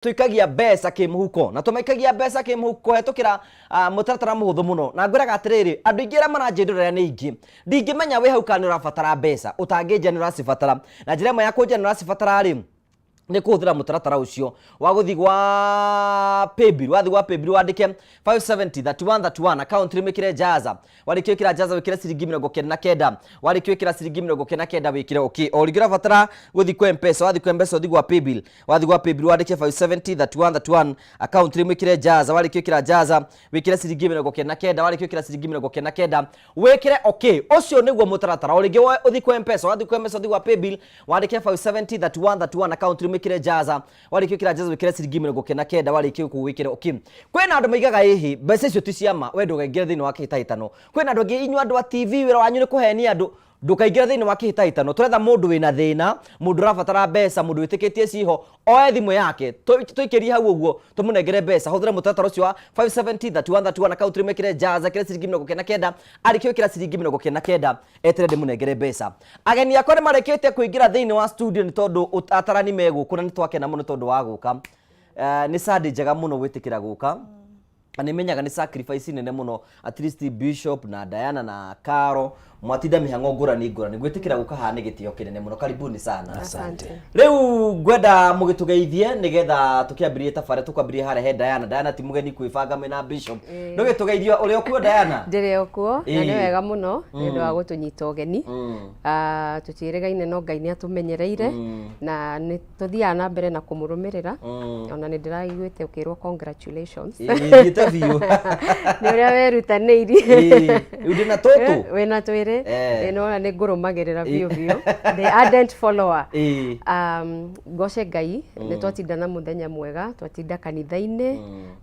tuikagia mbeca kimuhuko na tumaikagia mbeca kimuhuko hetukira mutaratara muhuthu muno na ngwiraga atiriri andu ingi aria maranjindurira ni ingi ndingimenya wi hau kana urabatara mbeca utanginjia ni uracibatara na njira imwe ya kunjia ni uracibatara ri ni kuhuthira mutaratara ucio wa guthi gwa paybill wathi gwa paybill wandike 5703131 account rimikire jaza warikio kira jaza wikire ciringi 99 warikio kira ciringi 99 wikire okay origira batara guthi kwa mpesa wathi kwa mpesa uthi gwa paybill wandike 5703131 account rimikire jaza warikio kira jaza wikire ciringi 99 warikio kira ciringi 99 wikire okay ucio niguo mutaratara origi uthi kwa mpesa wathi kwa mpesa uthi gwa paybill wandike 5703131 account kire jaza warikio kira jaza wikire ciringi 99 warikio kuwikire okay kwena andu maigaga hihi mbeca icio ti ciama we ndugaingire thiini wa kihitahitano kwena andu angi inyu andu a TV wira wanyu ni kuhenia andu ndukaingire thiini wa kihitahitano turetha mundu wina thina mundu rabatara mbeca mundu witikitie ciho oe thimu yake tuikirie hau uguo tumunengere mbeca huthira mutaratara ucio wa 5703131 account rimekire jaza kire ciringi 99 arikio kira ciringi 99 etere ndimunengere mbeca ageni akwa ni mareketie kuingira thiini wa studio ni tondu atarani megukuna ni twakena muno tondu wa guka ni sadi njega muno gwitikira guka ani menyaga ni sacrifice nene muno at least Bishop na Diana na Caro mwatinda mihango ngurani gwitikira guka hane gitio kinene muno karibuni sana asante riu gwenda mugitugeithie nigetha tukiambirie tafare tukwambirie hare Diana ti mugeni kwibanga mena Bishop no gitugeithio uri okuo Diana ndire okuo na ni wega muno ndu wa gutunyita ugeni tutirigaine no Ngai ni atumenyereire na ni tuthia na mbere na kumurumirira ona ni ndiraiguite ukirwo congratulations interview ni uria werutaniiri udina toto wena twire no ni ngurumagirira biu the ardent follower goce Ngai ni twatindana muthenya mwega twatinda kanitha-ini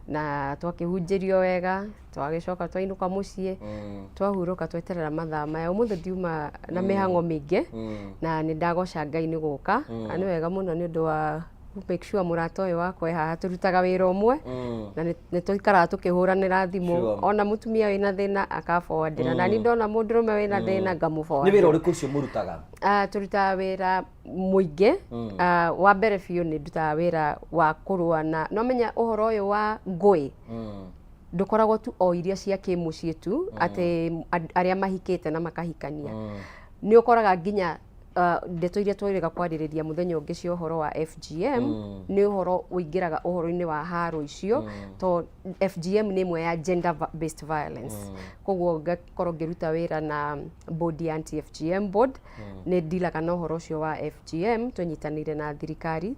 na twakihunjirio wega twagicoka twainuka mucii twahuruka tweterera mathaa maya umuthi ndiuma na mihango mingi na ni ndagoca Ngai ni guka ani wega muno ni undu wa make sure murata uyu wakwa haha turutaga wira umwe na ni tuikara tukihuranira thimu ona mutumia wina thina akaforwardira na ni ndona mundurume wina thina ngamuforward ni wira uriku ucio murutaga turutaga wira muingi wa mbere biu ni ndutaga wira wa kurua na no menya uhoro uyu wa ngui ndukoragwo tu o iria cia kimucii tu ati aria mahikite na makahikania ni ukoraga nginya ndeto iria twirega kwaririria muthenya ungi cia uhoro wa FGM ni uhoro uingiraga uhoro-ini wa haro icio to FGM ni imwe ya gender based violence koguo ngakorwo ngiruta wira na body anti FGM board ni ndilaga na uhoro ucio wa FGM tunyitanire na thirikari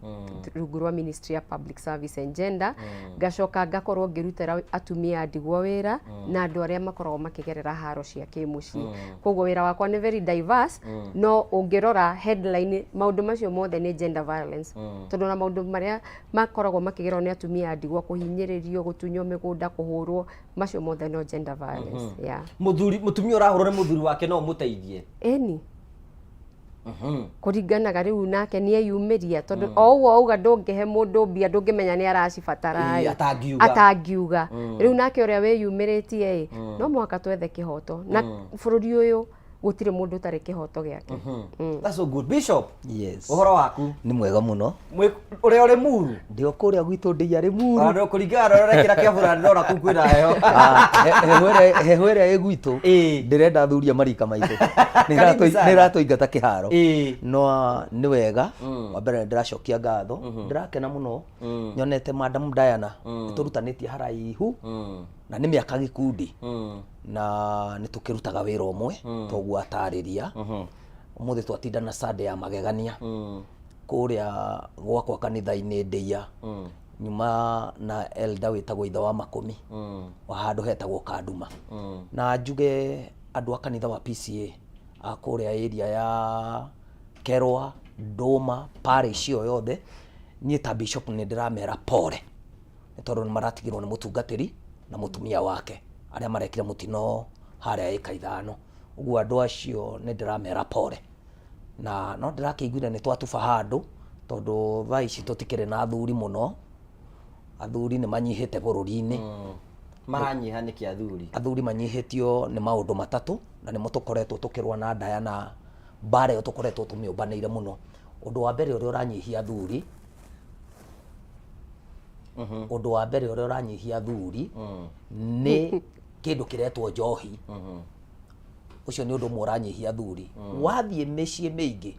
rungu rwa Ministry of Public Service and Gender ngacoka ngakorwo ngirutira atumia ndigwo wira na andu aria makoragwo makigerera haro cia kimucii koguo wira wakwa ni very diverse no ungirora headline maundu macio mothe ni gender violence tondu na maundu maria makoragwo makigerwo ni atumia ndigwo kuhinyiririo gutunywo migunda kuhurwo macio mothe no gender violence mutumia urahurwo ni muthuri wake no muteithie eni kuringanaga riu nake ni eyumiria tondu o uguo auga ndungihe mundu mbia ndungimenya ni aracibatara atangiuga riu nake uria wiyumiritie no mwaka twethe kihoto na bururi uyu gutire mundu utari kihoto giake that's so good Bishop yes uhoro waku ni mwega muno uria uri muru ndio kuria gwitu ndi ari muru ndio kuringana rora kira kia burani rora kukwira heho hehwere gwitu ndirenda thuria marika maitu niratuingata kiharo no ni wega wa mbere ndiracokia ngatho ndirakena muno nyonete Madam Diana turutanitie haraihu na ni miaka gikundi na nitukirutaga wira umwe toguo atariria umuthi twatinda na Sunday ya magegania kuria gwakwa kanitha-ini Ndeia nyuma na elder witagwo ithe wa makumi wa handu hetagwo Kanduma na njuge andu a kanitha wa PCA akuria area ya Kerwa Nduma parish yo yothe ni ta Bishop ni ndiramera pole tondu ni maratigirwo ni mutungatiri na mutumia wake aria marekire mutino haria eka ithano uguo andu acio ni ndiramera pole na no ndirakiiguire ni twatuba handu tondu thaa ici tutikire na athuri muno athuri ni manyihite bururi-ini maranyiha niki athuri manyihitio ni maundu matatu na ni mutukoretwo tukirwa na Diana bare yo tukoretwo tumiumbaneire muno undu wa mbere uria uranyihia athuri undu wa mbere uria uranyihia thuri ni kindu kiretwo njohi ucio ni undu uranyihia thuri wathie micii mingi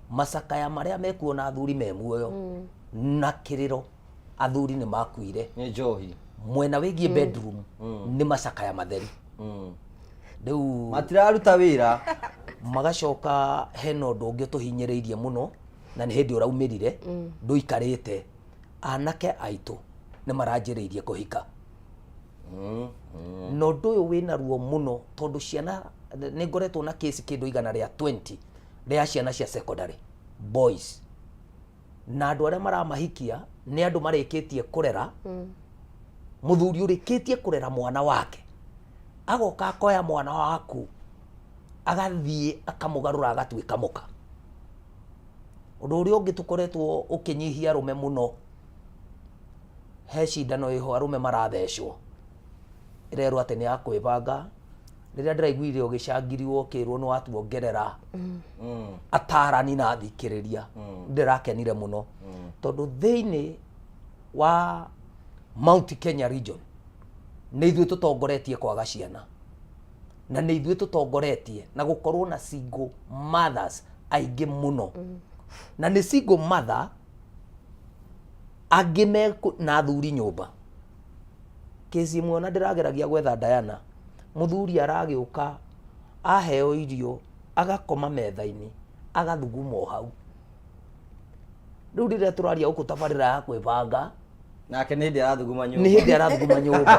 macakaya maria mekuona thuri me muoyo na kiriro athuri ni makuire ni njohi mwena wigie bedroom ni macakaya matheri riu matiraruta wira magacoka hena undu ungi tuhinyiriirie muno na ni hindi uraumirire nduikarite anake aitu ni maranjiriirie kuhika no ndu uyu wina ruo muno tondu ciana ni ngoretwo na case kindu igana ria 20 ria ciana cia secondary boys na andu aria maramahikia ni andu marikitie kurera muthuri urikitie kurera mwana wake agoka akoya mwana waku agathie akamugarura agatuika muka undu uria ungi tukoretwo ukinyihia rume muno he cindano iho arume marathecwo irerwo ati ni akwibanga riria ndiraiguire ugicangiriwo kirwo ni watuongerera atarani na thikiriria ndirakenire muno tondu thiini wa Mount Kenya region ni ithuĩ tutongoretie kwaga ciana na ni ithuĩ tutongoretie na gukorwo na single mothers aingi muno na ni single mother angi me na thuri nyumba kesi mwona ndirageragia gwetha Diana muthuri aragiuka aheo irio agakoma metha-ini agathuguma hau riu riria turaria uku tabarira ya kwibanga nake ni hindi arathuguma nyumba ni hindi arathuguma nyumba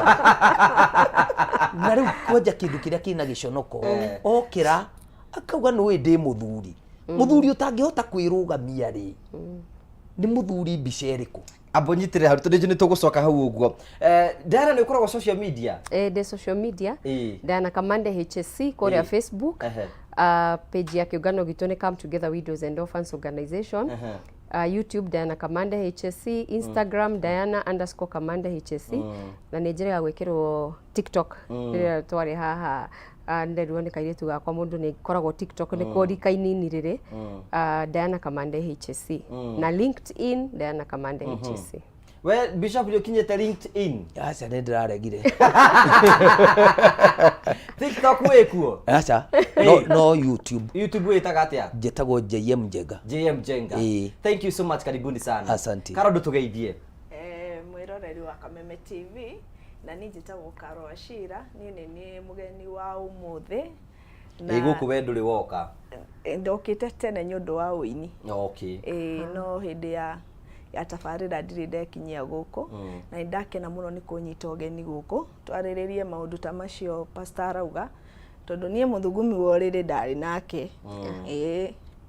na riu kwenja kindu kiria kina giconoko okira akauga nui ndi muthuri muthuri utangihota kwirugamia ri ni muthuri biceriku abo nyitire haruto ni tugucoka hau uguo Diana ni ukoragwo social media de social media Diana Kamande HSC kuria Facebook page ya kiungano gitu ni Come Together Widows and Orphans Organization YouTube Diana Kamande HSC Instagram Diana_Kamande HSC na ni njira ya gwikirwo TikTok rira twari haha nderwo ni kairitu gakwa mundu ni koragwo TikTok ni korika inini riri Diana Kamande HSC na LinkedIn Diana Kamande HSC we Bishop ndio kinyete LinkedIn acha ni ndiraregire TikTok wekuo acha no YouTube witaga atia jetagwo JM Njenga thank you so much karibuni sana asante karo ndutugeithie mwiroreri wa Kameme TV na ni njitagwo Karo Ashira ni mugeni wa umuthi na iguku we nduri woka ndokite tene nyundu wa uini okay no hindi ya tabarira ndiri ndekinyia guku na ndakena muno ni kunyita ugeni guku twariririe maundu ta macio Pastor arauga tondu nie muthugumi wa riri ndari nake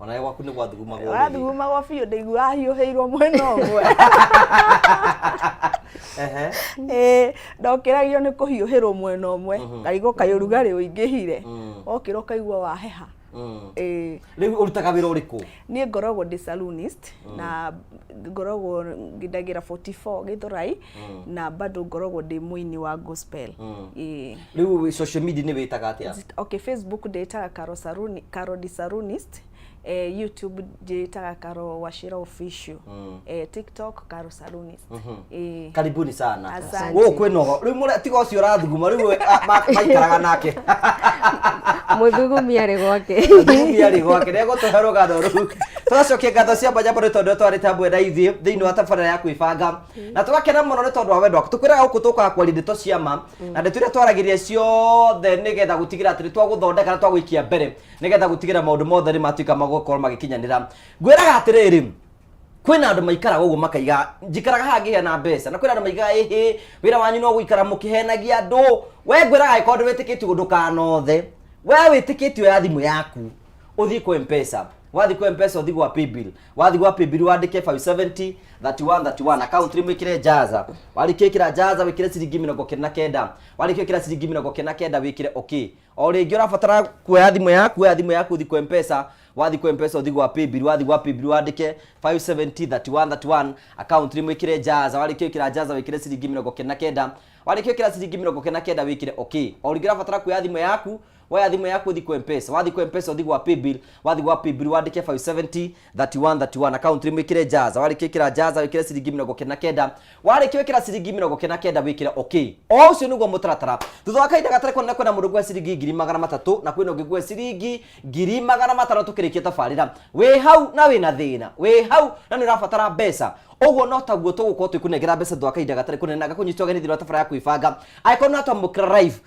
ona gwaku ni gwathugumagwo wathugumagwo biu ndigua hiuheirwo mwena umwe ndokiragio ni kuhiuhirwo mwena umwe karigo kayurugari uingihire okiro kaigua waheha riu urutaga wira uriku nie ngoragwo ndi salonist na ngoragwo ngindagira 44 Githurai na bado ngoragwo ndi muini wa gospel riu social media ni witaga atia okay Facebook ndetaga Karo di Salonist YouTube jitaga Karo Washira Official TikTok Karo Salonist karibuni sana wo kwinogo riu mure tiga ucio rathuguma riu maikaraga nake muthugumi ari gwake muthugumi ari gwake nego tuhero gado ru twacokia ngatho cia bajabo ni tondu twari tambwe na ithi thiini wa tabarira ya kwibanga na tugakena muno ni tondu wa wendo waku tukwiraga guku tukaga kwari ndeto ciama na ndeto iria twaragiria ciothe nigetha gutigira atiri twaguthondeka na twagwikia mbere nigetha gutigira maundu mothe ni matuika magokorwo magikinyanira ngwiraga atiriri kwina andu maikara uguo makaiga njikaraga hangi na mbeca na kwina andu maiga wira wanyu no guikara mukihenagia andu we ngwiraga ikondo witikitio ndukanothe we witikitio ya thimu yaku uthii kwa M-Pesa wathi kwa M-Pesa uthii kwa paybill wathi kwa paybill wandike 570 31 account rimwe kire jaza walikira jaza wikire ciringi 99 walikira ciringi 99 wikire okay o ringi urabatara kuoya thimu yaku uthii kwa M-Pesa wathi kwa M-Pesa uthii kwa paybill wathi kwa paybill wandike 570 31 account rimwe kire jaza walikira jaza wikire ciringi 99 walikira ciringi 99 wikire okay o ringi urabatara kuoya thimu yaku woya thimu yaku thi kwa mpesa wathi kwa mpesa uthi gwa paybill wandike 570 31 account mwikire jaza warikikira jaza wikire ciringi 99 warikikira ciringi 99 wikire okay o ucio niguo mutaratara thutha wa kaida gatare kwenda mundu gwa ciringi 300 na kwina ngigwa ciringi 500 tukirikie tafarira we hau na wina thina we hau na ni rafatara mbeca oguo no taguo tugukorwo twikunengera mbeca thwa kaida gatare kunenaga kunyitwo gani thira tafara ya kuibanga aikona twamukira live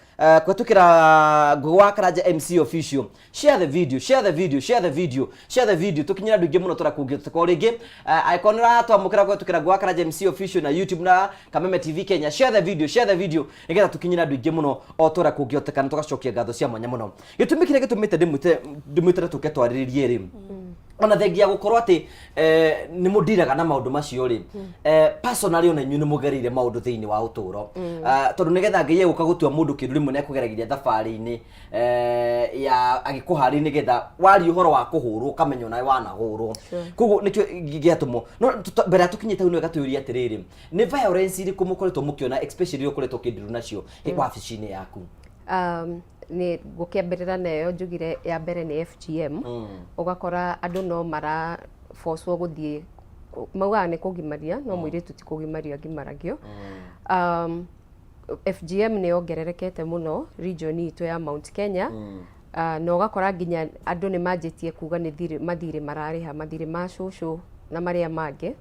kwetukira gwa Karanja MC official share the video tukinyira ndu ingi muno turakungi tuko ringi aikona twamukira kwetukira gwa Karanja MC official na YouTube na Kameme TV Kenya share the video nigetha tukinyira ndu ingi muno o turakungi otekana tugacokia ngatho cia mwanya muno gitumi kire gitumite ndimwite tuke twariririe ri ona thengia gukorwo ati ni mudiraga na maundu macio ri personally ona inyu ni mugerire maundu thiini wa uturo tondu nigetha ngai guka gutua mundu kindu rimwe ne kugeragiria thabari-ini ya agikuhari nigetha wari uhoro wa kuhurwo kamenyo nawe wanahurwo koguo nikio giatumo no mbere atukinyite unu gatuyuri atiriri ni violence iri kumukoretwo mukiona especially ukoretwo kindiru nacio wabici-ini yaku ni gukiambirira nayo njugire ya mbere ni FGM ugakora andu no mara force guthie mauga ni kugimaria no mwiritu ti kugimaria ngimaragio FGM ni ongererekete muno region itu ya Mount Kenya no ugakora nginya andu ni manjitie kuga ni mathire marariha mathire ma shushu na maria mange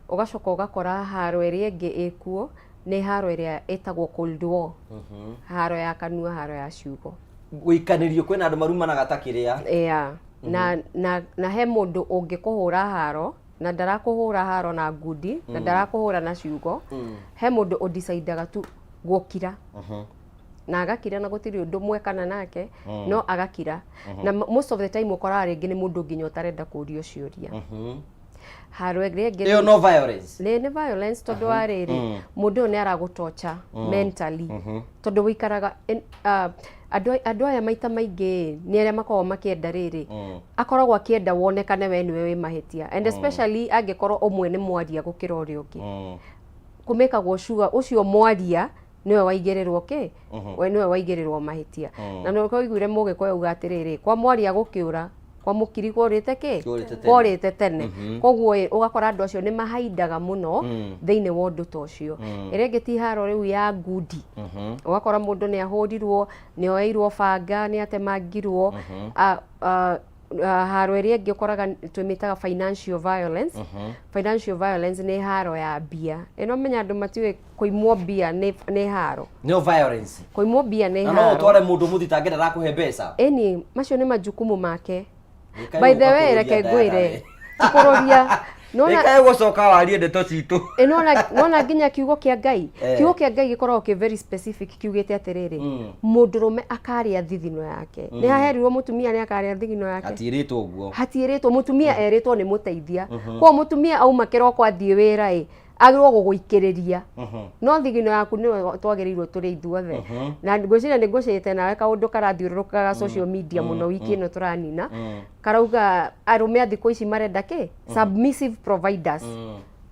ugacoka ugakora haro iri ingi ikuo ni haro iria etagwo Cold War haro ya kanua haro ya ciugo guikanirio kwena andu marumana gatakiria na he mundu ungikuhura haro na ndarakuhura haro na ngudi na ndarakuhura na ciugo he mundu udecidaga tu gukira na agakira na gutiri undu mwekana nake no agakira na most of the time ukora ringi ni mundu nginya utarenda kurio ciuria haro ege iyo no violence ni violence tondu ariri mundu ni aragutocha mentally tondu wikaraga andu aya maita maingi ni aria makorwo makienda riri akoragwo akienda wonekane we niwe wi mahitia and especially angikorwo umwe ni mwaria gukira uria ungi kumekagwo sure ucio mwaria niwe waigerirwo we niwe waigerirwo mahitia na no koiguire mugikoya uga atiriri kwa mwaria gukiura kwa mukiri gorite gorite tene koguo ugakora andu acio ni mahaidaga muno thiini wa undu tocio irengeti haro riu ya ngudi ugakora mundu ni ahurirwo ni oeirwo banga ni atemangirwo haro iria ingi ukoraga twimitaga financial violence ni haro ya mbia ino menya andu matiwe kuimwo mbia ni haro no violence kuimwo mbia ni haro no tware mundu muthitangire rakuhe mbeca eni macio ni majukumu make by the way reke ngwire tikuroria nona ikae gucoka warie ndeto citu nona nginya kiugo kia Ngai gikoragwo ki very specific kiugite atiriri mundurume akaria thithino yake ni haherirwo mutumia ni akaria thithino yake hatiritwo uguo hatiritwo mutumia eritwo ni muteithia kwa mutumia auma kiroko athie wira agirwo guguikiriria no thigino yaku ni twagerirwo turi ithuothe na ngwicira ni ngucite nawe kaundu karathiururukaga social media muno wiki ino turanina karauga arume athiku ici marenda submissive providers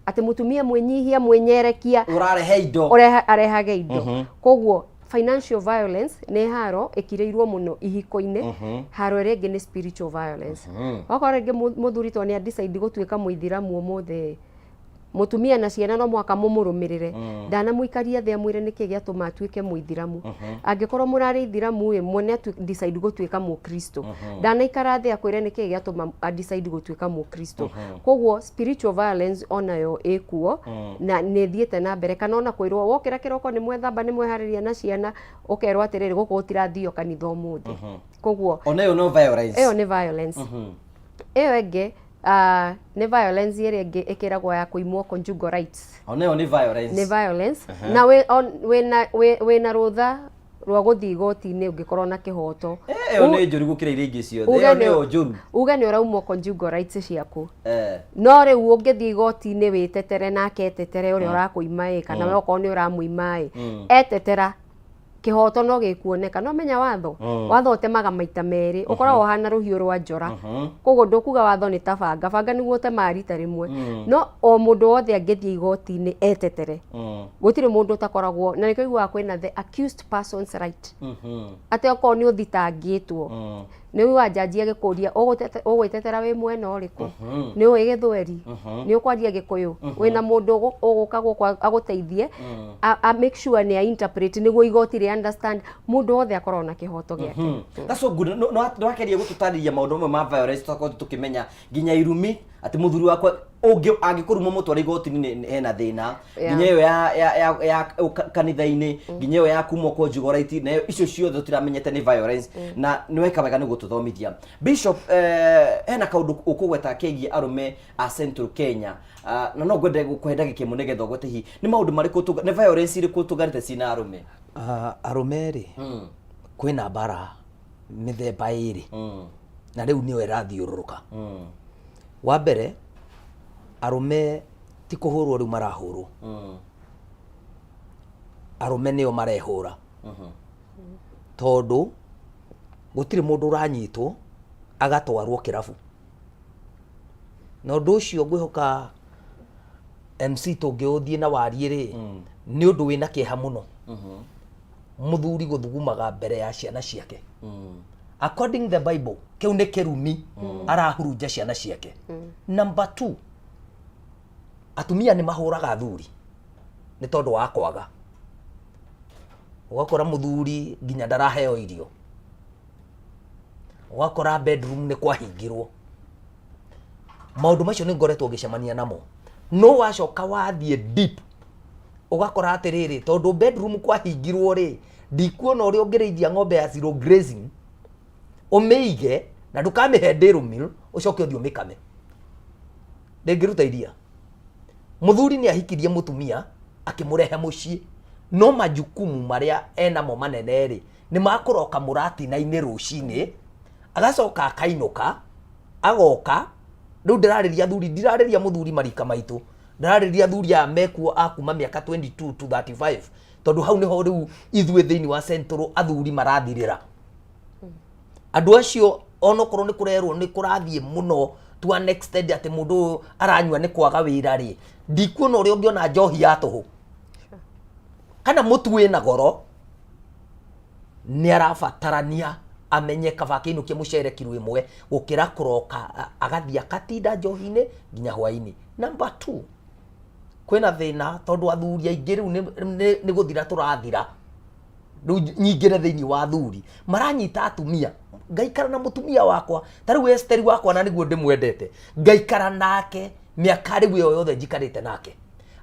ati mutumia mwenyihia mwenyerekia urarehe indo arehage indo koguo financial violence ni haro ikireirwo muno ihiko-ini haro iringi ni spiritual violence wakora ringi muthuritwo ni decide gutuika muithiramu umuthe mutumia na ciana no mwaka mumurumirire ndana muikaria thia mwire niki giatuma atuike muithiramu angikorwo murari ithiramu mwene decide gutuika mu Kristo ndana ikara thia kwire niki giatuma decide gutuika mu Kristo koguo spiritual violence onayo ekuo na ni thiete na mbere kana ona kwirwo wokira kiroko ni mwethamba ni mwehariria na ciana ukerwo atiriri guku utirathio kanitha umuthi koguo onayo no violence eyo ni violence eyo enge ni violence iri ingi ikiragwo ya kuimwo conjugal rights onayo ni violence na we na rutha rwa guthii igoti-ini ungikorwo na kihoto eyo ni njuru gukira iria ingi ciothe eyo ni njuru uge ni uraumwo conjugal rights ciaku no riu ungithii igoti-ini witetere nake etetere uria urakuima kana we okorwo ni uramuima etetera kihoto no gikuoneka no menya watho watho utemaga maita meri ukoragwo hana ruhiu rwa njora koguo ndukuga watho ni ta banga niguo utemaga rita rimwe no o mundu wothe angithie igoti-ini etetere gutire mundu utakoragwo na nikio igua kwina the accused person's right ate okorwo ni uthitangitwo ni wa jaji agikuria ugwitetera wi mwena uriku ni wi githweri ni ukwaria gikuyu wina mundu uguka aguteithie a make sure ni interpret niguo igoti ri understand mundu wothe akorwo na kihoto giake. That's so good. No wakeria gututariria maundu mamwe ma violence tutakorwo tukimenya nginya irumi ati muthuri wakwa angikuruma mutwara igoti-ini hena thina nginya iyo ya kanitha-ini nginya iyo ya kumwo kwa njugora iti na icio ciothe turamenyete ni violence na niweka wega ni gututhomithia. Bishop hena kaundu ukugweta kegie arume a Central Kenya na no gwende gukwenda gikimo nigetha gwete hi ni maundu mariku ni violence iriku tugarite cina arume arume ri kwina bara mithemba iri na riu niyo irathiururuka. Wa mbere arume ti kuhurwo riu marahurwo arume niyo marehura tondu gutire mundu uranyitwo agatwarwo kirabu na undu ucio ngwihoka MC tungiuthie na warie ri ni undu wina kieha muno muthuri guthugumaga mbere ya ciana ciake according the Bible kiu ni kirumi arahurunja ciana ciake. Number 2 atumia ni mahuraga athuri ni tondu wa kwaga ugakora muthuri nginya ndaraheo irio ugakora bedroom ni kwahingirwo maundu macio ni ngoretwo ngicemania namo no wacoka wathie deep ugakora atiriri tondu bedroom kwahingirwo ri ndikuona uria ungireithia ng'ombe ya zero grazing umeige na ndukamihe dairy meal ucoke uthio mikame ndingiruta iria. Muthuri ni ahikirie mutumia akimurehe mucii no majukumu maria enamo manene ri ni makuroka murati na ine rucini agacoka akainuka agoka riu ndirariria thuri ndirariria muthuri marika maitu ndirariria thuri a mekuo akuma miaka 22 to 35 tondu hau niho riu ithue thiini wa Central athuri marathirira andu acio onokorwo ni kurerwo ni kurathie muno to an extent ati mundu aranywa ni kwaga wira ri ndikuona uria ungiona njohi ya tuhu kana mutu wina goro ni arabatarania amenye kaba kiinukie mucere kiro imwe gukira kuroka agathia katinda njohi-ini nginya hwaini. Number 2 kwina thina tondu athuri aingi riu ni guthira turathira riu nyingire thiini wa athuri maranyita atumia ngaikara na mutumia wakwa tariu Esteri wakwa na niguo ndimwendete ngaikara nake miaka riu yo yothe njikarite nake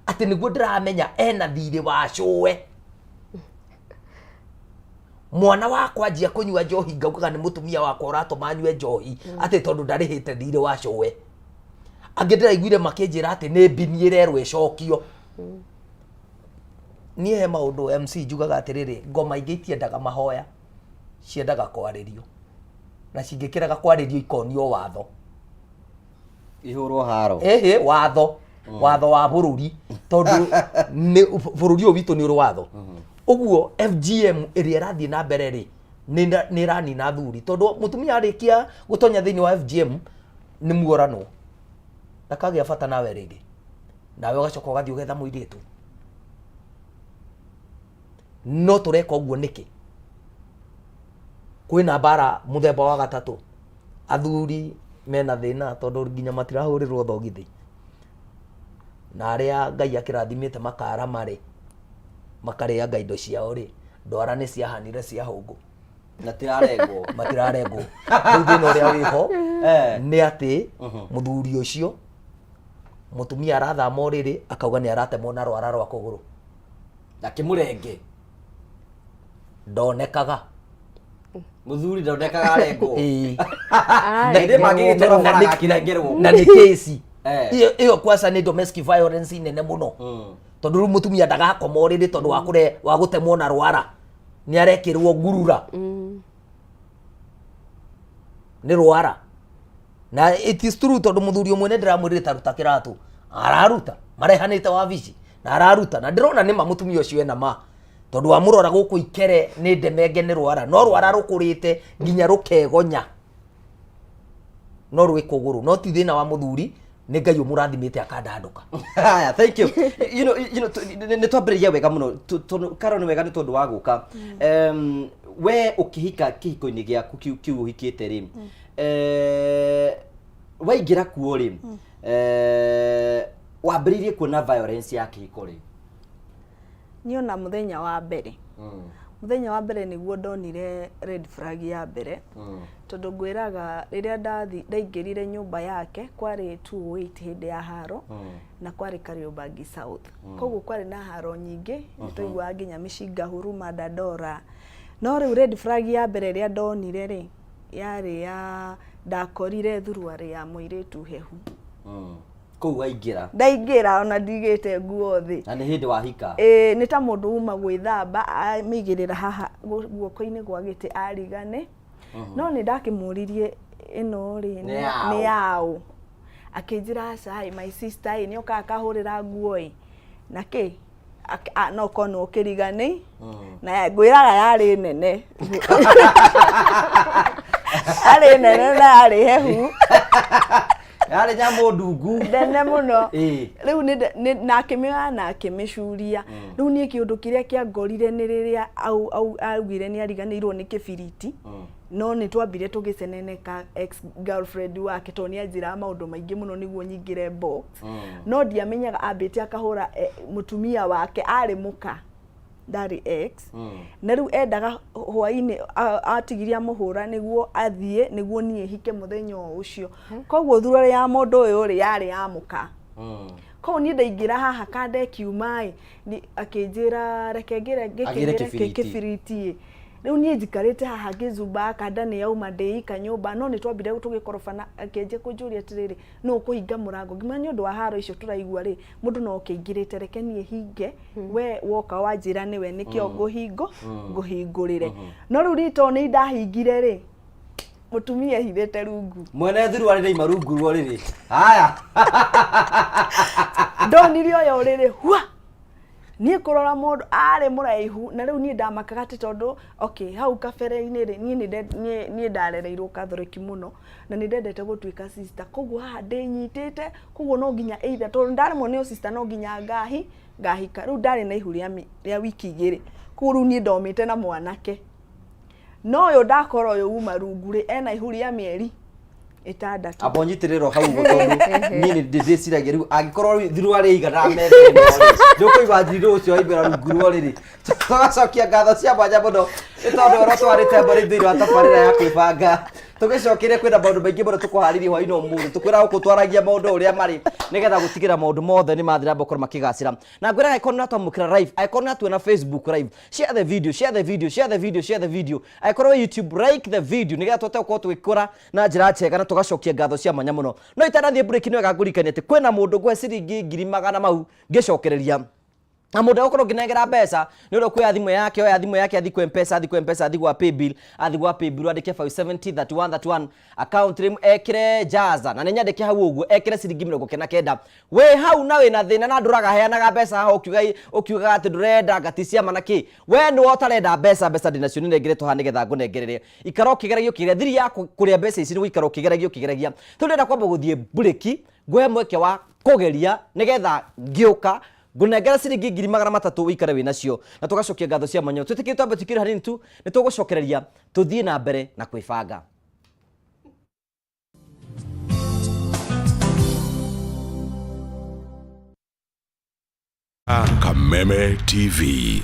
ati niguo ndiramenya ena thiri wa cũwe mwana wakwa njia kunyua njohi ngaugaga ni mutumia wakwa uratuma nyue njohi ati tondu ndarihite thiri wa cũwe angi ndiraiguire makinjira ati ni mbini irerwo icokio. Nie he maundu MC njugaga atiriri ngoma ingi itiendaga mahoya ciendaga kwaririo na cingikiraga kwaririo ikonio watho ihurwo haro watho watho wa bururi tondu ni bururi o witu ni uru watho uguo FGM iria irathie na mbere ri ni rani na thuri tondu mutumia arikia gutonya thiini wa FGM ni muorano ndakagia bata nawe ringi nawe ugacoka ugathie ugetha muiritu no tureka uguo niki kwina bara muthemba wa gatatu athuri mena thina tondu nginya matirahurirwo thogithi na aria Ngai akirathimite makara mari makaria Ngai indo ciao ri ndwara ni ciahanire cia hungu na tirarengwo matirarengwo riu thina uria wiho ni ati muthuri ucio mutumia arathama uriri akauga ni aratemwo na rwara rwa kuguru na kimurenge ndonekaga muthuri ndonekaga arengwo na ni kesi iyo kwasa ni domestic violence nene muno tondu riu mutumia ndagakoma uriri tondu wa gutemwo na rwara ni arekirwo ngurura ni rwara na it is true tondu muthuri umwe ndiramwirire taruta kiratu araruta marehanite wabici na araruta na ndirona ni mutumia ucio ena ma tondu wa murora guku ikere ni ndemenge ni rwara no rwara rukurite nginya rukegonya no rwi kuguru no ti thina wa muthuri ni ngai umurathimite akandanduka. Haya, thank you. Ni twambiriria wega muno karo ni wega ni tondu wa guka we ukihika kihiko-ini giaku kiu uhikite ri waingira kuo ri wambiririe kuona violence ya kihiko ri? Niona muthenya wa mbere muthenya wa mbere niguo ndonire red flag ya mbere tondu ngwiraga riria ndaingirire nyumba yake kwari 208 hindi ya haro na kwari Kariobangi South koguo kwari na haro nyingi nitwaigua nginya Mishinga, Huruma, Dandora no riu red flag ya mbere ria ndonire ri yari ya ndakorire thuruari ya muiritu hehu kou waingira ndaingira ona ndigite nguo thi na ni hindi wahika ni ta mundu uma gwithamba amigirira haha guoko-ini gwa giti arigane no ni ndakimuririe ino ri ni yao akinjira sai my sister ni oka akahurira nguo na ki no kono kirigane na ngwiraga yari nene ari nene na ari hehu yari nyambo ndungu nene muno riu ni nakimira na kimishuria riu ni kiundu kiria kia ngorire ni riria au augire ni ariganirwo ni kibiriti no ni twambire tugiceneneka ex girlfriend wake to ni anjira maundu maingi muno niguo nyingire box no ndiamenyaga ambite akahura mutumia wake ari muka ndari ex na riu endaga hwaini atigiria muhura niguo athie niguo nie hike muthenya ucio koguo thurare ya mundu uyu ri yari ya muka ko ni ndaingira haha kande kiumai akinjira reke ngire kibiriti riu nie njikarite haha ngizumba kanda ni yauma ndeika nyumba no ni twambire tugikorofana akenje kunjuria atiriri no kuhinga murango ngima ni undu wa haro icio turaigua ri mundu no ukingirite reke nie hinge we woka wanjira niwe nikio nguhingurire no riu rito ni ndahingire ri mutumia hithete rungu mwene thuru ari ni marungu ruo riri haya ndonire oyo riri hua ni kurora mundu ari muraihu na riu ni ndamakaga tondu okay hau kabere-ini ri ni ndarereirwo kathoreki muno na ni ndendete gutuika sister koguo haha ndinyitite koguo no nginya either tondu ndaremwo ni sister no nginya ngahika riu ndari na ihu ria wiki igiri koguo riu ni ndomite na mwanake no yo ndakora yo uma rungu ri ena ihu ria mieri itandatu abonyitiriro hau gutondu nini ndiciragia riu angikorwo thiru ari igana methe ndukuigwa thiro ucio ibera rungu ruo riri tugacokia ngatho cia mwanya muno ni tondu oro twarite mbere thiru wa tabarira ya kwibanga tugicokire kwina maundu maingi muno tukuharirie hwaini umuthi tukwira guku twaragia maundu uria mari nigetha gutigira maundu mothe ni mathira mbokoro makigacira na ngwira icon na twamukira live icon na tuona Facebook live share the video icon YouTube like the video nigetha twote ko twikura na njira chega na tugacokia ngatho cia mwanya muno no itanathie break ni wega ngurikania ati kwina mundu gwe ciringi 200 mau ngicokereria na mundu ukorwo nginengera mbeca ni uri kuya thimu yake oya thimu yake athi ku mpesa athi gwa paybill andike 5703131 account rim ekire jaza na ninyandike hau uguo ekire ciringi 99 we hau na we na thina na nduraga heanaga mbeca haho ukiuga ati ndurenda ngatisia manaki we ni wotarenda mbeca ndinacio ninengeretwo ha nigetha ngunengererie ikaro kigeragio kigeria thiri ya kuria mbeca ici ni guikaro kigeria turenda kwamba guthie bureki gwe mweke wa kugeria nigetha ngiuka ngunengera ciringi 300 wikare wina cio na tugacokia ngatho cia manyo tutikire twambe tukire hanini tu ni tugucokereria tuthie na mbere na kwibanga Kameme TV.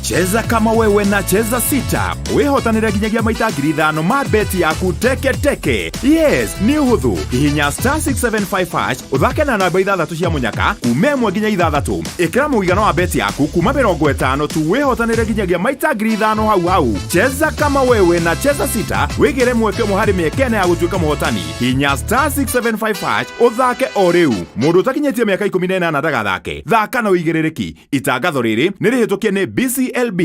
Cheza kama wewe na cheza sita. Wihotanire nginyagia maita 5,000 ma beti yaku teke. Yes, ni uhuthu. Hihinya *675# uthake na namba 6 cia munyaka kuma 1 nginya 6. Ikira muigana wa beti yaku kuma 50 tu wihotanire nginyagia maita 5,000 hau. Cheza kama wewe na cheza sita. Wigire mweke muhari miekene ya gutuika muhotani. Hihinya *675# uthake o riu. Mundu takinyetie miaka 18 ndagathake. Thaka na uigirereki. Itangatho riri ni rihitukie ni BCLB.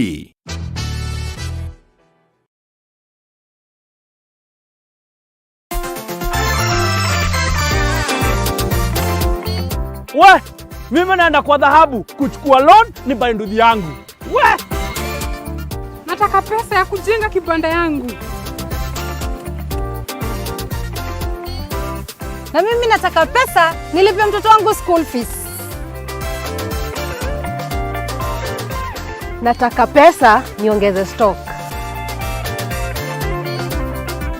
What? Mimi naenda kwa dhahabu kuchukua loan ni buy nduthi yangu. We! Nataka pesa ya kujenga kibanda yangu. Na mimi nataka pesa nilipe mtoto wangu school fees. Nataka pesa niongeze stock.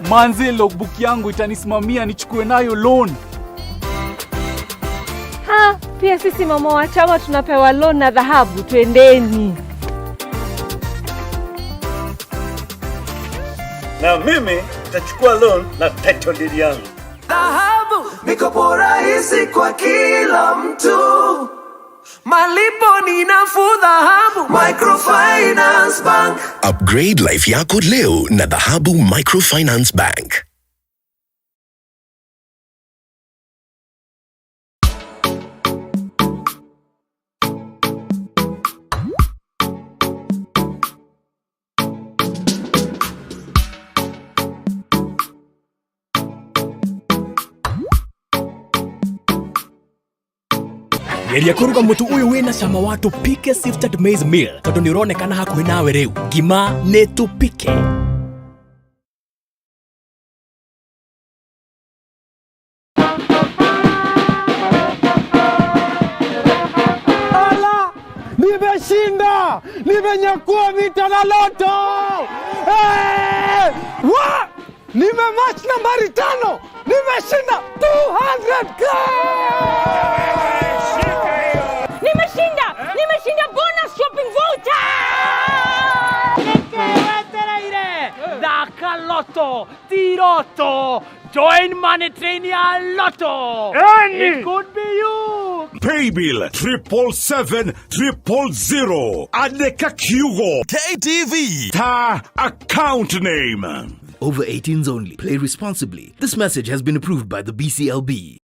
Manzi, logbook yangu itanisimamia nichukue nayo loan. Pia sisi mama wa chama tunapewa loan na dhahabu, twendeni. Na mimi nitachukua loan na title deed yangu. Dhahabu, mikopo rahisi kwa kila mtu. Malipo ni nafuu dhahabu. Microfinance Bank. Upgrade life yako leo na Dhahabu Microfinance Bank. Geria kuruga mutu uyu wina cama wa tupike sifted maize meal tondu ni uronekana hakuhi nawe riu. Ngima ni tupike. Ala! Nimeshinda! Nimenyakua vita na loto! Hey! Wa! Nimematch nambari 5! Nimeshinda 200k! Nimeshinda bonus shopping voucher! Daka Lotto! Tiroto! Join Money Trainia Lotto! It could be you! Paybill 777-000. Adeka Kyugo. KTV. Ta account name. Over 18s only. Play responsibly. This message has been approved by the BCLB.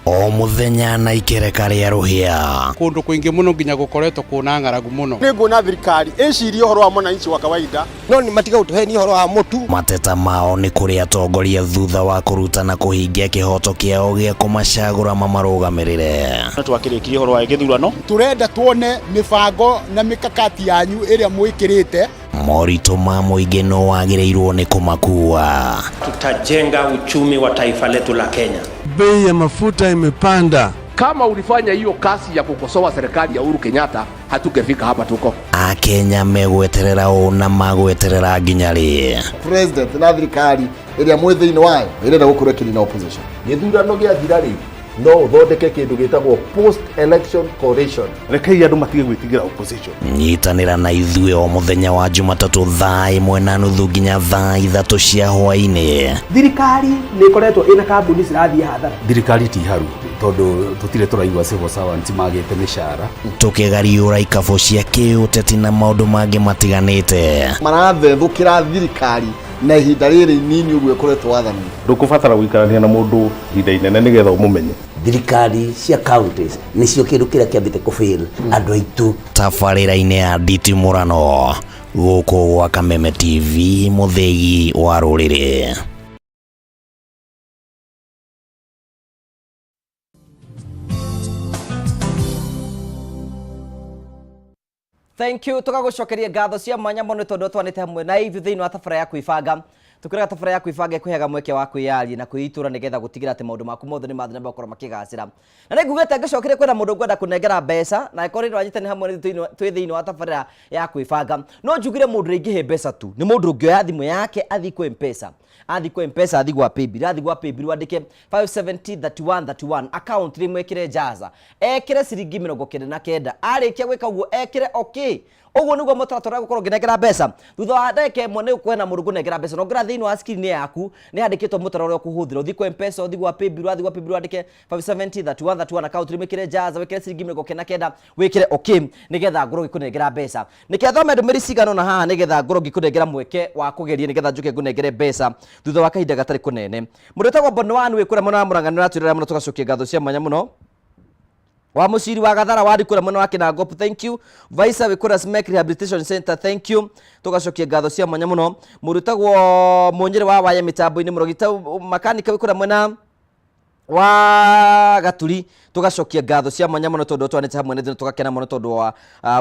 O muthenya na ikereka ria ruhia kundu kuingi muno nginya gukoretwo kuna ng'aragu muno ninguna thirikari iciria uhoro wa mwananchi wa kawaida no ni matiga utuheni uhoro wa mutu mateta mao ni kuri atongoria thutha wa kurutana kuhingia kihoto kiao gia kumacagura mamarugamirire twakirikirie uhoro wa githurano turenda tuone mibango na mikakati yanyu iria mwikirite morito ma muingi no wagireirwo ni kumakua. Tutajenga uchumi wa taifa letu la Kenya. Bei ya mafuta imepanda. Kama ulifanya hiyo kasi ya kukosoa serikali ya Uhuru Kenyatta, hatungefika hapa tuko. Akenya megweterera una magweterera nginyari. President na thirikari iria mwithini wayo irenda gukorwo kiri na opposition. Githurano gia thirari no uthondeke kindu gitagwo post election coalition. Rekei andu matige gwitigira opposition. Nyitanira na ithuĩ o muthenya wa Jumatatu thaa 1:30 nginya thaa 3 cia hwaĩ-inĩ. Thirikari nĩ ikoretwo ina kambuni cirathie hathara. Thirikari ti haru tondu tutire turaigua civil servants magite mishara. Tukigariũra ikabo cia kĩũteti na maũndũ mangĩ matiganĩte. Marathethũkĩra thirikari na ihinda rĩrĩ nini ũguo ĩkoretwo wathani. Ndũkũbatara gũikarania na mũndũ ihinda inene nĩgetha ũmũmenye. Thirikari cia counties nĩcio kĩndũ kĩrĩa kĩambĩte kũfail andũ aitũ. Tabarĩra-inĩ ya nditimũrano gũkũ gwa Kameme TV, mũthegi wa rũrĩrĩ. Thank you. Tukagucokeria ngatho cia mwanya muno tondu twanite hamwe na ithu thiini wa tabara ya kwibanga. Tukiraga tabara ya kwibanga ikuhega mweke wa kwiyaria na kwiitura nigetha gutigira ati maundu maku mothe ni mathina bakora makigacira. Na nigugete ngicokire kwina mundu ngwenda kunengera mbeca na ikori rwanyitani hamwe twi thiini wa tabara ya kwibanga. No njugire mundu ringihe mbeca tu. Ni mundu ngioya thimu yake athi kwa M-Pesa. Athi kwa M-Pesa athi gwa Paybill, athi gwa Paybill wandike 5703131 account rimwekire jaza. Ekire ciringi 99 arikia gwika uguo ekire okay. Uguo niguo mutaratara gukorwo nginengera mbeca. Thutha wa ndeke mwe ni kwena mundu ngunengera mbeca. No ngira thiini wa screen yaku ni handikitwo mutaratara kuhuthira uthi kwa M-Pesa uthi gwa Paybill athi gwa Paybill wandike 5703131 account rimwekire jaza wekire ciringi 99 wikire okay nigetha ngoro gikunengera mbeca. Nikethome ndumiri cigano na haha nigetha ngoro gikunengera mweke wa kugeria nigetha njuke ngunengere mbeca thutha wa kahinda gatari kunene. Mundu tagwo Bonwani wikura mona muranganira aturira muno tugacokia ngatho cia mwanya muno. wa muciri wa Gathara wari kura mwena wa Kinangop, thank you. Vaisa wikura Smek Rehabilitation Center, thank you. Tugacokia ngatho cia mwanya muno. Murutagwo munyere wa waya mitambo-ini Murogita makanika wikura mwena wa Gaturi, tugacokia ngatho cia mwanya muno tondu twanite hamwe nithino tugakena muno tondu wa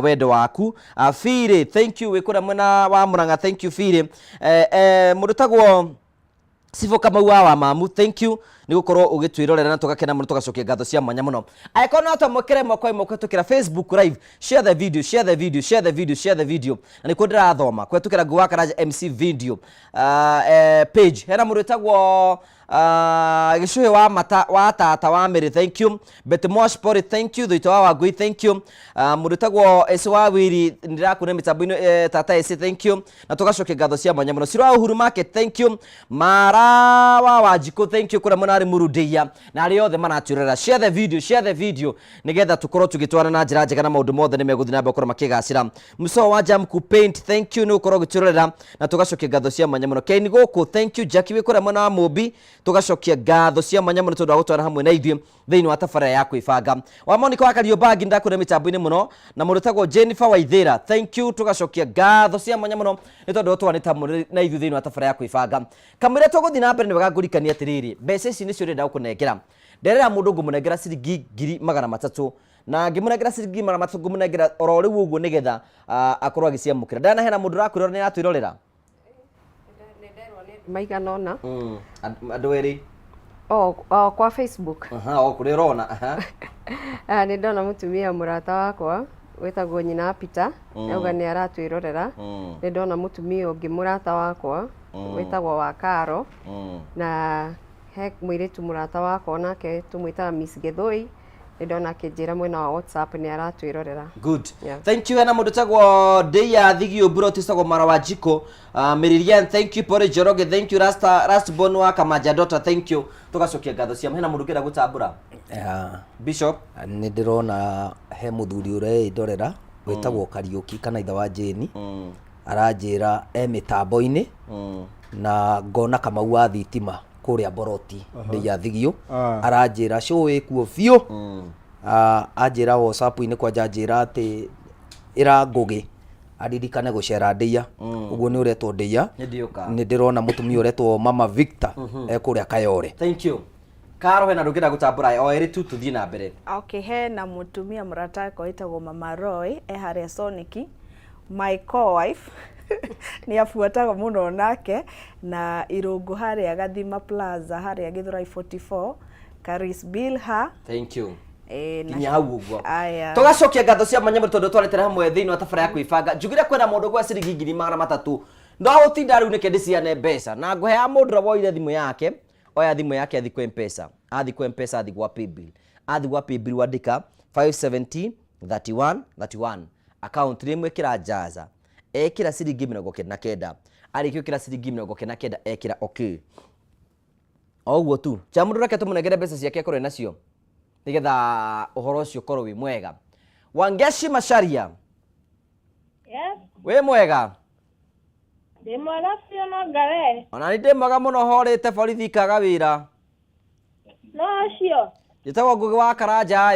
wendo waku. Fire, thank you wikura mwena wa Muranga, thank you Fire. Murutagwo Sivo Kamau wa Mamu, thank you ni gukorwo ugitwirorera na tugakena muno tugacokia ngatho cia mwanya muno. Aikona ato mokere moko tukira Facebook live, share the video, share the video, share the video, share the video. Na ni kundira thoma kwetukira Nguwa Karaja MC video page. Hena murutagwo gishuhe wa mata wa tata wa Mary, thank you. Betmosh Pori, thank you. Thuito wa Ngui, thank you. Murutagwo Eswa Wiri ndirakune mitambo tata ese, thank you. Na tugacokia ngatho cia mwanya muno. Sirwa Uhuru Market, thank you. Mara wa Wajiko, thank you. Kura munari murudeia na ari othe manaturera. Share the video, share the video nigetha tukorwo tugitwarana na njira njega na maundu mothe ni meguthi na mbekora makigacira. Muso wa Jam ku Paint, thank you ni ukorwo giturera na tugacokia ngatho cia mwanya muno. Kaini guku, thank you. Jackie wikora mwana wa Mobi, tugacokia ngatho cia mwanya muno tondu wa gutwara hamwe na ithuĩ thiini wa tabara ya kwibanga. Wa Monica wa Kariobangi ndakure mitambo-ini muno na murutagwo Jennifer Waithira, thank you. Tugacokia ngatho cia mwanya muno ni tondu twanite hamwe na ithuĩ thiini wa tabara ya kwibanga. Kamwire tuguthi na mbere ni wega ngurikania atiriri, mbeca ici nicio ndenda gukunengera. Nderera mundu ngumunengera ciringi 300 na ngimunengera ciringi 300 ngumunengera oro riu uguo nigetha akorwo agiciamukira. Ndana hena mundu rakwirora ni atwirorera maiganona andu eri kwa Facebook. Kuri rona ni ndona mutumia murata wakwa wetagwo nyina Peter auga ni aratwirorera. Ni ndona mutumia ungi murata wakwa wetagwo wa Karo na he mwiritu murata wakwa nake tumwita Miss Gethoi. Ni ndona akinjira mwena wa WhatsApp ni aratwirorera. Good. Thank you. Hena mundu tagwo Deya Thigio Bro tisagwo Mara wa Jiko, Meridian, thank you. Pore Joroge, thank you. Rastborn wa Kamaja Dota, thank you. Tugacokia ngatho cia hena mundu kira gutambura Bishop. Ni ndirona he muthuri ure ndorera wetagwo Kariuki kana itha wa Jeni aranjira mitambo-ini na ngona Kamau wa thitima kuria Boroti Deya Thigio aranjira show ikuo biu anjira WhatsApp-ini kwa janjira ati ira ngugi aririkane gucera Deya uguo ni uretwo Deya. Ni ndirona mutumia uretwo Mama Victor kuria Kayore. Thank you. Karo hena ndukira gutambura o eri tu tuthie na mbere. Okay, hena mutumia murata ko itagwo Mama Roy haria Soniki, my co-wife ni afuataga muno nake na irungu haria Gathima Plaza haria Githurai 44 Karis Bilha. Thank you. Kinya hau uguo. Tugacokia ngatho cia mwanya tondu twaretera hamwe thiini wa tabara ya kwibanga. Njugire kwena mundu gwa ciringi 300 ndo utinda riu nike ndiciane mbeca na nguhea mundu rawoire thimu yake, oya thimu yake athi kwa M-Pesa, athi kwa M-Pesa, athi kwa Paybill, athi kwa Paybill wandika 570 31 31 account rimwe kira jaza ekira ciringi 99 arikio kira ciringi 99 ekira okay oguo tu chamundu rake tumunegere mbeca ciake korwe nacio nigetha uhoro ucio korwo wi mwega. Wangeshi Masharia, yes we mwega? Ndi mwega cio no ngawe ona ni ndi mwega muno horite borithi kaga wira no cio gitagwo Ngugi wa Karanja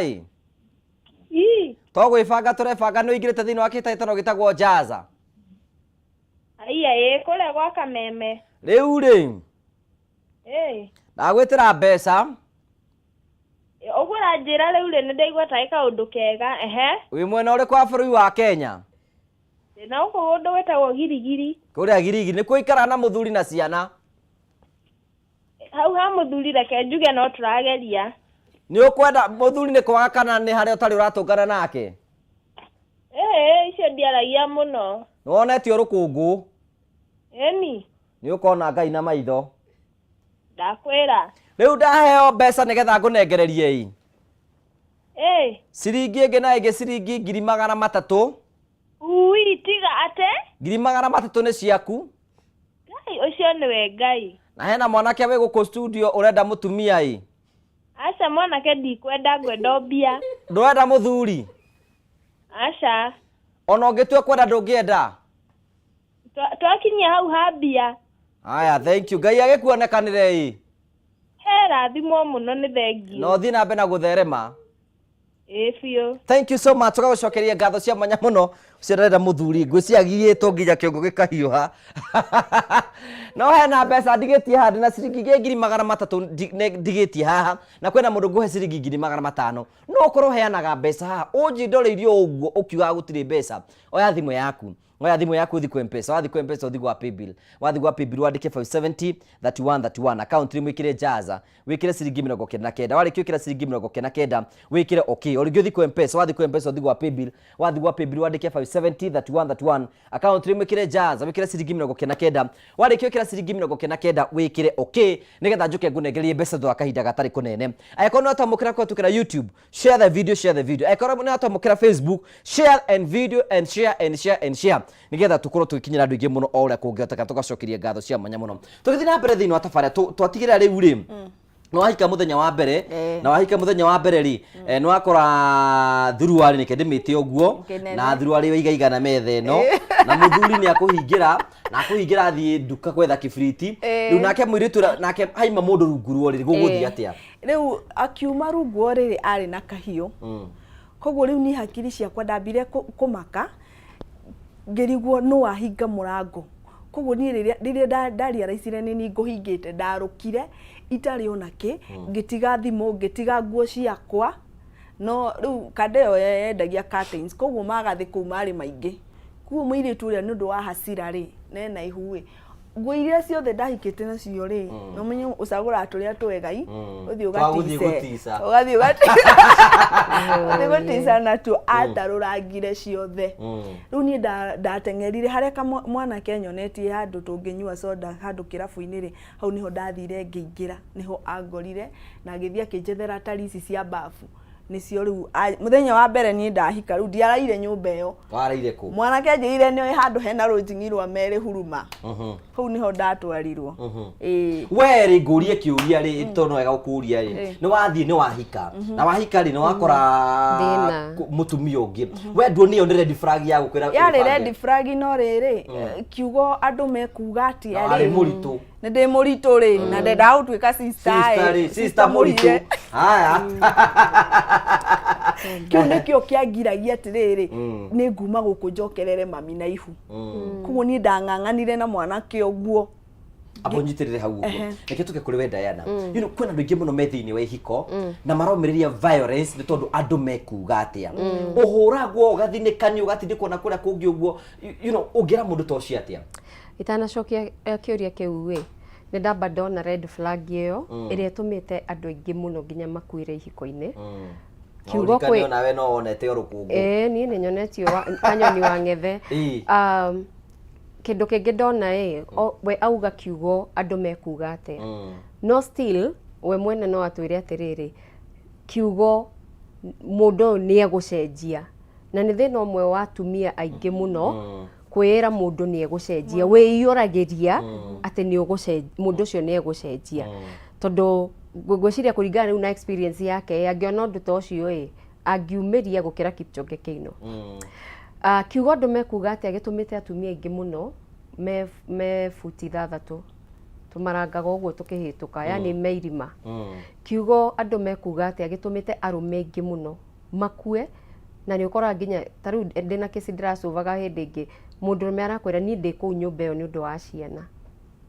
togwibanga turebanga ni ingirite thiini wa kitaitano gitagwo Jaza aiya kuria gwa Kameme riu ri ndagwitira mbeca ugura njira riu ri ni ndaigua ta kaundu kega wi mwena uri kwa bururi wa Kenya na uko undu wetagwo Girigiri kuria Girigiri ni kuikara na muthuri na ciana hau ha muthuri reke njuge no turageria ni ukwenda muthuri ni kwaga kana ni haria utari uratungana nake icio ndiaragia muno wonetio rukungu ni ukona Ngai na maitho ndakwira riu ndaheo mbeca nigetha ngunengererie ciringi ingi na ingi ciringi 300 ui tiga ate 300 ni ciaku Ngai ucio niwe Ngai na hena mwanake we guku studio urenda mutumia aca mwanake ndikwenda ngwenda mbia ndwenda muthuri aca ona ungitue kwenda ndungienda twakinyia hau ha mbia. Aya, thank you. Ngai agikuonekanire he rathimo muno ni thengi no thi na mbere na gutherema Biũ. Thank you so much. Tugagucokeria ngatho cia mwanya muno cirarenda muthuri ngwiciagiyitwo nginya kiongo gikahiuha. No hena mbeca ndigitie handi na ciringi 300 ndigitie haha na kwena mundu nguhe ciringi 500. No korwo heanaga mbeca haha unjindoreirio uguo ukiuga gutire mbeca. Oya thimu yaku. Ngoya thimu yaku uthi kwa M-Pesa, wathi kwa M-Pesa uthi kwa Paybill. Wathi kwa Paybill wandike 570 31 account mwikire jaza, wikire ciringi 99. Wariki wikira ciringi 99, wikire okay. Origi uthi kwa M-Pesa, wathi kwa M-Pesa uthi kwa Paybill. Wathi kwa Paybill wandike 570 31 account mwikire jaza, wikire ciringi 99. Wariki wikira ciringi 99, wikire okay. Nigetha njuke ngunegerie mbeca thwa kahinda gatari kunene. Ayako no atamukira kwa tukira YouTube, share the video. Ayako no atamukira Facebook, share and video and share. Nigetha tukorwo tukinyira andu ingi muno ore kungehoteka tugacokeria ngatho cia mwanya muno tugithi na mbere thini wa tafaria twatigira riu ri no wahika muthenya wa mbere na wahika muthenya wa mbere ri no akora thuruari nike ndimite oguo na thuruari wigaigana methe no na muthuri ni akuhingira na akuhingira athie nduka kwetha kibiriti riu nake mwiritu nake haima mundu runguruo ri guguthi atia riu akiuma runguo ri ari na kahiu koguo riu ni hakiri ciakwa ndambire kumaka ngerigwo no ahinga murango koguo ni riria ndaria raicire ni nguhingite ndarukire itari onake ngitiga thimo ngitiga nguo ciakwa no riu kadeo yendagia curtains koguo magathi kuu mari maingi kuo mwiritu ria nundu wa hasira ri nena ihuwe nguo iria ciothe ndahikite nacio ri no menye ucagura turia twegai uthi ugatisa ugatisa na tu atarurangire ciothe riu ni ndatengerire haria kama mwana kenyonetie handu tunginyua soda handu kirabu-ini ri hau niho ndathire ngiingira niho angorire na ngithia kinjethera tarisi cia bafu nicio riu muthenya wa mbere ni ndahika riu ndiaraire nyumba iyo waraire ku mwana kenjire ni handu hena rujingi rwa mere huruma hau niho ndatwarirwo weri ngurie kiuria ri tono wega ukuria ri ni wathie ni wahika na wahika ri ni wakora mutumia ungi wendu ni on red flag ya gukwira yari red flag no riri kiugo andu mekuga ati ari muritu ni ndi muritu ri na ndenda utwika sister muritu haya kiu nikio kiangiragia atiriri ni nguma guku njokerere mami na ihu kuo ni ndang'ang'anire na mwana kioguo abonyitirire hau uguo nike tuke kuri we Diana kwena andu ingi muno methini wa ihiko na maromiriria violence ni tondu andu mekuga atia uhuragwo ugathinikani ugatindikwo na kuria kungi uguo ungira mundu tocio atia itanacokia kiuria kiu we ni ndamba ndona red flag iyo iria itumite andu aingi muno nginya makuire ihiko-ini kiugo kwe nawe no onete rukungu ni nyonetio kanyoni wa ngethe kindu kingi ndona we auga kiugo andu mekuga ate no still we mwene no atwire atiriri kiugo mundu ni egucenjia na ni thina umwe wa atumia aingi muno kwira mundu ni egucenjia wiyuragiria ati ni ugucenjia mundu ucio ni egucenjia tondu gwiciria kuringana riu na experience yake angiona undu ta ucio angiumiria gukira Kipchoge Keino kiugo andu mekuga ati agitumite atumia aingi muno me futi 6 tumarangaga uguo tukihituka yani meirima kiugo andu mekuga ati agitumite arume aingi muno makue na ni ukora nginya tariu ndina kesi ndiracuvaga hindi ingi mundu me arakwira ni ndi kuu nyumba iyo ni undu wa ciana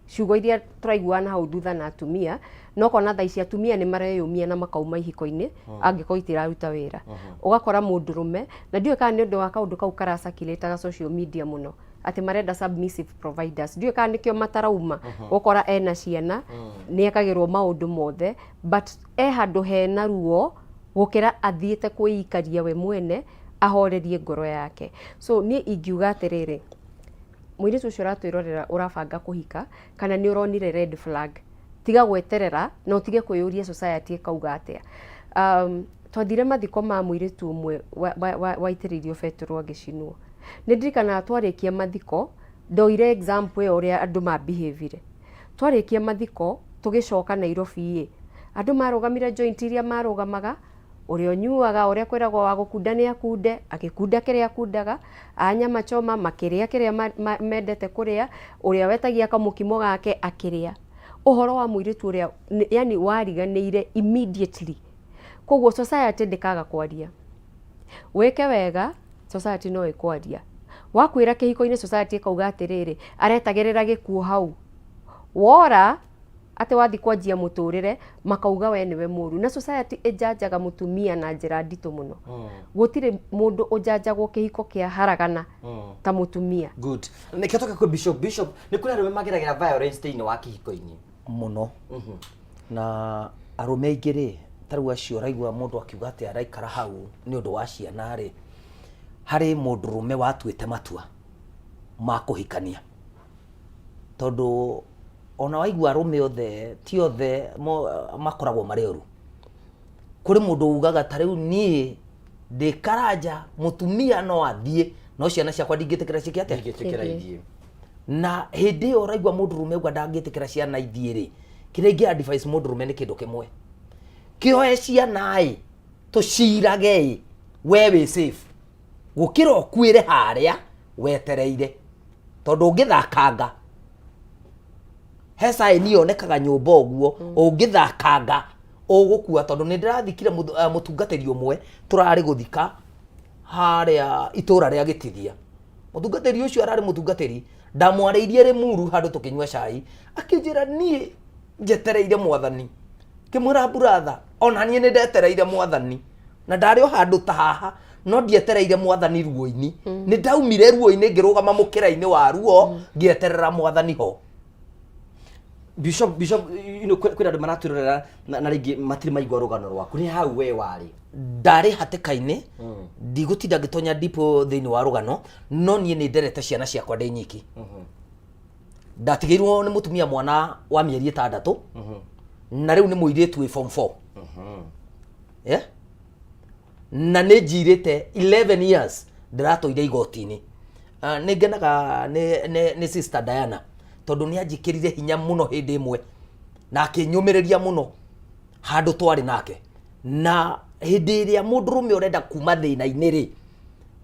ciugo iria turaiguana hau thutha na atumia no kona tha ici atumia ni mareyumia na makauma ihiko-ini angiko itiraruta wira ugakora mundu rume na ndiwe kana ni undu wa kaundu kau karacakilitaga social media muno ati marenda submissive providers ndiwe kana nikio matarauma ukora ena ciana ni akagirwo maundu mothe but handu hena ruo gukira athiete kuikaria we mwene ahorerie ngoro yake so ni ingiuga atiriri mwiritu ucio ratwirorera urabanga kuhika kana ni uronire red flag tiga gweterera no tige kuyuria society kauga atia twathire mathiko ma mwiritu umwe waitiririo betro agicinwo ni ndirikana twarikia mathiko ndoire example ya uria andu ma behavior twarikia mathiko tugicoka Nairobi andu marugamire joint iria marugamaga uria nyuaga uria kwiragwo wa gukunda ni akunde agikunda kiria akundaga anyama choma makiria kiria mendete kuria uria wetagia kamukimo gake akiria uhoro wa mwiritu uria yani wariganiire immediately koguo society ndikaga kwaria weke wega society no ikwaria wakwira kihiko-ini society ikauga atiriri aretagirira gikuo hau wora ate wathi kwanjia muturire makauga we niwe muru na society ejajaga mutumia na njira nditu muno gutire mundu ujajagwo kihiko kia haragana ta mutumia good nikatoka kwa bishop ni kuri arume magiragira violence teini wa kihiko-ini muno na arume aingiri tarua cio raigua mundu akiuga ati araikara hau ni undu wa ciana ri hari mundurume watuite matua ma kuhikania tondu ona waigua arume othe ti othe makoragwo mari oru kuri mundu ugaga tariu nie ndikaranja mutumia no athie no ciana ciakwa ndingitikira cikia ate ndingitikira ithie na hindi yo raigua mundurume uga ndangitikira ciana ithie ri kirengi advice mundurume ni kindu kimwe kioe ciana tucirage we wi safe gukira okuire haria wetereire tondu ungithakanga hesa ni onekaga nyumba oguo ungithakanga ugukua tondu ni ndirathikire mutungatiri umwe turari guthika haria itura ria gitithia mutungatiri ucio arari mutungatiri ndamwareirie ri muru handu tukinywa cai akinjira nie njetereire mwathani kimura brother ona nie ni ndetereire mwathani na ndari o handu ta haha no ndietereire mwathani ruo-ini ni ndaumire ruo-ini ngirugama mukira-ini wa ruo ngieterera mwathani ho bishop kwira andu maraturera na ringi matiri maigwa rugano rwaku ni hau we wari ndari hatikaini ndigutinda ngitonya ndipo thiini wa rugano no nie ni nderete ciana ciakwa ndi nyiki ndatigirwo ni mutumia mwana wa mieri 6 na riu ni muiritu wi form 4 yeah na ni njirite 11 years ndiratoire igoti-ini ni ngenaga ni sister Diana tondu ni anjikirire hinya muno hindi imwe na akinyumiriria muno handu twari nake na hindi iria mundurume urenda kuma thina-ini ri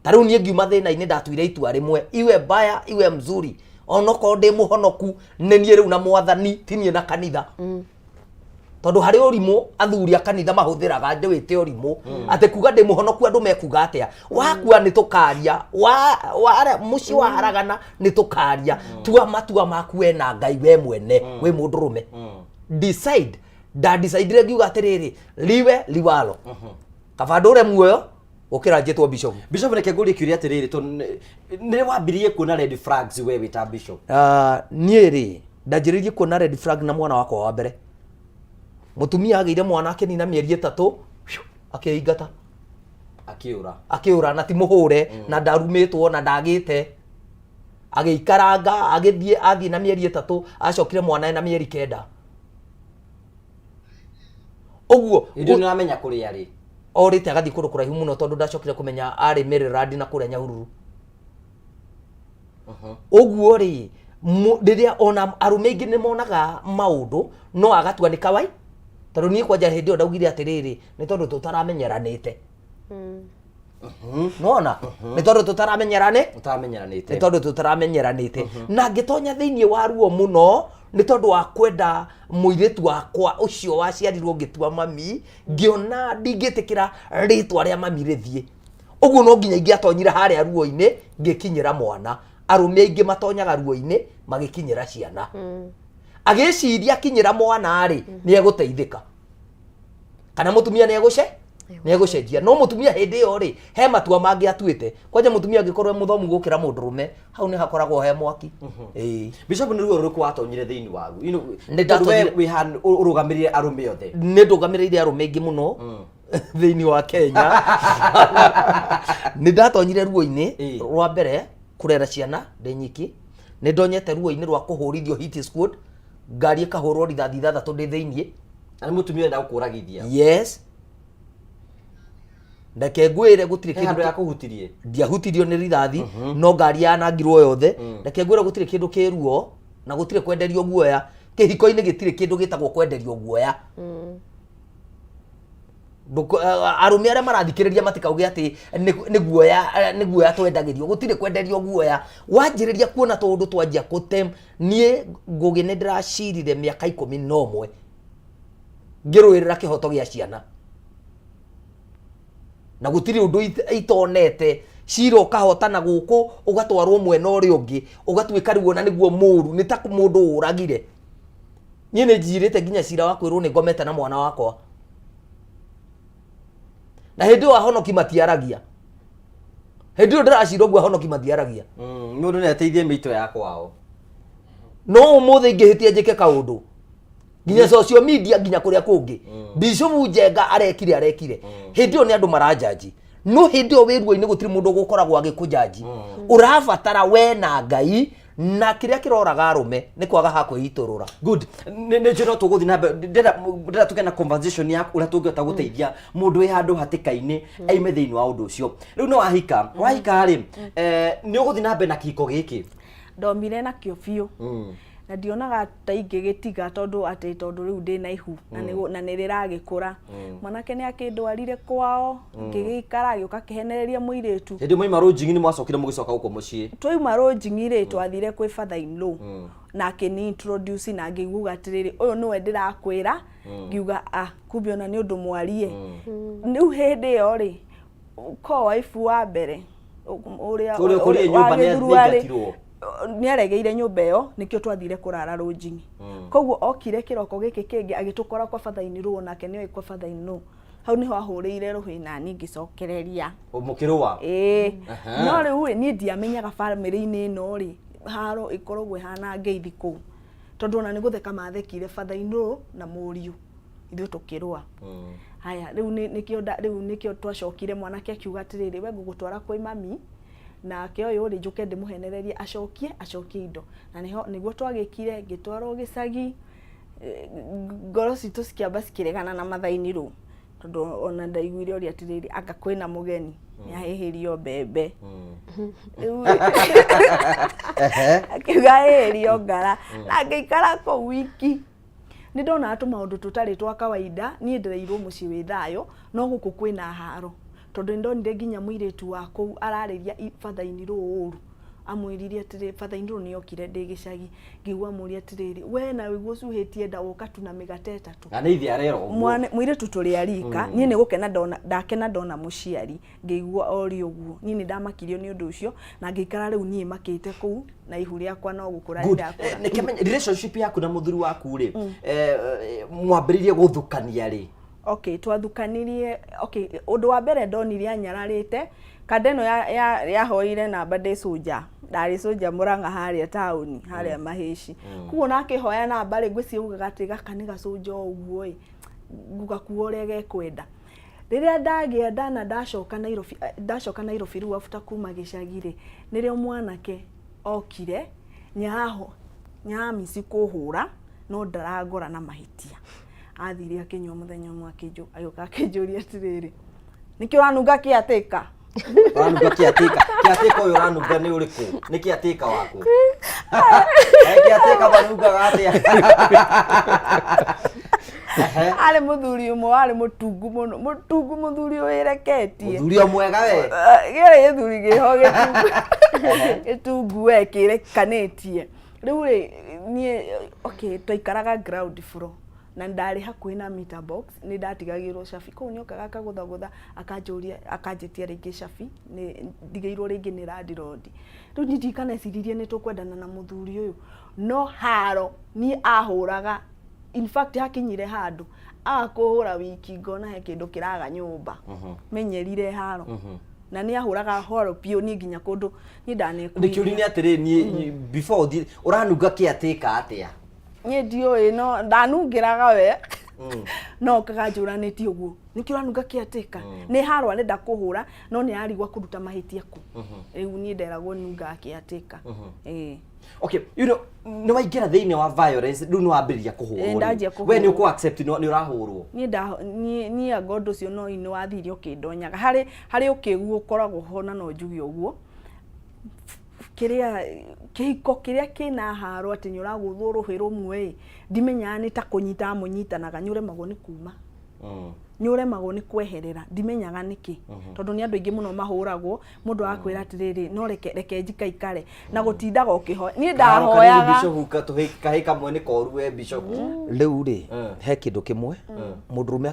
tariu nie ngiuma thina-ini ndatuire itua rimwe iwe baya iwe mzuri onoko ndi muhonoku ni nie riu na mwathani tinie na kanitha tondu hari urimu athuri a kanitha mahuthiraga ndwite urimu ate kuga ndi muhonoku andu mekuga atia wakua ni tukaria wa muci wa haragana ni tukaria tua matua maku we na Ngai we mwene we mundurume decide decide ngiuga atiriri liwe liwalo kabandure muoyo ukira njitwo bishop reke nguri kiuria atiriri to ni wambirie kuona red flags we wita bishop nie ri ndanjiririe kuona red flag na mwana wakwa wa mbere mutumia ageire mwana akinina mieri 3 akiingata akiura na ti muhure na ndarumitwo na ndagite ageikaranga agithie athi na mieri 3 acokire mwana na mieri 9 oguo ndio niramenya kuri ari orite agathi kundu kuraihu muno tondu ndacokire kumenya ari Maryland na kuria Nyahururu oguo ri riria ona arume ingi ni monaga maundu no agatua ni kawai tondu nie kwanja hindi o ndaugire atiriri ni tondu tutaramenyeranite nona ni tondu tutaramenyeranite ni tondu tutaramenyeranite na ngitonya thiini wa ruo muno ni tondu wa kwenda muiritu wakwa ucio waciarirwo ngitua mami ngiona ndingitikira ritwa ria mami rithie uguo no nginya ingiatonyira haria ruo-ini ngikinyira mwana arume aingi matonyaga ruo-ini magikinyira ciana agiciria akinyira mwana ri ni eguteithika kana mutumia ni egucenjia no mutumia hindi yo ri he matua mangi atuite kwanja mutumia angikorwo muthomu gukira mundurume hau ni hakoragwo he mwaki bishop ni ruo ruku watonyire thiini wagu we han urugamirire arume othe ni ndugamirire arume aingi muno thiini wa Kenya ni ndatonyire ruo-ini rwa mbere kurera ciana ndi nyiki ni ndonyete ruo-ini rwa kuhurithio hit squad ngari ikahurwo rithathi 3 ndi thiini ani mutumia nda gukuragithia yes ndeke ngwire gutire kindu ya kuhutirie ndiahutirio ni rithathi no ngari yanangirwo yothe ndeke ngwire gutire kindu kiruo na gutire kwenderio guoya kihiko-ini gitire kindu gitagwo kwenderio guoya arume aria marathikiriria matikauge ati ni guoya twendagirio gutire kwenderio guoya wanjiriria kuona tondu twanjia kutem nie ngugi ni ndiracirire miaka 11 ngiruirira kihoto gia ciana na gutiri undu itonete cira ukahotana guku ugatwarwo mwena uri ungi ugatwika riu ona niguo muru ni ta mundu uragire nie ne njirite nginya cira wakwirwo ni ngomete na mwana wakwa na hindi wa honoki matiaragia hindi ndiracira guo honoki matiaragia mundu ni ateithie mito yakwao no umuthi ingihitia njike kaundu nginya social media nginya kuria kungi Bishop Njenga arekire hindi ni andu marajaji no hindi wirwo-ini gutiri mundu gukoragwo agikujaji urabatara we na Ngai na kiria kiroraga arume ni kwaga hakwe iturura good ne jero tuguthi na ndera tukena conversation yaku ura tungihota guteithia mundu wi handu hatikaini aime thiini wa undu ucio riu no wahika ri ni uguthi na mbe na kiko giki ndomire na kio biu na ndionaga ta ingigitiga tondu riu ndi na ihu na niragikura manake ni akindwarire kwao ngigikara agioka kihenereria muiritu ndi moima rojingi ni mwacokire mugicoka guko mucii twaima rojingi ri twathire kwi father in law na akini introduce na ngiguga atiriri uyu niwe ndirakwira ngiuga kumbe ona ni undu mwarie riu hindi yo ri ko wife wa mbere uria kuri nyumba ni ngatirwo ni aregeire nyumba iyo nikio twathire kurara rojingi koguo okire kiroko giki kingi agitukora kwa father in law nake niwe kwa father in law hau niho ahurire ruhi na ni ngicokereria mukirwa no riu ni ndiamenyaga family-ini ino ri haro ikorogwe hana ngeithi ku tondu ona ni gutheka mathekire father in law na muriu ithu tukirwa haya riu nikio twacokire mwanake akiuga atiriri we ngugutwara kwa mami na kio yuri njuke ndimuhenererie acokie indo na niguo twagikire ngitwarwo gicagi ngoro citu cikiamba cikiregana na mathaini ru tondu ona ndaiguire uri atiriri anga kwina mugeni yahihirio mbembe akiuga hihirio ngara na ngikara ko wiki ni ndona atu maundu tutari twa kawaida ni ndireirwo muci wi thayo no guku kwina haro tondu ndonire nginya muiritu wako arariria father in law uru amwiririe atiri father in law ni okire ndi gicagi ngigwa muri atiriri we na wiguo cuhitie nda woka tu na migate tatu ana ithi arero muiritu turi arika nie ni gukena ndona muciari ngigwa ori uguo nie ni ndamakirio ni undu ucio na ngikara riu nie makite ku na ihu riakwa no gukura ndakura nikemenya relationship yaku na muthuri waku ri mwambiririe guthukania ri okay twathukanirie okay undu wa mbere ndonirie anyararite kadeno ya hoire namba ndi soja ndari soja Murang'a haria tauni haria mahishi kuo nake hoya namba ri ngwisi ugaga ati gakaniga soja uguo nguga kuore gekwenda riria ndagia ndana ndacoka Nairobi riu afuta kuma gicagire nirio mwanake okire nyamisi kuhura no ndaragora na mahitia athire akinywa muthenya umwe ayoka akinjuria atiriri nikio ranunga kiatika ranunga kiatika uyu ranunga ni uriku ni kiatika waku kiatika ranunga gatia ale muthuri umwe ari mutungu muthuri wireketie muthuri mwega we gere githuri giho gitungu wekire kanetie riu ri nie okay twaikaraga ground floor na ndari hakuhi na meter box ni ndatigagirwo cabi ko nyokaga kagutha akanjuria akanjitia ringi cabi ni ndigeirwo ringi ni landlord riu ndikana ciririe ni tukwendana na muthuri uyu no haro ni ahuraga in fact hakinyire handu akuhura wiki ngona he kindu kiraga nyumba menyerire haro na ni ahuraga horo pio ni nginya kundu ni ndanekuire ndikiuri ni atiri ni before uranunga kiatika atia nye dio no ndanungiraga we no kagajuraniti uguo nikio ranunga kiatika ni harwa nenda kuhura no ni arigwa kuruta mahitia ku riu ni nderagwo nunga kiatika okay you know no waingira thiini wa violence riu no wambiria kuhurwo we ni uko accept ni urahurwo ni agondo cio no ino wathiri ukindonyaga hari ukiguo koragwo hona no njugi uguo kihiko kiria kina haro ati nyuraguthwo ruhi rumwe ndimenya ni ta kunyita munyitanaga nyure magoni kuma nyure magoni kweherera ndimenyaga niki tondu ni andu ingi muno mahuragwo mundu akwira atiriri no reke njika ikare na gutindaga ukiho ni ndahoyaga bishohuka tuhika mwene koru we bishoku riu ri he kindu kimwe mundurume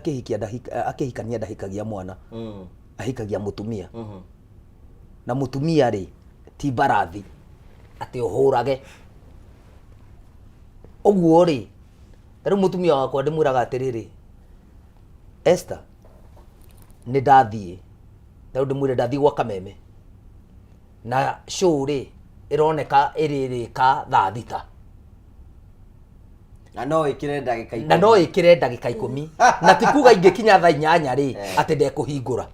akihikania ndahikagia mwana ahikagia mutumia na mutumia ri ti barathi ati uhurage oguo ri tari mutumia wakwa ndimwiraga atiriri Esther ni ndathie tari ndimwire ndathie gwa Kameme na show ri ironeka iririka thaa 6 na no ikire ndagika 10 na no ikire ndagika 10 na tikuga ingikinya thaa 8 ri ati ndekuhingura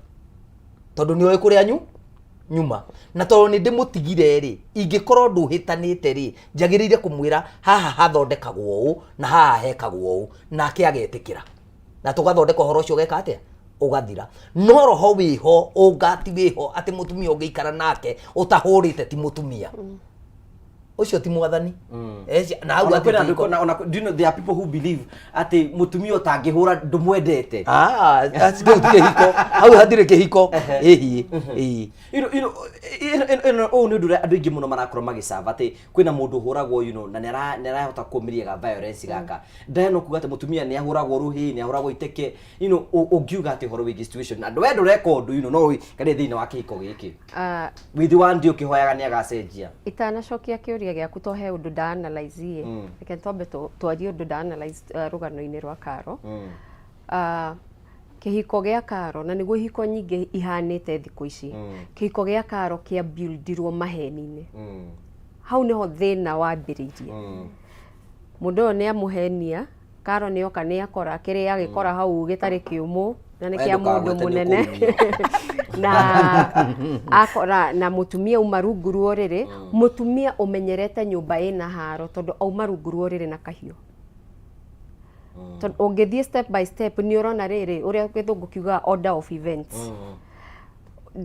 tondu ni oy kuria nyuma na tondu ni ndimutigire ri ingikorwo nduhitanite ri njagirire kumwira haha hathondekagwo uu na haha hekagwo uu nake agetikira na tugathondeka horo ucio geka atia ugathira no roho wiho ungati wiho ati mutumia ungiikara nake utahurite ti mutumia ucio ti mwathani na au ati do you know there are people who believe ati mutumia utangihura ndumwendete atike hiko au hathire kihiko ehi o ni ndure andu ingi muno marakoro magisava ati kwina mundu huragwo na nerahota kumiria ga violence gaka ndeno kuga ati mutumia ni ahuragwo ruhi ni ahuragwo iteke ungiuga ati horo wigi situation andu wendo record no kare thina wa kihiko giki with one dio kihoyaga ni agacenjia itana cokia kiuria giaku to he undu da analyze reke tombe twarie undu da analyze rugano-ini rwa Karo kihiko gia Karo na niguo hiko nyingi ihanite thiku ici kihiko gia Karo kia buildirwo maheni-ini hau niho thina wambiririe mundu ni amuhenia Karo ni oka ni akora kiri agikora hau gitari kiumu na ni kia mundu munene na akora na mutumia umarungu ruorire mutumia umenyerete nyumba ina haro tondu aumarungu ruorire na kahio tondu ungithie step by step ni urona riri uria githungu kiuga order of events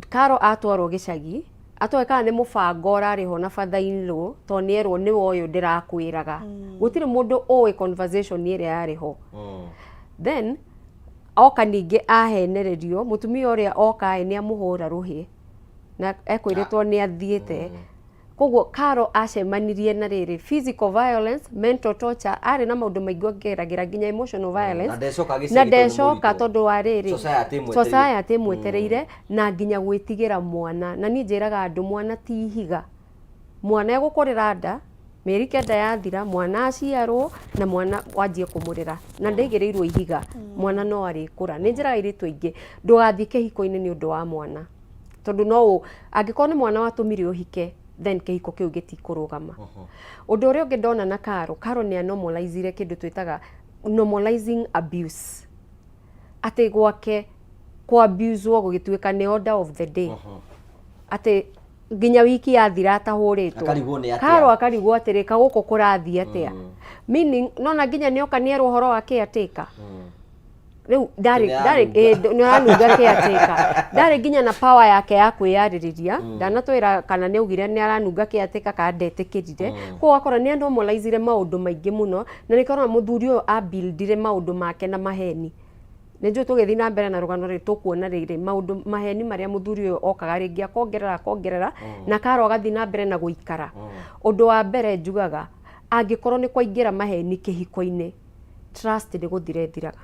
Karo atwarwo gicagi atweka ni mubango rariho na father-in-law to nierwo ni woyo ndirakwiraga gutire mundu owe conversation ni ire yariho then oka ningi ahenererio mutumia uria oka ni amuhura ruhi na ekwiritwo ni athiete koguo Karo acemanirie na riri physical violence mental torture ari na maundu maingi ngeragira nginya emotional violence na ndecoka tondu wa riri society mwetereire na nginya gwitigira mwana na ni njiraga andu mwana ti higa mwana egukorera nda meri kenda yathira mwana aciarwo na mwana wanjie kumurira na ndegereirwo ihiga mwana no ari kura ni njira iritu ingi ndugathike hiko-ini ni undu wa mwana tondu no angikorwo ni mwana watumire uhike then kihiko kiu gitikurugama undu uria ungi ndona na Karo ni anormalizire kindu twitaga normalizing abuse ati gwake kwa abuse wo gugituika ni order of the day ati nginya wiki yathira atahuritwo Karo akarigwo atirika guku kurathie atia meaning nona nginya nioka nierwo horo wake atika riu ndari ni anuga ke atika ndari nginya na power yake ya kwiyaririria ndanatwira kana ni ugire ni aranuga ke atika ka ndetikirire ko akora ni normalizire maundu maingi muno na nikora muthuri uyu abuildire maundu make na maheni Nejo tugethi na mbere na rugano ri tukuona riri maundu maheni maria muthuri uyu okaga ringi akongerera na Karo agathi na mbere na guikara undu wa mbere njugaga angikorwo ni kwaingira maheni kihiko-ini trust ni guthire thiraga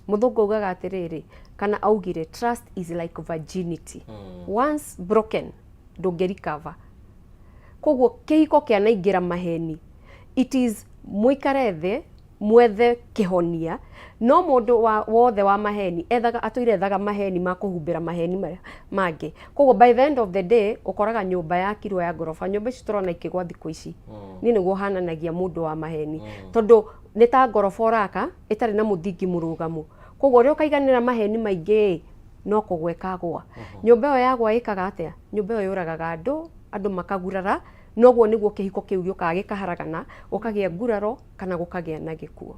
muthungu ugaga atiriri kana augire trust is like virginity once broken ndungirikava koguo kihiko kianaingira maheni it is muikare thi mwethe kihonia no mundu wothe wa maheni ethaga atuirethaga maheni ma kuhumbira maheni mangi koguo by the end of the day ukoraga nyumba ya kirwa ya gorofa nyumba ici turona ikigwa thiku ici ni niguo hananagia mundu wa maheni tondu ni ta gorofa uraka itari na muthingi murugamu koguo rio kaiganira maheni maingi no kugwekagwa nyumba yo yagwa ikaga atia nyumba yo yuragaga andu makagurara noguo niguo kihiko kiu giokaga gikaharagana ukagia nguraro kana gukagia na gikuo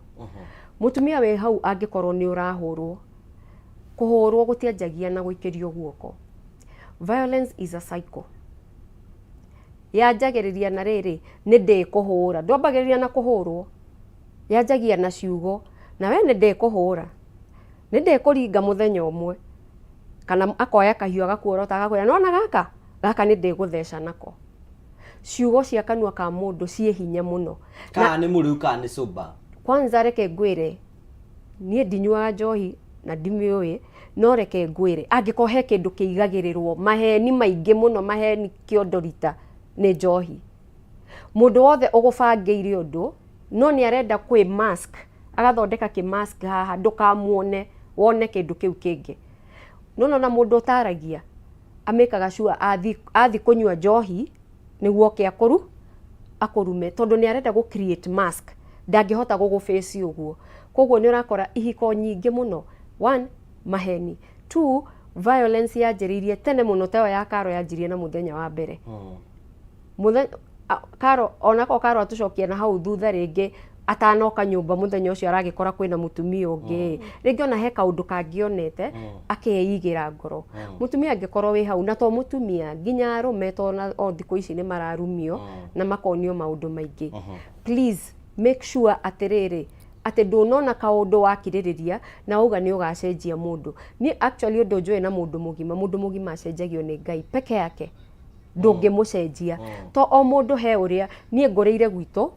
mutumia we hau angikorwo ni urahurwo kuhurwo gutianjagia na guikirio guoko violence is a cycle yanjagiriria na riri ni ndikuhura ndwambagiriria na kuhurwo yanjagia na ciugo na we ni ndikuhura ni ndikuringa muthenya umwe kana akoya kahiu agakuorota agakwira nona gaka ni ndigutheca nako ciugo cia kanua ka mundu cie hinya muno kana ni muriu kana ni soba kwanza reke ngwire nie ndinyuaga njohi na ndimiui no reke ngwire angĩkorwo he kĩndũ kĩigagĩrĩrwo maheni maingĩ mũno maheni kĩondorita nĩ njohi. Mũndũ wothe ũgũbangĩire ũndũ no nĩ arenda kwĩ mask agathondeka kĩ mask haha ndũkamuone wone kĩndũ kĩu kĩngĩ. No na mũndũ ũtaragia amekaga sure athi kũnyua njohi nĩguo kĩakũru akũrume tondũ nĩ arenda gũ create mask ndangĩhota gũgũface ũguo. Koguo nĩ ũrakora ihiko nyingĩ mũno. 1 maheni, 2 violence yanjĩrĩirie tene mũno tayo ya Karo yanjirie na mũthenya wa mbere. Karo onako Karo atucokia na hau thutha rĩngĩ atanoka nyũmba mũthenya ũcio aragĩkora kwĩna mũtumia ũngĩ rĩngĩ ona he kaũndũ kangĩonete akeigĩra ngoro. Mũtumia angĩkorwo wĩ hau na to mũtumia nginya arũme tona o thikũ ici nĩ mararumio na makonio maũndũ maingĩ. Please make sure atĩrĩrĩ atĩ ndũnona kaũndũ wakirĩrĩria na uga nĩ ũgacenjia mũndũ. Ni actually ũndũ njũĩ na mũndũ mũgima acenjagio nĩ Ngai peke yake ndũngĩmũcenjia. To o mũndũ he ũrĩa niĩ ngũrĩire gwitũ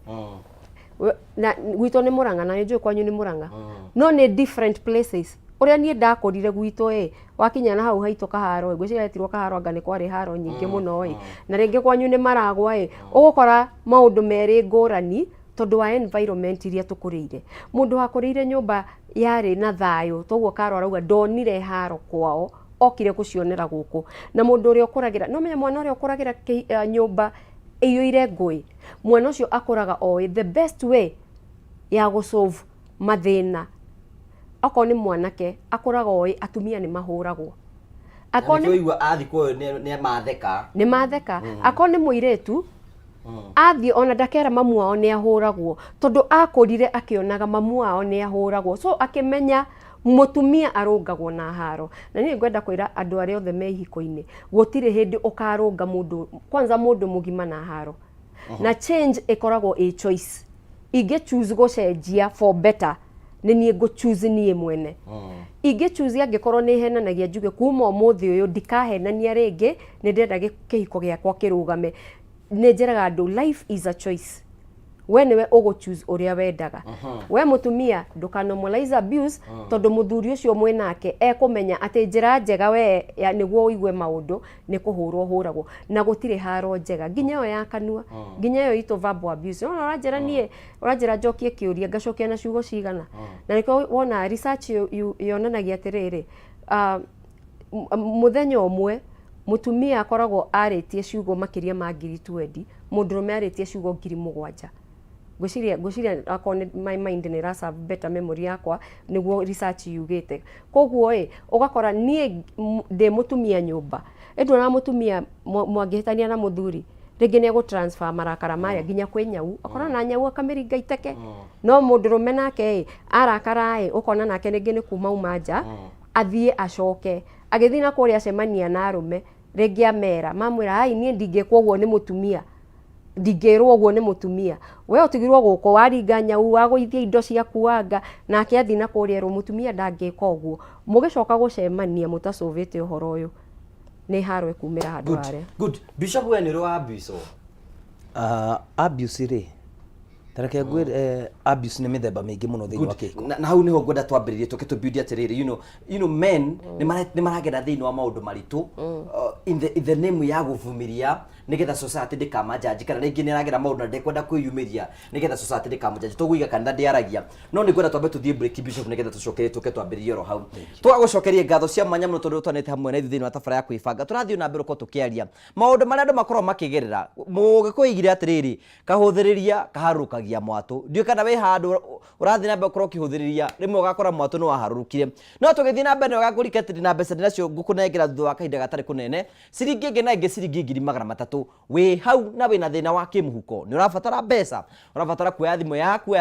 na gwitũ nĩ Mũrang'a na njũĩ kwanyu nĩ Mũrang'a no nĩ different places. Ũrĩa niĩ ndakũrire gwitũ wakinya na hau haitũ Kaharo ngwĩciria yetirwo Kaharo anga nĩ kwarĩ haro nyingĩ mũno na rĩngĩ kwanyu nĩ Maragwa ũgũkora maũndũ merĩ ngũrani tondũ wa environment iria tũkũrĩire. Mũndũ wakũrĩire nyũmba yarĩ na thayũ toguo Karo arauga ndonire haro kwao okire gũcionera gũkũ. Na mũndũ ũrĩa ũkũragĩra no menya mwana ũrĩa ũkũragĩra nyũmba ĩiyũire ngũĩ mwana ũcio akũraga the best way ya gũsolve mathĩna. Akorwo nĩ mwanake akũraga atumia nĩ mahũragwo. Nĩ matheka. Akorwo nĩ mũirĩtu athi ona ndakera mamu wao nĩ ahũragwo tondũ akũrire akĩonaga mamu wao nĩ ahũragwo so akĩmenya mũtumia arũngagwo na haro. Na niĩ ngwenda kwĩra andũ arĩa othe me ihiko-inĩ gũtirĩ hĩndĩ ũkarũnga mũndũ kwanza mũndũ mũgima na haro. Na change ĩkoragwo choice. Ingĩ choose gũcenjia for better nĩ niĩ ngũ choose niĩ mwene. Ingĩ choose angĩkorwo nĩ henanagia njuge kuma ũmũthĩ ũyũ ndikahenania rĩngĩ nĩ ndĩrenda kĩhiko gĩakwa kĩrũgame. Nĩ njĩraga andũ life is a choice. We nĩwe ũgũ choose ũrĩa wendaga. We mũtumia ndũkanormalize abuse tondũ mũthuri ũcio mwĩnake ekũmenya atĩ njĩra njega we nĩguo ũigue maũndũ nĩ kũhũrwo hũragwo na gũtirĩ haro njega nginya ĩyo ya kanua nginya ĩyo itũ verbal abuse. No ũranjĩra niĩ ũranjĩra njokie kĩũria ngacokia na ciugo cigana na nĩkĩo wona research yonanagia atĩrĩrĩ mũthenya ũmwe mũtumia akoragwo arĩtie ciugo makĩria ma 20,000 mũndũrũme arĩtie ciugo 7,000. Ngwĩciria akorwo my mind nĩ rasa better memory yakwa nĩguo research yugĩte. Koguo ũgakora niĩ ndĩ mũtumia nyũmba na mũtumia mwangĩhĩtania na mũthuri rĩngĩ nĩ gũtransfer marakara maya nginya kwĩ nyau akorwo na nyau akamĩringa iteke. No mũndũrũme nake arakara ũkona nake rĩngĩ nĩ kuma uma nja athiĩ acoke agĩthiĩ na kũrĩa acemania na arũme rĩngĩ amera mamwĩra niĩ ndingĩkwo ũguo nĩ mũtumia ndingĩrwo ũguo nĩ mũtumia. We ũtigirwo gũkũ waringa nyau wagũithia indo ciaku anga nake athiĩ na kũrĩa mũtumia ndangĩka ũguo. Mũgĩcoka gũcemania mũtacũvĩte ũhoro ũyũ nĩ haro ĩkumĩra handũ harĩa. Good. Bishop we nĩ rwa abuse abuse rĩ tareke ngwĩre abuse nĩ mĩthemba mĩingĩ mũno thĩinĩ wa kĩhiko. Na hau nĩho ngwenda twambĩrĩrie tũke build atĩrĩrĩ you know men nĩ maragera thĩinĩ wa maũndũ maritũ in the name ya gũvumilia nigetha society ndĩkamajaji kana rĩngĩ nĩ aragera maũndũ na ndekwenda kwĩyumĩria nigetha society ndĩkamajaji tũgũiga kanitha ndĩaragia no nĩ ngwenda twambe tũthiĩ break Bishop nigetha tũcokerie tũke twambĩrĩrie oro hau twagũcokerie ngatho cia mwanya mũno tondũ twanĩte hamwe na ithuĩ thĩinĩ wa tabara ya kwĩbanga tũrathiĩ na mbere gũkorwo tũkĩaria maũndũ marĩa andũ makorwo makĩgerera mũgĩkũigire atĩrĩrĩ kahũthĩrĩria kaharũkagia mwatũ ndiũ kana wĩ handũ ũrathiĩ na mbere gũkorwo ũkĩhũthĩrĩria rĩmwe ũgakora mwatũ nĩ waharũrũkire no tũgĩthiĩ na mbere ũgakũrika atĩ na mbeca ndĩnacio ngũkũnengera thutha wa kahinda gatarĩ kũnene ciringi ĩngĩ na ĩngĩ ciringi 300 wĩ hau na wĩna thĩna wa kĩmũhuko nĩ ũrabatara mbeca ũrabatara kuoya thimũ yaku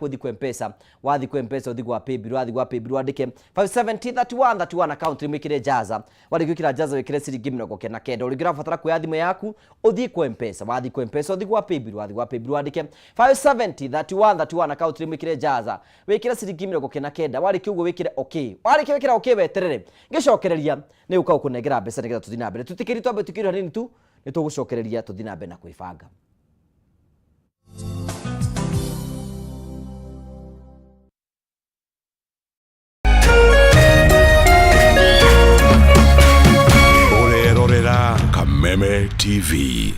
ũthiĩ kwa M-Pesa wathiĩ kwa M-Pesa ũthiĩ gwa paybill wathiĩ gwa paybill wandĩke 5703131 account mwĩkĩre jaza warĩkia gwĩkĩra jaza wĩkĩre ciringi 99 ũrĩngĩ ũrabatara kuoya thimũ yaku ũthiĩ kwa M-Pesa wathiĩ kwa M-Pesa ũthiĩ gwa paybill wathiĩ gwa paybill wandĩke 5703131 account mwĩkĩre jaza wĩkĩre ciringi 99 warĩkia ũguo wĩkĩre okay warĩkia wĩkĩra okay weterere ngĩcokereria nĩ ũka gũkũnengera mbeca nĩgetha tũthiĩ na mbere tũtikĩri twambe tũkĩrĩ hanini tu nĩ tũgũcokereria tũthiĩ na mbere na kwĩbanga. Emere TV.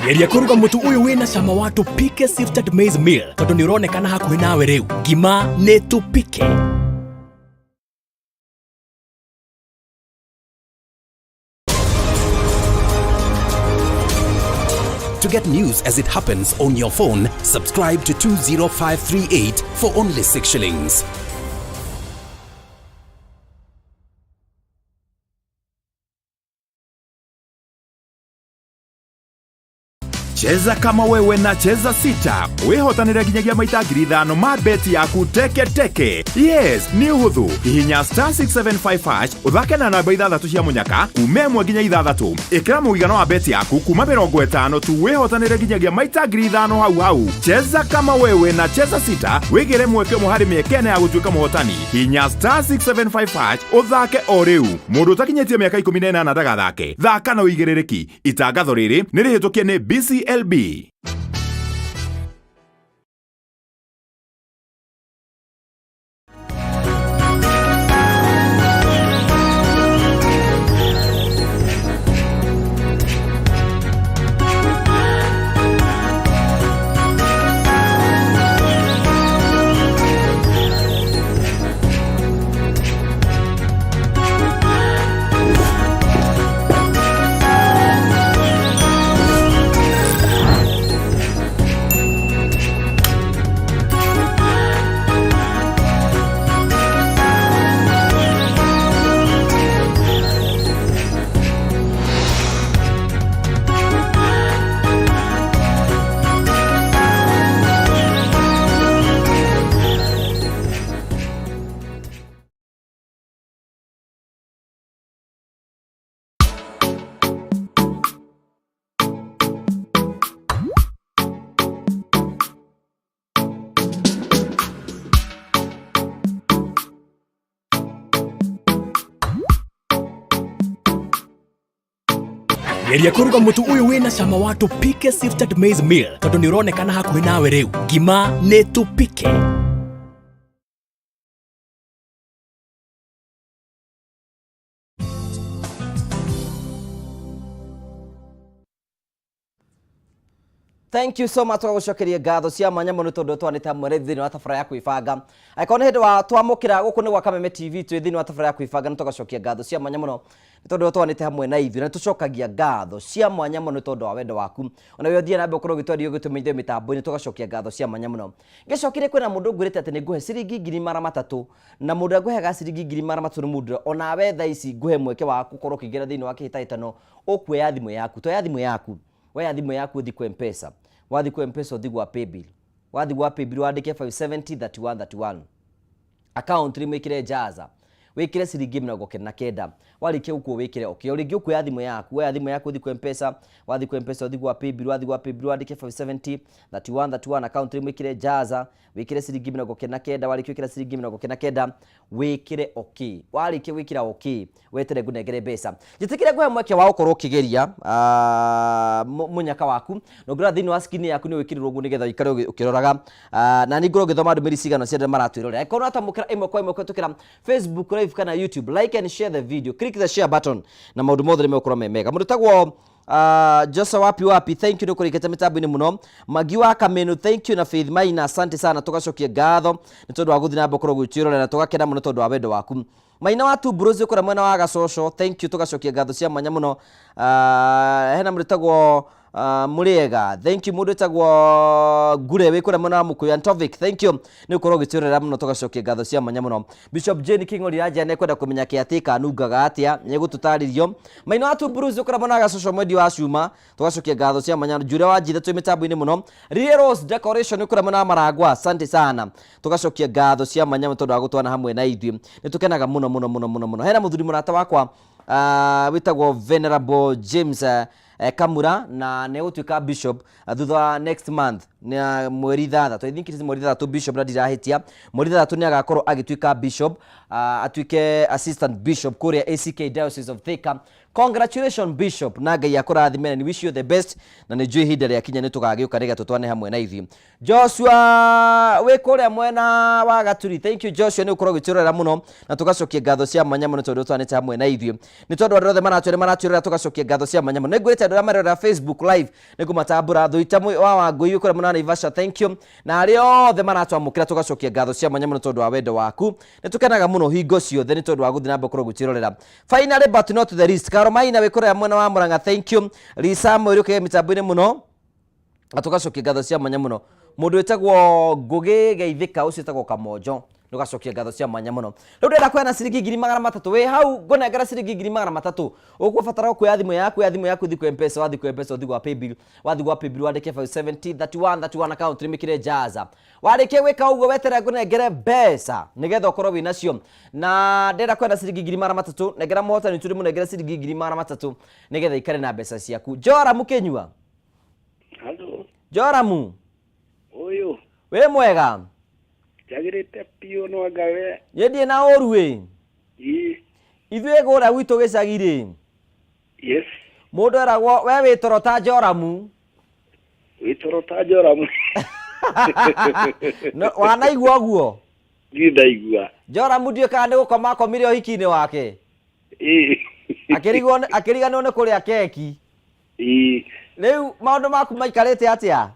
Geria kuruga mutu uyu wina cama wa tupike sifted maize meal tondu ni uronekana hakuhi nawe riu. Ngima ni tupike. To get news as it happens on your phone, subscribe to 20538 for only 6 shillings. Cheza kama wewe na cheza sita. Wehotanire nginyagia maita ngiri 5 ma beti yaku teke teke. Yes, ni uhuthu. Hihinya *675# uthake na namba 6 cia munyaka kuma 1 nginya 6. Ikira muigano wa beti yaku kuma 50 tu wehotanire nginyagia maita ngiri 5 hau. Cheza kama wewe na cheza sita. Wigire mweke muhari miekene ya gutuika muhotani. Hihinya *675# uthake o riu. Mundu utakinyetie miaka 18 ndagathake. Thaka na uigirereki. Itangatho riri ni rihitukie ni BCLB. Geria kuruga mutu uyu wina cama wa tupike sifted maize meal tondu ni uronekana hakuhi nawe riu. Ngima ni tupike. Thank you so much for gũcokeria ngatho cia mwanya mũno tondu twanĩte hamwe thĩinĩ wa tabara ya kwĩbanga. Angĩkorwo nĩ hĩndĩ wa twamũkĩra gũkũ nĩ gwa Kameme TV twĩ thĩinĩ wa tabara ya kwĩbanga nĩ tũgacokia ngatho cia mwanya mũno nĩ tondu twanĩte hamwe na ithuĩ na tũcokagia ngatho cia mwanya mũno tondu wa wendo waku. Ona we ũthiĩ na mbere ũkorwo ũgĩtwarithia ũgĩtũmenyithia mĩtambo-inĩ tũgacokia ngatho cia mwanya mũno. Ngĩcokire kwĩna mũndũ ngwĩrĩte atĩ nĩ ngũhe ciringi 3,000 na mũndũ angũheaga ciringi 3,000 nĩ mũndũ ona we thaa ici ngũhe mweke wa gũkorwo ũkĩingĩra thĩinĩ wa kĩhĩtahĩtano ũkuoya thimũ yaku. Toya thimũ yaku, woya thimũ yaku ũthiĩ kwa M-Pesa. Wathi kwa M-Pesa uthi gwa paybill. Wathi gwa paybill wandike 5703131. Account rimwe ikire jaza. Wikire ciringi 99. Warikia uko wikire okay. Uringi uko ya thimu yaku. Weya thimu yaku uthi kwa M-Pesa. Wathi kwa M-Pesa uthi gwa paybill. Wathi gwa paybill wandike 5703131. Account rimwe ikire jaza. Wikire ciringi 99. Warikia wikire ciringi 99. Wikire okay. Warikia wikira okay. Wetere ngunengere mbeca. Jitikire gwe mweke wa ukorwo kigeria munyaka waku. No ngira thini wa skin yaku ni wikirirwo guo nigetha ikare ukiroraga. Na ni ngoro githoma ndumiri cigano cia maratwirora. Aikoro atamukira imwe kwa imwe kwetukira Facebook live kana YouTube. Like and share the video. Click the share button na maundu mothe nimekora memega. Mundu tagwo Josa wapi thank you no kuriketa mitambo-ini muno. Magi wa Kamenu thank you na Faith Maina asante sana tugacokia ngatho ni tondu wa guthi na mbokoro gwitwirora na tugakena muno tondu wa wendo waku. Maina watu Bruce ukora mwena wa Gacoco thank you tugacokia ngatho cia mwanya muno. Hena mundu tagwo Muriega thank you mundu tagwo Gure wikora mwena wa Mukuyu Antovic thank you ni ukorwo gwitwirora muno tugacokia ngatho cia mwanya muno. Bishop Jane King'ori aja ne kwenda kumenya kiatika nungaga atia ni gututaririo. Maina watu Bruce ukora mwena wa Gacoco mwedi wa Cuma tugacokia ngatho cia mwanya Jure wa Njithe twi mitambo-ini muno. Rose Decoration ukora mwena wa Maragwa asante sana tugacokia ngatho cia mwanya tondu wa gutwana hamwe na ithuĩ ni tukenaga muno. Hena muthuri murata wakwa witagwo Venerable James Kamura na ne utuika bishop thutha wa next month na mweri 3 I think it is mweri 3 bishop na dirahitia mweri 3 ni agakorwo agituika bishop atuike assistant bishop kuria ACK Diocese of Thika. Congratulations bishop na ngai akurathimene, ni wish you the best na ni njui hindere yakinya ni tugagiuka niga tutwane hamwe na ithi. Joshua we kuria mwena wa Gaturi, thank you Joshua, ni ukorwo giturera muno na tugacokia ngatho cia mwanya muno tondu twanite hamwe na ithi. Ni tondu andũ othe maratwirera tugacokia ngatho cia mwanya muno. Nĩngwĩrĩte andũ arĩa marera Facebook live nĩngũmatambũra thũita wa Wangũi kuria mwena Naivasha, thank you, na arĩa othe maratwamũkĩra tugacokia ngatho cia mwanya muno tondu wa wendo waku. Nĩ tukenaga muno hingo ciothe nĩ tondu wa gũthiĩ na mbere kũrwo gwĩtĩrorera. Finally but not the least, Karomaina we kuria mwena wa Murang'a, thank you. Lisa Mwĩrũke mitambo-inĩ muno atugacokia ngatho cia mwanya muno. Mũndũ wĩtagwo Ngũgĩ Geithĩka ũcio wĩtagwo Kamonjo ndugacokia ngatho cia mwanya muno. Rĩu ndĩrenda kwena ciringi 300 we hau ngũnengera ciringi 300 ũgũbatara kuoya thimũ yaku thiĩ kwa M-Pesa, wathi kwa M-Pesa uthi kwa paybill wandike 570 31 account rimikire jaza. Warĩkia gwĩka ũguo wetere ngũnengere mbeca nĩgetha ũkorwo wĩna cio, na ndĩrenda kwena ciringi 300 nengera mũhotani tũrĩ mũnengera ciringi 300 nĩgetha ikare na mbeca ciaku. Joramu Kĩnyua. Hello. Joramu. Oyo. We mwega. Jagirite pio no gawe. Yedie na oru we. Ithuĩ gũra gwitũ gĩcagi-rĩ. Yes. Mũndũ eragwo we wĩtoro Joramu. Wĩtoro ta Joramu. No wanaigua guo? Ndaigua. Joramu ndiũ kana nĩ gũkoma akomire ũhiki-inĩ wake. Akĩriganĩrwo nĩ kũrĩa keki. Rĩu maũndũ maku maikarĩte atĩa?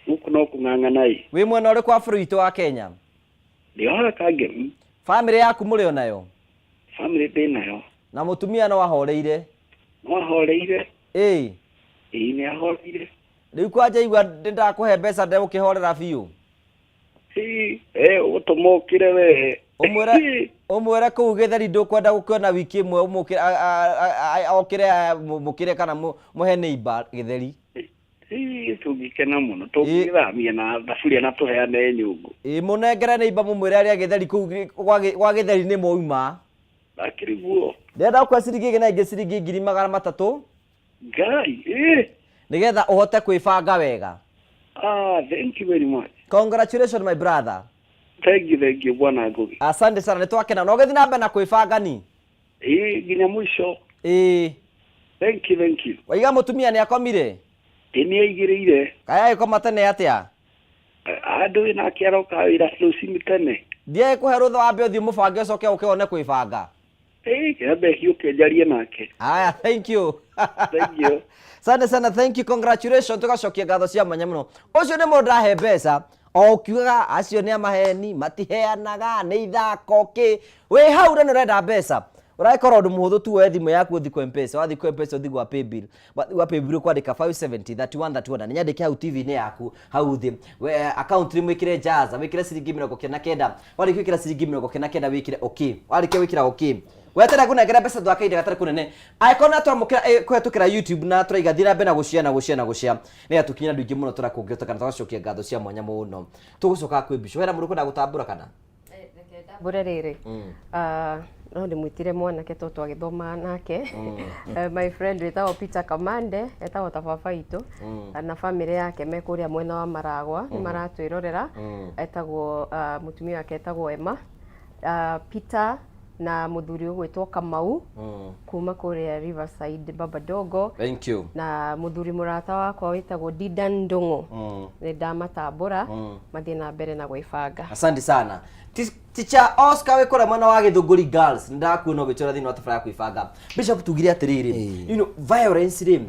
Huku no kung'ang'anai. Wĩ mwena ũrĩkũ wa bũrũri witũ wa Kenya? Ndĩhora Kangemi. Family yaku mũrĩ o nayo? Family ndĩnayo. Na mũtumia no ahoreire? No ahoreire. Nĩ ahoreire. Rĩu kwanja igua ndakũhe mbeca ndegũkĩhorera biũ? Ũtũmũkire we. Ũmwĩre kũu Gĩtheri ndũkwenda gũkĩona wiki ĩmwe okĩre mũkĩre kana mũhe neighbor Gĩtheri. Tũngĩkena mũno tũngĩthamia na thaburia na tũheane nyũngũ. Mũnengere neighbor mũmwĩre arĩa Gĩtheri kũu gwa Gĩtheri nĩ moima. Akĩrĩ guo. Ndĩrenda gũkũhe ciringi ĩngĩ na ĩngĩ ciringi 300. Ngai. Nĩgetha ũhote kwĩbanga wega. Thank you very much. Congratulations my brother. Thank you bwana Ngugi. Asante sana, nĩtwakena. No gĩthiĩ na mbere na kwĩbanga ni? Nginya mũico. Thank you. Waiga mũtumia nĩ akomire? Nĩ aigĩrĩire. Kaya gĩkoma tene atĩa? Andũ nake aroka wĩra rũcinĩ tene. Ndiĩ kũhe rũtha wambe ũthiĩ mũbange ũcoke ũkĩone kwĩbanga. Kĩambe hiũke njarie nake. Aya, thank you. Thank you. Asante sana, thank you, congratulations, tugacokia ngatho cia mwanya mũno. Ũcio nĩ mũndũ ndahe mbeca o kiugaga acio nĩ amaheni matiheanaga nĩ ithako kĩ we hau rĩu ũrenda mbeca ũrakorwo ũndũ mũhũthũ tu woe thimũ yaku ũthi kwa M-Pesa, wathi kwa M-Pesa ũthi gwa paybill kwandĩka 570 31 nĩ nyandĩke hau TV-inĩ yaku hau thĩ account rĩmwe wĩkĩre jaza wĩkĩre ciringi 99 warĩkia gwĩkĩra ciringi 99 wĩkĩre okay, warĩkia gwĩkĩra okay wetere kunengera mbeca twakainde gatari kunene aikona twamukira kwetukira YouTube na turaiga thira mbere na gucia nĩ atukinya andũ ingĩ mũno tũrakũngĩra kana tũgacokia ngatho cia mwanya mũno tũgũcoka kwĩ bisho wena mũndũ kwenda gũtambũra kana mbure rĩrĩ no ndĩmwĩtire mwanake to twagĩthoma nake my friend wĩtagwo Peter Kamande etagwo ta baba itũ na family yake me kũrĩa mwena wa Maragwa nĩ maratwĩrorera etagwo mũtumia wake etagwo Emma Peter na muthuri ũgwĩtwo Kamau kuma kũrĩa Riverside Babadogo. Thank you. Na muthuri mũrata wakwa wĩtagwo Didan Ndung'u nĩ ndamatambũra mathiĩ na mbere na gwĩbanga. Asante sana. Teacher Oscar we kora mwana wa Gĩthũngũri Girls ndakuona ũgĩtũra thĩinĩ wa tafara ya kwĩbanga. Bishop tugire atĩrĩrĩ you know violence rĩ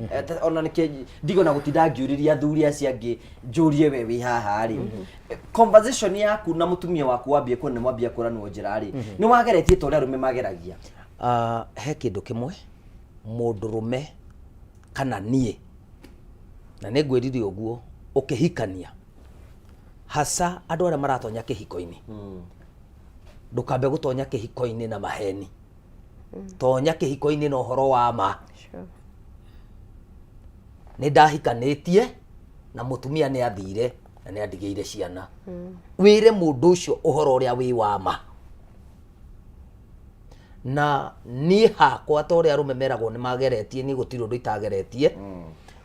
ona nĩkĩ ndigo na gũtinda ngĩũrĩria athuri acio angĩ njũrie we wĩ haha rĩ conversation yaku na mũtumia waku wambie kuona mwambie kũranwo njĩra rĩ nĩ wageretie ta ũrĩa arũme mageragia. He kĩndũ kĩmwe mũndũrũme kana niĩ na nĩ ngwĩrire ũguo ũkĩhikania hasa andũ arĩa maratonya kĩhiko-inĩ ndukambe gutonya kĩhiko-inĩ na maheni tonya kĩhiko-inĩ na ũhoro wa ma nĩ ndahikanĩtie na mũtumia nĩ athire na nĩ andigĩire ciana wĩre mũndũ ũcio ũhoro ũrĩa wĩ wa ma na niĩ hakwa ta ũrĩa arũme meragwo nĩ mageretie niĩ gũtirĩ ũndũ itageretie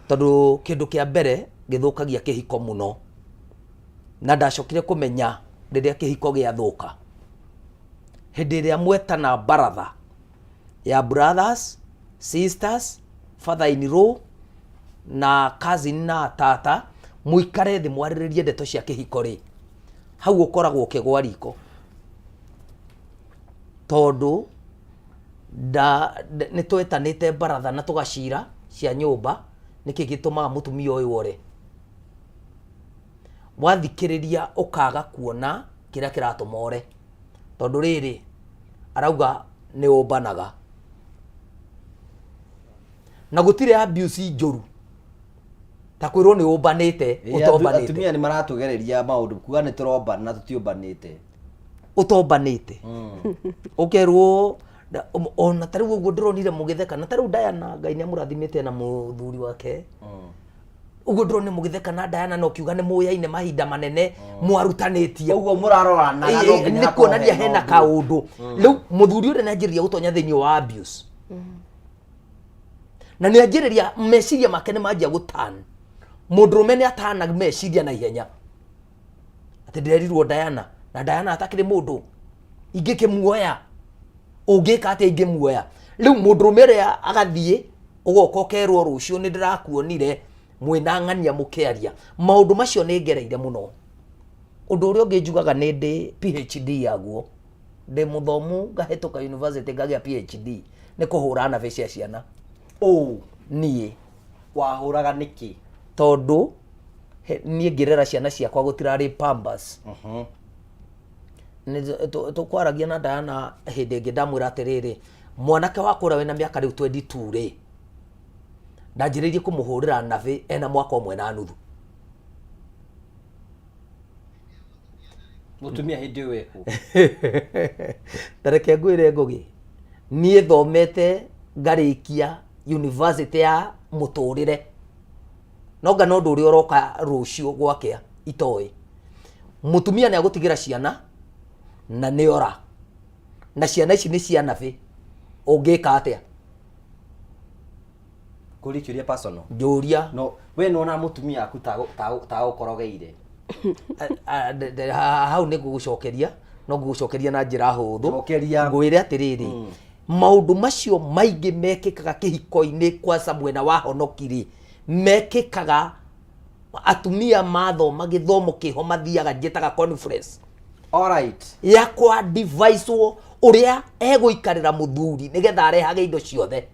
tondũ kĩndũ kĩa mbere gĩthũkagia kĩhiko mũno na ndacokire kũmenya rĩrĩa kĩhiko gĩathũka hĩndĩ ĩrĩa mwetana baratha ya brothers sisters father in law na cousin na tata muikare thĩ mwarĩrĩrie ndeto cia kĩhiko rĩ hau ũkoragwo ũkĩgwa riko tondũ nĩ twetanĩte baratha na tũgacira cia nyũmba nĩkĩ gĩtũmaga mũtumia ũyũ ore wathikĩrĩria ũkaga kuona kĩrĩa kĩratũma ore tondũ rĩrĩ arauga nĩ ũmbanaga na gũtirĩ abuse njũru ta kwĩrwo nĩ ũmbanĩte ũtombanĩte atumia nĩ maratũgereria maũndũ kuga nĩ tũrombana na tũtiũmbanĩte ũtombanĩte ũkerwo ona tarĩu ũguo ndĩronire mũgĩtheka na tarĩu Diana Ngai nĩ amũrathimĩte na mũthuri wake ũguo ndĩronire mũgĩtheka na Diana no kiuga nĩ mũyaine mahinda manene mwarutanĩtie ũguo mũraroranaga no nginya nĩ kuonania hena kaũndũ rĩu mũthuri ũrĩa nĩanjĩrĩria gũtonya thĩinĩ wa abuse na nĩanjĩrĩria meciria make nĩ manjia gũtan mũndũrũme nĩ atana meciria na ihenya atĩ ndĩrerirwo Diana na Diana atakĩrĩ mũndũ ingĩkĩmuoya ũngĩka atĩ ingĩmuoya rĩu mũndũrũme ũrĩa agathiĩ ũgoka ũkerwo rũciũ nĩ ndĩrakuonire mwĩna ng'ania mũkĩaria maũndũ macio nĩ ngereire mũno ũndũ ũrĩa ũngĩ njugaga nĩ ndĩ PhD yaguo ndĩ mũthomu ngahĩtũka university ngagĩa PhD nĩ kũhũra nabe cia ciana niĩ wahũraga nĩkĩ tondũ niĩ ngĩrera ciana ciakwa gũtirarĩ Pampers tũkwaragia na Diana hĩndĩ ĩngĩ ndamwĩra atĩrĩrĩ mwanake wakũra wĩna mĩaka rĩu 22 rĩ ndanjĩrĩirie kũmũhũrĩra nabe ena mwaka ũmwe na nuthu mũtumia hĩndĩ ĩyo wekũ tareke ngwĩre ngũgĩ niĩ thomete ngarĩkia university ya mũtũrĩre nonga no ndũ ũrĩa ũroka rũciũ gwakĩa itoĩ mũtumia nĩ agũtigĩra ciana na nĩ ora na ciana ici nĩ cia nabe ũngĩka atĩa kũri kĩũria personal njũria no we nona mũtumia aku ta ũkorogeire hau nĩ ngũgũcokeria no ngũgũcokeria na njĩra hũthũ ngwĩre atĩrĩrĩ maũndũ macio maingĩ mekĩkaga kĩhiko-inĩ kwa mwena wa honokiri mekĩkaga atumia mathoma gĩthomo kĩho mathiaga njĩtaga conference ya kwa device ũrĩa egũikarĩra mũthuri nĩgetha arehage indo ciothe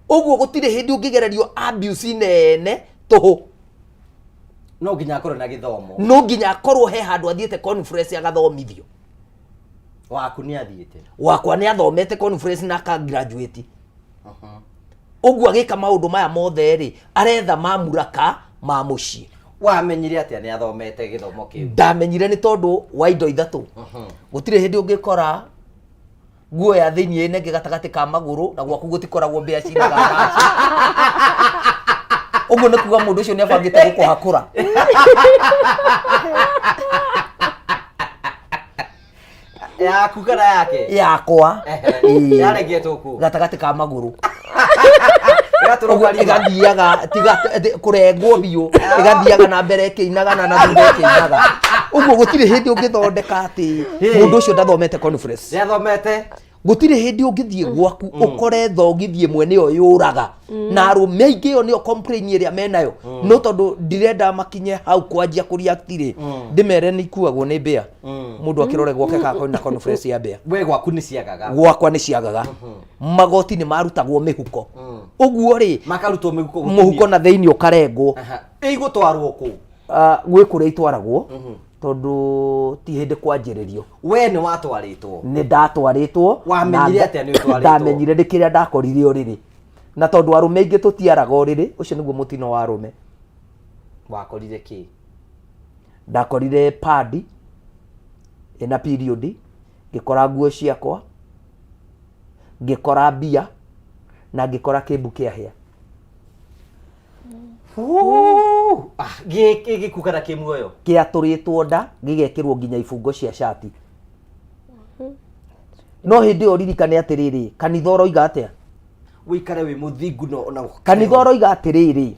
ũguo gũtirĩ hĩndĩ ũngĩgererio abuse nene tũhũ no nginya akorwo na gĩthomo no nginya akorwo he handũ athiĩte conference agathomithio waku nĩ athiĩte wakwa nĩ athomete conference na aka graduate ũguo agĩka maũndũ maya mothe rĩ aretha mamuraka ma mũciĩ wamenyire atĩa nĩ athomete gĩthomo kĩu ndamenyire nĩ tondũ wa indo ithatũ gũtirĩ hĩndĩ ũngĩkora nguo ya thĩinĩ ĩnenge gatagatĩ ka magũrũ na gwaku gũtikoragwo mbĩa cinaga ũguo nĩ kuga mũndũ ũcio nĩ abangĩte gũkũhakũra yaku kana yake yakwa yaregetwo ku gatagatĩ ka magũrũ igathiaga kũrengwo biũ igathiaga na mbere ĩkĩinaga na thutha ĩkĩinaga ũguo gũtirĩ hĩndĩ ũngĩthondeka atĩ mũndũ ũcio ndathomete conference ndathomete gũtirĩ hĩndĩ ũngĩthiĩ gwaku ũkore thogithie mwene ũyũ yũraga na arũme aingĩ ĩyo nĩyo complain ĩrĩa menayo no tondũ ndirenda makinye hau kwanjia kũreact rĩ ndĩmere nĩ ikuagwo nĩ mbĩa mũndũ akĩrore gwake kana na conference ya mbĩa we gwaku nĩ ciagaga gwakwa nĩ ciagaga magoti nĩ marutagwo mĩhuko ũguo rĩ makarutwo mũhuko na thĩinĩ ũkarengwo ĩgũtwarwo kũ gwĩ kũrĩa itwaragwo tondũ ti hĩndĩ kwanjĩrĩrio we nĩ watwarĩtwo nĩ ndatwarĩtwo wamenyire atĩa nĩ ũtwarĩtwo ndamenyire nĩ kĩrĩa ndakorire ũrĩrĩ na tondũ arũme aingĩ tũtiaraga ũrĩrĩ ũcio nĩguo mũtino wa arũme wakorire kĩ ndakorire pad ĩna period ngĩkora nguo ciakwa ngĩkora mbia na ngĩkora kĩmbu kĩa hĩa gĩkũ kana kĩ muoyo kĩatũrĩtwo nda gĩgekĩrwo nginya ibungo cia shati no hindi o ririkane atiriri kanitha oroiga atia wikare wi muthingu no na kanitha oroiga atiriri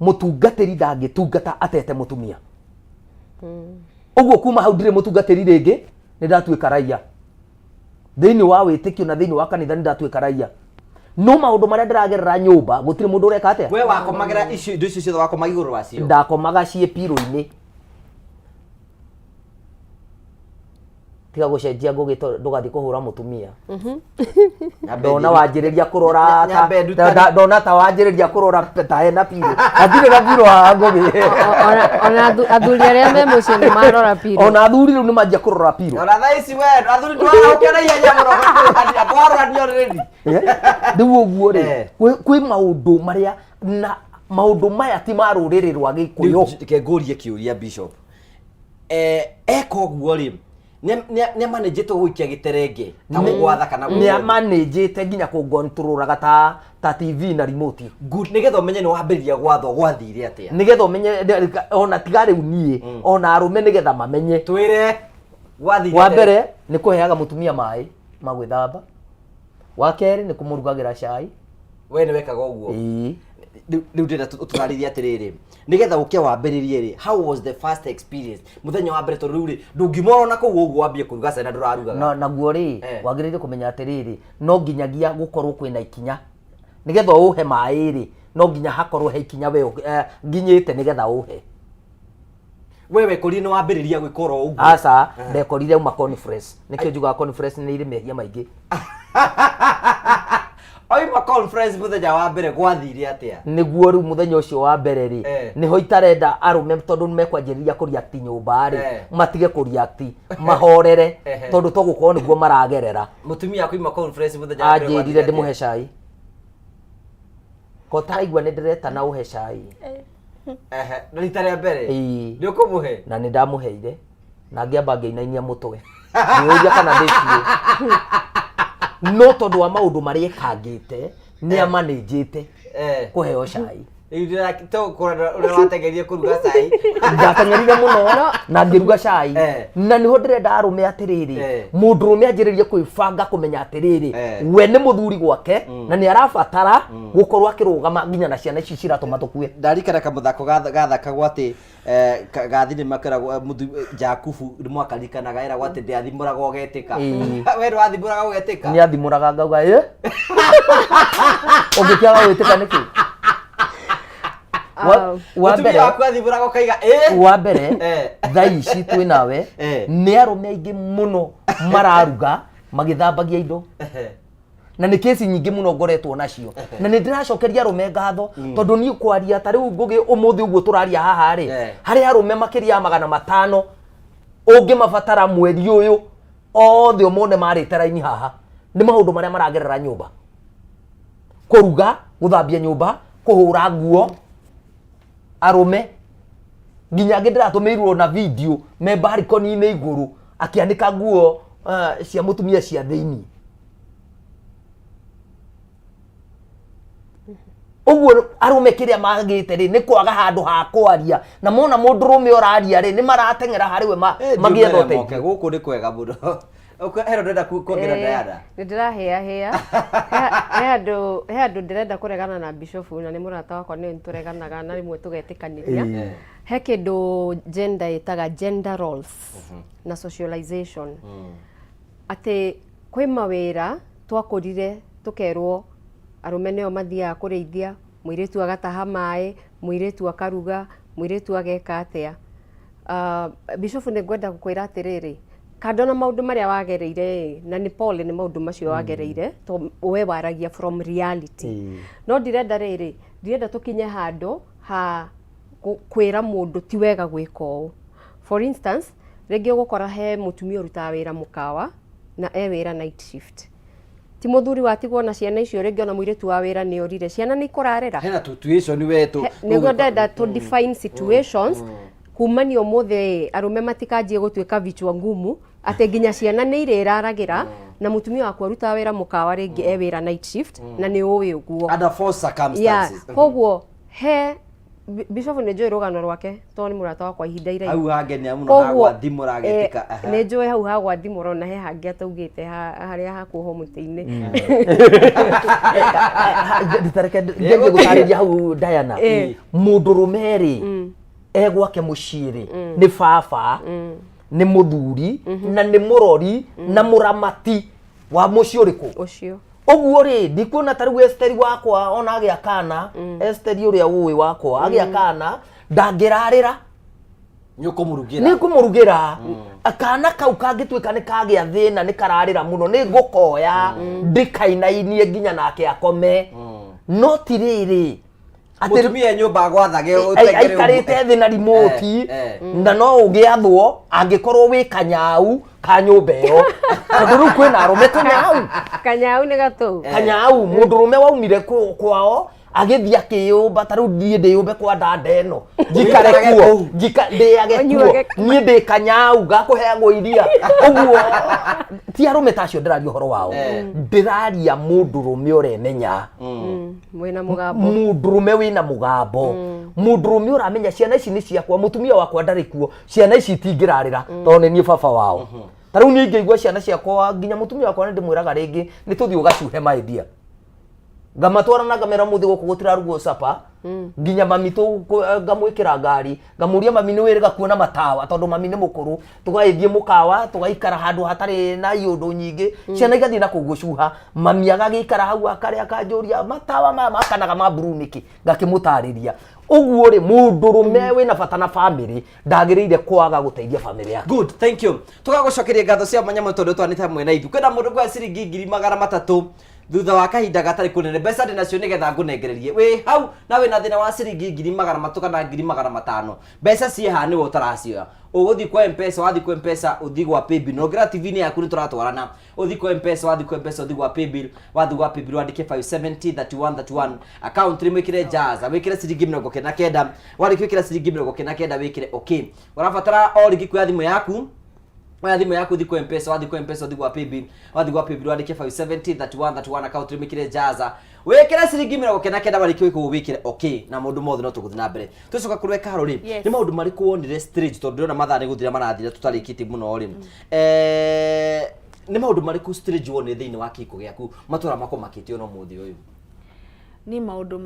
mutungatiri ndangitungata atete mutumia uguo kuma hau ndire mutungatiri ringi ni ndatuika raia thiini wa witikio na thiini wa kanitha ni ndatuika raia no maundu maria ndiragerera nyumba gutire mundu ureka atia we wakomagira icio indo icio ciothe wakoma iguru wacio ndakomaga cie piro-ini tiga gucenjia ngugi ndugathi kuhura mutumia ndona wanjiriria kurora ndona ta wanjiriria kurora ta hena piro athire na piro ha ngugi ona athuri aria me muciĩ nĩ marora piro ona athuri rĩu nĩ manjia kurora piro ona thaa ici we athuri ndwaraũkĩra ihenya mũno twarorania already rĩu ũguo rĩ kwĩ maũndũ maria na maũndũ maya ti ma rũrĩrĩ rwa Gĩkũyũ ke ngũrie kĩũria bishop eka ũguo rĩ nĩ manĩnjĩtwo gũikia gĩterenge ta mũgwatha kana nĩ manĩnjĩte nginya kũngontrũraga ta TV na remote good nĩgetha ũmenye nĩ wambĩrĩria gwathwo gwathire atĩa nĩgetha ũmenye ona tiga rĩu niĩ ona arũme nĩgetha mamenye twĩre gwathire wa mbere nĩ kũheaga mũtumia maĩ ma gwĩthamba wa kerĩ nĩ kũmũrugagĩra cai we nĩ wekaga ũguo rĩu ndĩrenda tũtarĩrie atĩrĩrĩ nĩgetha ũke wambĩrĩrie rĩ how was the first experience mũthenya wa mbere tondũ rĩu rĩ ndũngiumana ona kũu ũguo wambie kũruga cai na ndũrarugaga naguo rĩ wagĩrĩire kũmenya atĩrĩrĩ no nginyagia gũkorwo kwĩna ikinya nĩgetha ũhe maĩ rĩ no nginya hakorwo he ikinya we nginyĩte nĩgetha ũhe we wekorire nĩ wambĩrĩria gwĩka oro ũguo aca ndekorire uma conference nĩkĩo njugaga conference nĩ irĩ mehia maingĩ oima conference muthenya wa mbere gwathire atia niguo riu muthenya ucio wa mbere ri niho itarenda arume tondu nimekwanjiriria kuriakti nyumba ri matige kuriakti mahorere tondu togukorwo niguo maragerera mutumia kuima conference muthenya wa mbere anjirire ndimuhe cai ko taraigua nindireta na uhe cai rita rĩa mbere nĩ ũkũmũhe na nĩ ndamuheire na ngĩamba ngĩinainia mũtwe ngĩũria kana ndĩciĩ no tondu wa maundu maria ekangite ni amanĩnjĩte kuheo cai watengerie kuruga cai ndatengerire muno na ngĩruga cai na niho ndĩrenda arũme atĩrĩrĩ mũndũ ũrũme anjĩrĩrie kwĩbanga kũmenya atĩrĩrĩ we nĩ mũthuri gwake na nĩ arabatara gũkorwo akĩrũgama nginya na ciana ici ciratũma tũkue ndarikana kamũthako gathakagwo atĩ ga thinema keragwo Jakubu mwakarikanaga eragwo atĩ ndĩathimũraga ũgetĩka we ndwathimũraga ũgetĩka nĩ athimũraga ngauga ũngĩkĩaga gwĩtĩka nĩkĩ wa mbere wakwathimbũraga ũkaiga wa mbere thaa ici twĩ nawe nĩ arũme aingĩ mũno mararuga magĩthambagia indo na nĩ kesi nyingĩ mũno ngoretwo nacio na nĩ ndĩracokeria arũme ngatho tondũ niĩ kwaria ta rĩu ngũgĩ ũmũthĩ ũguo tũraria haha rĩ harĩ arũme makĩria 500 ũngĩmabatara mweri ũyũ othe ũmone marĩte raini haha nĩ maũndũ marĩa maragerera nyũmba kũruga gũthambia nyũmba kũhũra nguo arũme nginya angĩ ndĩratũmĩirwo na video me balcony-inĩ igũrũ akĩanĩka nguo cia mũtumia cia thĩinĩ ũguo arũme kĩrĩa magĩte rĩ nĩ kwaga handũ ha kwaria na mona mũndũ rũme oraria rĩ nĩ marateng'era harĩ we magĩetha ũteithio gũkũ nĩ kwega mũno hero ndenda kuongerera Diana nĩ ndĩrahĩa he andũ ndĩrenda kũregana na Bishop na nĩ mũrata wakwa nĩ tũreganaga na rĩmwe tũgetĩkanĩria he kĩndũ gender ĩtaga gender roles na socialization atĩ kwĩ mawĩra twakũrire tũkerwo arũme nĩo mathiaga kũrĩithia mũirĩtu agataha maĩ mũirĩtu akaruga mũirĩtu ageka atĩa Bishop nĩ ngwenda gũkwĩra atĩrĩrĩ kando na maundu maria wagereire na ni pole ni maundu macio wagereire to we waragia from reality no ndirenda riri ndirenda tukinye handu ha kwira mundu ti wega gwika ũũ for instance rĩngĩ ũgũkora he mũtumia ũrutaga wĩra mũkawa na wĩra night shift ti mũthuri watigwo na ciana icio rĩngĩ ona mũirĩtu wa wĩra nĩ orire ciana nĩ ikũrarĩra hena situation wetu nĩguo ndenda to define situations kumania ũmũthĩ arũme matikanjie gũtuĩka vichwa ngumu atĩ nginya ciana nĩ irĩraragĩra na mũtumia wakwa arutaga wĩra mũkawa rĩngĩ wĩra night shift na nĩ ũĩ ũguo under forced circumstances koguo he Bishop nĩ njũĩ rũgano rwake tondũ nĩ mũrata wakwa ihinda iraihu. Hau hangenia mũno hagwa thimũ ragetika. Nĩ njũĩ hau hagwa thimũ rona he hangĩ ataugĩte harĩa hakuoho mũtĩ-inĩ. Nditareke ngenge gũtarĩria hau Diana. Mũndũrũme rĩ egwake mũciĩ rĩ nĩ baba nĩ mũthuri na nĩ mũrori na mũramati wa mũciĩ ũrĩkũ ũcio. Ũguo rĩ ndikuona ta rĩu Esther wakwa ona agĩa kana Esther ũrĩa ũĩ wakwa agĩa kana ndangĩrarĩra nĩ kũmũrugĩra akana kau kangĩtuĩka nĩ kagĩa thĩna nĩ kararĩra mũno nĩ ngũkoya ndĩkainainie nginya nake akome no ti rĩrĩ mutumia nyumba gwathage aikarĩte thĩ na remote na no ũgĩathwo angĩkorwo wĩ kanyau ka nyũmba ĩyo tondũ rĩu kwĩna arũme kanyau nĩ gatũ kanyau mũndũrũme waumire kwao agĩthiĩ akĩyũmba ta rĩu ndiĩ ndĩyũmbe kwa ndanda ĩno njikare kuo ndĩage kuo niĩ ndĩ kanyau gakũheagwo iria ũguo ti arũme ta acio ndĩraria ũhoro wao ndĩraria mũndũrũme ũremenya wĩna mũgambo mũndũrũme wĩna mũgambo mũndũrũme ũramenya ciana ici nĩ ciakwa mũtumia wakwa ndarĩ kuo ciana ici itingĩrarĩra tondũ nĩ niĩ baba wao ta rĩu niĩ ingĩigua ciana ciakwa nginya mũtumia wakwa nĩ ndĩmwĩraga rĩngĩ nĩ tũthiĩ ũgacuhe maendia ngamatwara na ngamera muthi gũkũ gũtirarugwo sapa nginya mami ngamwĩkĩra ngari ngamuria mami nĩ wĩrĩga kuona matawa tondũ mami nĩ mũkũrũ tũgaĩthiĩ mũkawa tũgaikara handũ hatarĩ na iũndũ nyingĩ ciana igathiĩ na kũu gũcuha mami agagĩikara hau akarĩa akanjũria matawa maya makanaga ma mburu nĩkĩ ngakĩmũtarĩria ũguo rĩ mũndũrũme wĩna bata na family ndagĩrĩire kwaga gũteithia family yake. Good, thank you. Tũgagũcokeria ngatho cia mwanya tondũ twanĩte hamwe na ithu kwĩna mũndũ kwa ciringi 300 thutha wa kahinda gatarĩ kũnene mbeca ndĩ nacio nĩgetha ngũnengererie wĩ hau na wĩna thĩna wa ciringi 300 kana 500 mbeca ciĩ haha nĩwe ũtaracioya ũgũthiĩ kwa M-Pesa wathiĩ kwa M-Pesa ũthiĩ gwa paybill no ngira TV-inĩ yaku nĩ tũratwarana ũthiĩ kwa M-Pesa wathiĩ kwa M-Pesa ũthiĩ gwa paybill wathiĩ gwa paybill wandĩke 5703131 account rĩmwe wĩkĩre jaza wĩkĩre ciringi 99 warĩkia wĩkĩra ciringi 99 wĩkĩre okay ũrabatara o rĩngĩ kuoya thimũ yaku Waya thimũ yaku thiko M-Pesa wathiĩ kwa M-Pesa ũthiĩ gwa paybill wandĩke 5703131 account rĩmĩkĩre jaza wĩkĩre ciringi 99 warĩkia wĩkĩre okay na maũndũ mothe no tũgũthiĩ na mbere tũcoka kũrĩ Carol rĩ nĩ maũndũ marĩkũ wonire stage tondũ ndĩrona mathaa nĩ gũthira marathira tũtarĩkĩtie mũno rĩ nĩ maũndũ marĩkũ stage wonire thĩinĩ wa kĩhiko gĩaku matũra mako makĩtio no mũthĩ ũyũ ni maũndũ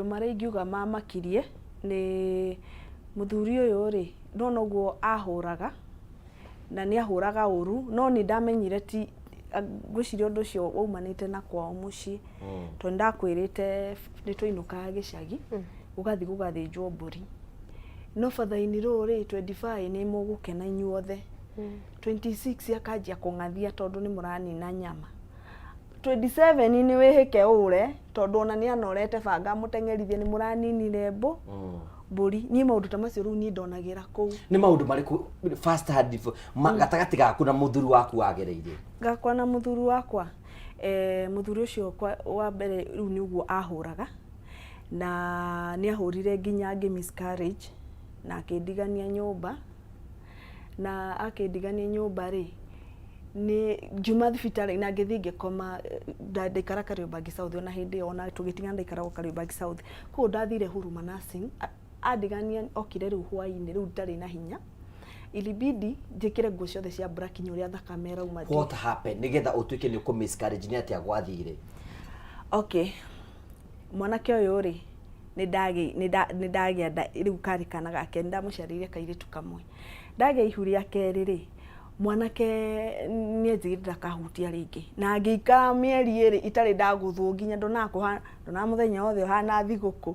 marĩa ingiuga mamakirie nĩ mũthuri ũyũ rĩ ndona ũguo ahũraga na nĩ ahũraga ũru no nĩ ndamenyire ti ngwĩciria ũndũ ũcio waumanĩte na kwao mũciĩ tondũ ndakwĩrĩte nĩ tũinũkaga gĩcagi ũgathiĩ gũgathĩnjwo mbũri no batha-inĩ rũrũ rĩ 25 nĩ mũgũkena inyuothe 26 akanjia kũng'athia tondũ nĩ mũranina nyama 27 nĩ wĩhĩke ũre tondũ ona nĩ anorete banga mũteng'erithie nĩ mũraninire mbũri niĩ maũndũ ta macio rĩu niĩ ndonagĩra kũu nĩ maũndũ marĩkũ first hand gatagatĩ gaku na mũthuri waku wagereire gakwa na mũthuri wakwa mũthuri ũcio wa mbere rĩu nĩ ũguo ahũraga na nĩ ahũrire nginya miscarriage na akĩndigania nyũmba na akĩndigania nyũmba rĩ nĩ njuma thibitarĩ na ngĩthiĩ ngĩkoma ndaikara Kariobangi South ona hĩndĩ ona tũgĩtigana ndaikara Kariobangi South kũu ndathire Huruma Nursing andigania okire rĩu hwainĩ rĩu ndarĩ na hinya ilibidi njĩkĩre nguo ciothe cia black ũrĩa thakame rauma what happened nigetha ũtuĩke nĩ miscarriage nĩ atĩa gwathire okay mwanake ũyũ rĩ nĩ ndagĩa rĩu karĩ kana gake ndamũciarĩire kairĩtu kamwe ndagĩa ihu rĩa kerĩ rĩ mwanake nĩ njigĩrĩra kahutia rĩngĩ na ngĩikara mĩeri ĩrĩ itarĩ ndagũthwo nginya ndona mũthenya wothe hana thigũkũ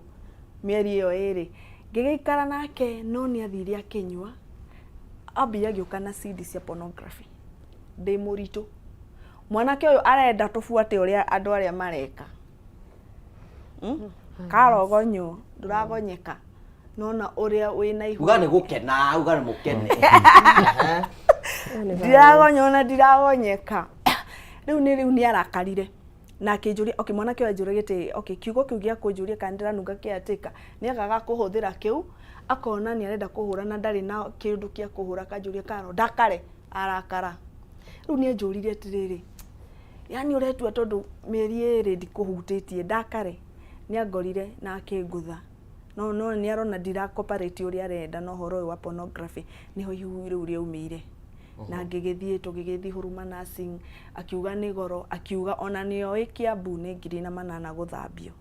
mĩeri ĩyo ĩrĩ ngĩgĩikara nake no nĩ athire akĩnyua ambia gĩũka na CD cia pornography ndĩ mũritũ mwanake ũyũ arenda tũbuate ũrĩa andũ arĩa mareka karogonyo ndũragonyeka nona ũrĩa wĩna ihu uga nĩ gũkena uga nĩ mũkene ndiragonyo na ndiragonyeka rĩu nĩ arakarire na akĩnjũria okay mwanake wanjũragĩte okay kiugo kĩu gĩa kũnjũria kana ndĩranunga kĩatĩka nĩ agaga kũhũthĩra kĩu akona nĩ arenda kũhũra na ndarĩ na kĩndũ kĩa kũhũra kanjũria karo ndakare arakara rĩu nĩ anjũrire atĩrĩrĩ yani ũretua tondũ mĩeri ĩrĩ ndikũhutĩtie ndakare nĩ angorire na akĩngũtha no ni arona ndira cooperate uria arenda no horo wa pornography niho ihuire uria umire na ngigithie Huruma Nursing akiuga ni goro akiuga ona nio Kiambu ni 8,000 guthambio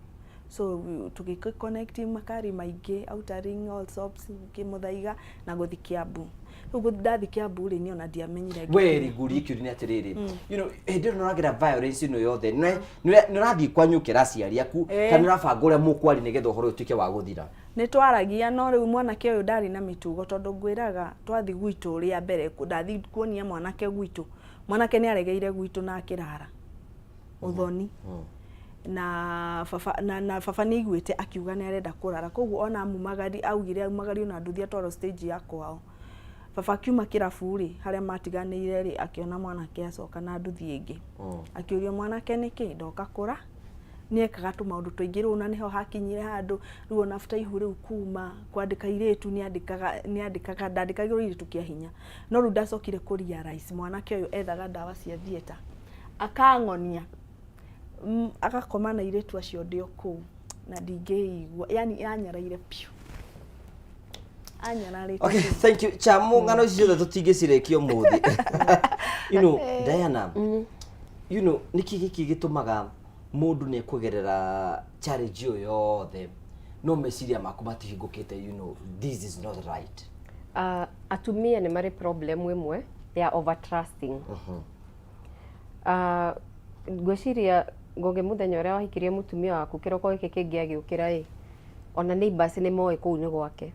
so tugiconnect makari maingi Outer Ring Allsops Kimuthaiga na guthi Kiambu ugu ndathi Kiambu ri ni ona ndiamenyire weri guri kiuri ni atiriri you know ndio noragira violence no yothe ni rathi kwanyukira aciari aku kana urabanga uria mukwari nigetha uhoro utuike wa guthira ni twaragia no riu mwanake uyu ndari na mitugo tondu ngwiraga twathi gwitu ria mbere ndathi kuonia mwanake gwitu mwanake ni aregeire gwitu na akirara uthoni na baba ni igwite akiuga ni arenda kurara koguo ona amumagari augire amumagari ona nduthia twaro stage ya kwao baba kiuma kirabu ri haria matiganire ri akiona mwanake acoka na nduthi ingi akiuria mwanake niki ndoka kura niekaga tu maundu tuingi ru na niho hakinyire handu ru ona after ihu riu kuma kwandika iretu ni andikaga ndandikagirwo iretu kia hinya no ru ndacokire kuria rice mwanake uyu ethaga ndawa cia theater akangonia akakoma na iretu acio ndio ku na ndingeigua yani anyaraire piu anyararite. Okay, thank you Chamu ngano ciothe tutingicirekio muthi you know Diana you know niki giki gitumaga mundu ni kugerera challenge yo yothe no meciria maku matihingukite you know this is not right. Atumia ni mari problem imwe ya over trusting. Gwiciria ngoge muthenya uria wahikirie mutumia waku kiroko giki kingi agiukira ona neighbors ni moe kuu ni gwake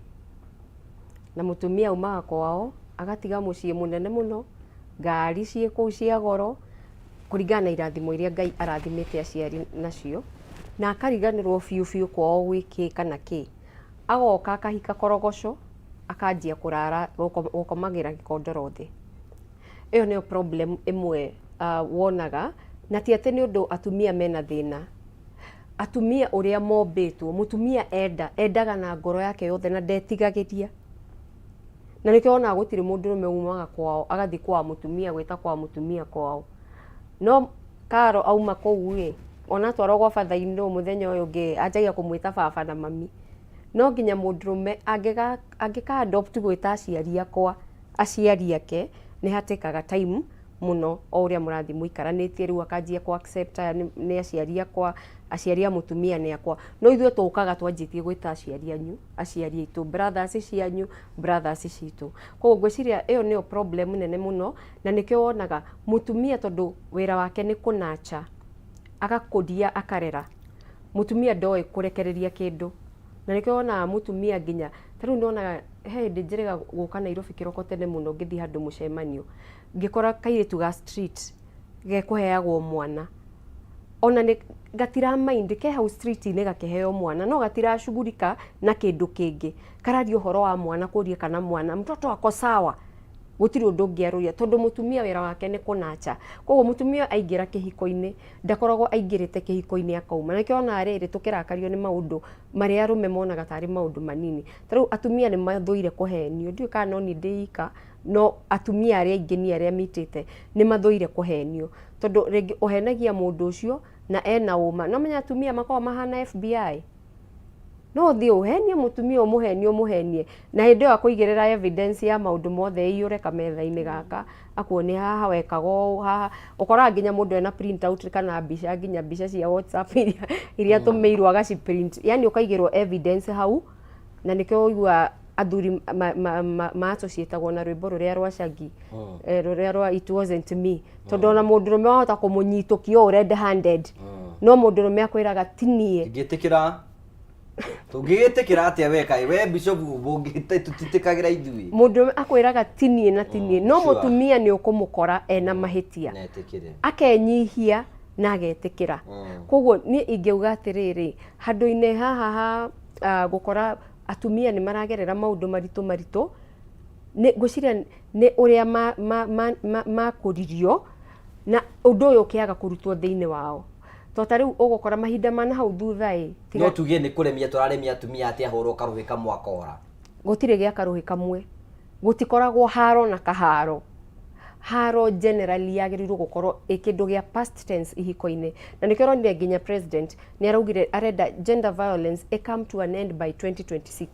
na mutumia umaga kwao agatiga mucii munene muno ngari cie kuu cia goro kuringana na irathimo iria Ngai arathimite aciari nacio na akariganirwo biu kwao gwiki kana ki agoka akahika korogoco akanjia kurara gukomagira gikondoro thi iyo ni problem imwe wonaga na ti ati ni undu atumia mena thina atumia uria mombitwo mutumia endaga na ngoro yake yothe na ndetigagiria na nikio ona gutiri mundu rumeumaga kwao agathi kwa mutumia gwita kwa mutumia kwao no Karo auma kuu ona twaro gwa father-in-law muthenya uyu ngi ajagia kumwita baba na mami no nginya mundurume angika adopt gwita aciari ake ni hatekaga time muno o uria murathi muikaranitie riu akanjia ku accept ni aciari akwa aciari a mutumia ni akwa no ithuĩ tukaga twanjitie gwita aciari anyu aciari itu brothers cianyu brothers citu koguo ngwiciria iyo ni problem nene muno na nikio wonaga mutumia tondu wira wake ni kunacha agakuria akarera mutumia ndoe kurekereria kindu na nikio wona mutumia nginya taru ndona ndinjirega guka Nairobi kiroko tene muno ngithi handu mucemanio ngikora kairitu ga street gekuheagwo mwana ona ni gatira mind ke hau street ni gakeheo mwana no gatira shughulika na kindu kingi karadio horo wa mwana kuria kana mwana mtoto wako sawa gutiri undu ngiaruria tondu mutumia wira wake ni kunacha koguo mutumia aingira kihiko-ini ndakoragwo aingirite kihiko-ini akauma na kiona riri tukirakario ni maundu mari arume monaga tari maundu manini taru atumia ni mathuire kuhenio ndio kana ni ndiika no atumia aria aingi ni aria mitite ni mathuire kuhenio tondu ringi uhenagia mundu ucio na ena uma no menya atumia makao mahana FBI no thi uhenie mutumia umuhenie na hindi yo akuigirira evidence ya maundu mothe iyure kametha-ini gaka akuone haha wekago haha ukora nginya mundu ena print out kana mbica nginya mbica cia WhatsApp iria tumeirwo agaci print yani ukaigirwo evidence hau na nikio igua athuri maato cietagwo na rwimbo ruria rwa Shaggy ruria rwa It Wasn't Me tondu na mundu rume wahota kumunyitũkia red handed no mundu rume akwiraga tinie ngitikira tungigitikira atia we bishop bungite tutitikagira ithui mundu akwiraga tinie na tinie no mutumia ni ukumukora ena mahitia akenyihia na agetikira koguo ni ingiuga atiriri handu-ini haha gukora atumia ni maragerera maundu maritu ni guciria ni uria makuririo na undu uyu kiaga kurutwo thiini wao to riu ugukora mahinda mana hau thutha no tugie ni kuremia turaremia atumia atia horo karuhi kamwakora gutire gia karuhi kamwe gutikoragwo haro na kaharo haro generally yagirirwo gukorwo ikindu gia past tense ihiko-ini na nikio ronire nginya president ni araugire arenda gender violence come to an end by 2026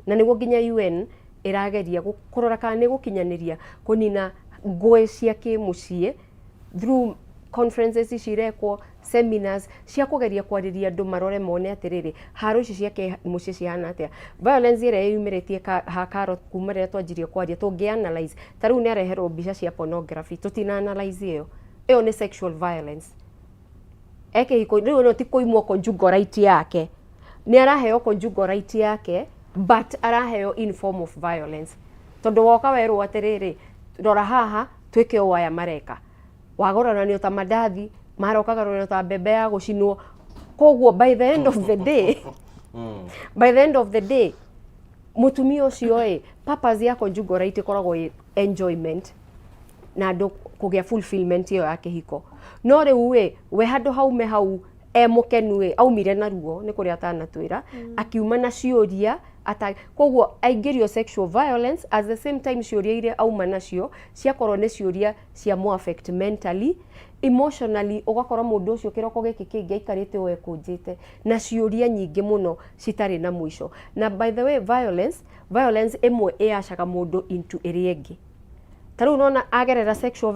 na niguo nginya UN irageria kurora kana ni gukinyaniria kunina ngũĩ cia kimucie through conferences cirekwo seminars cia kugeria kwariria andu marore mone atiriri haro ici cia kimucie cihana atia violence ire yumiritie ha Karo kuma rĩa twanjirie kwaria tungianalyze tariu ni areherwo mbica cia pornography tutina analyze iyo ni sexual violence hiko riu no ti kuimwo conjugal right yake ni araheo conjugal right yake but araheo in form of violence tondu woka werwo atiriri rora haha twike o aya mareka wagorana ni utamandathi marokaga rore ta bebe ya gucinwo koguo by the end of the day mutumia ucio purpose ya conjugal right ikoragwo enjoyment na andu kugia fulfillment iyo ya kihiko no riu we handu haume hau mukenu aumire na ruo ni kuria atanatwira akiuma na ciuria koguo aingirio sexual violence at the same time ciuria iria auma nacio ciakorwo ni ciuria cia mo affect mentally emotionally ugakorwo mundu ucio kiroko giki kingi aikarite we kunjite na ciuria nyingi muno citari na mwisho na by the way violence imwe iacaga mundu into area ingi taru nona agerera sexual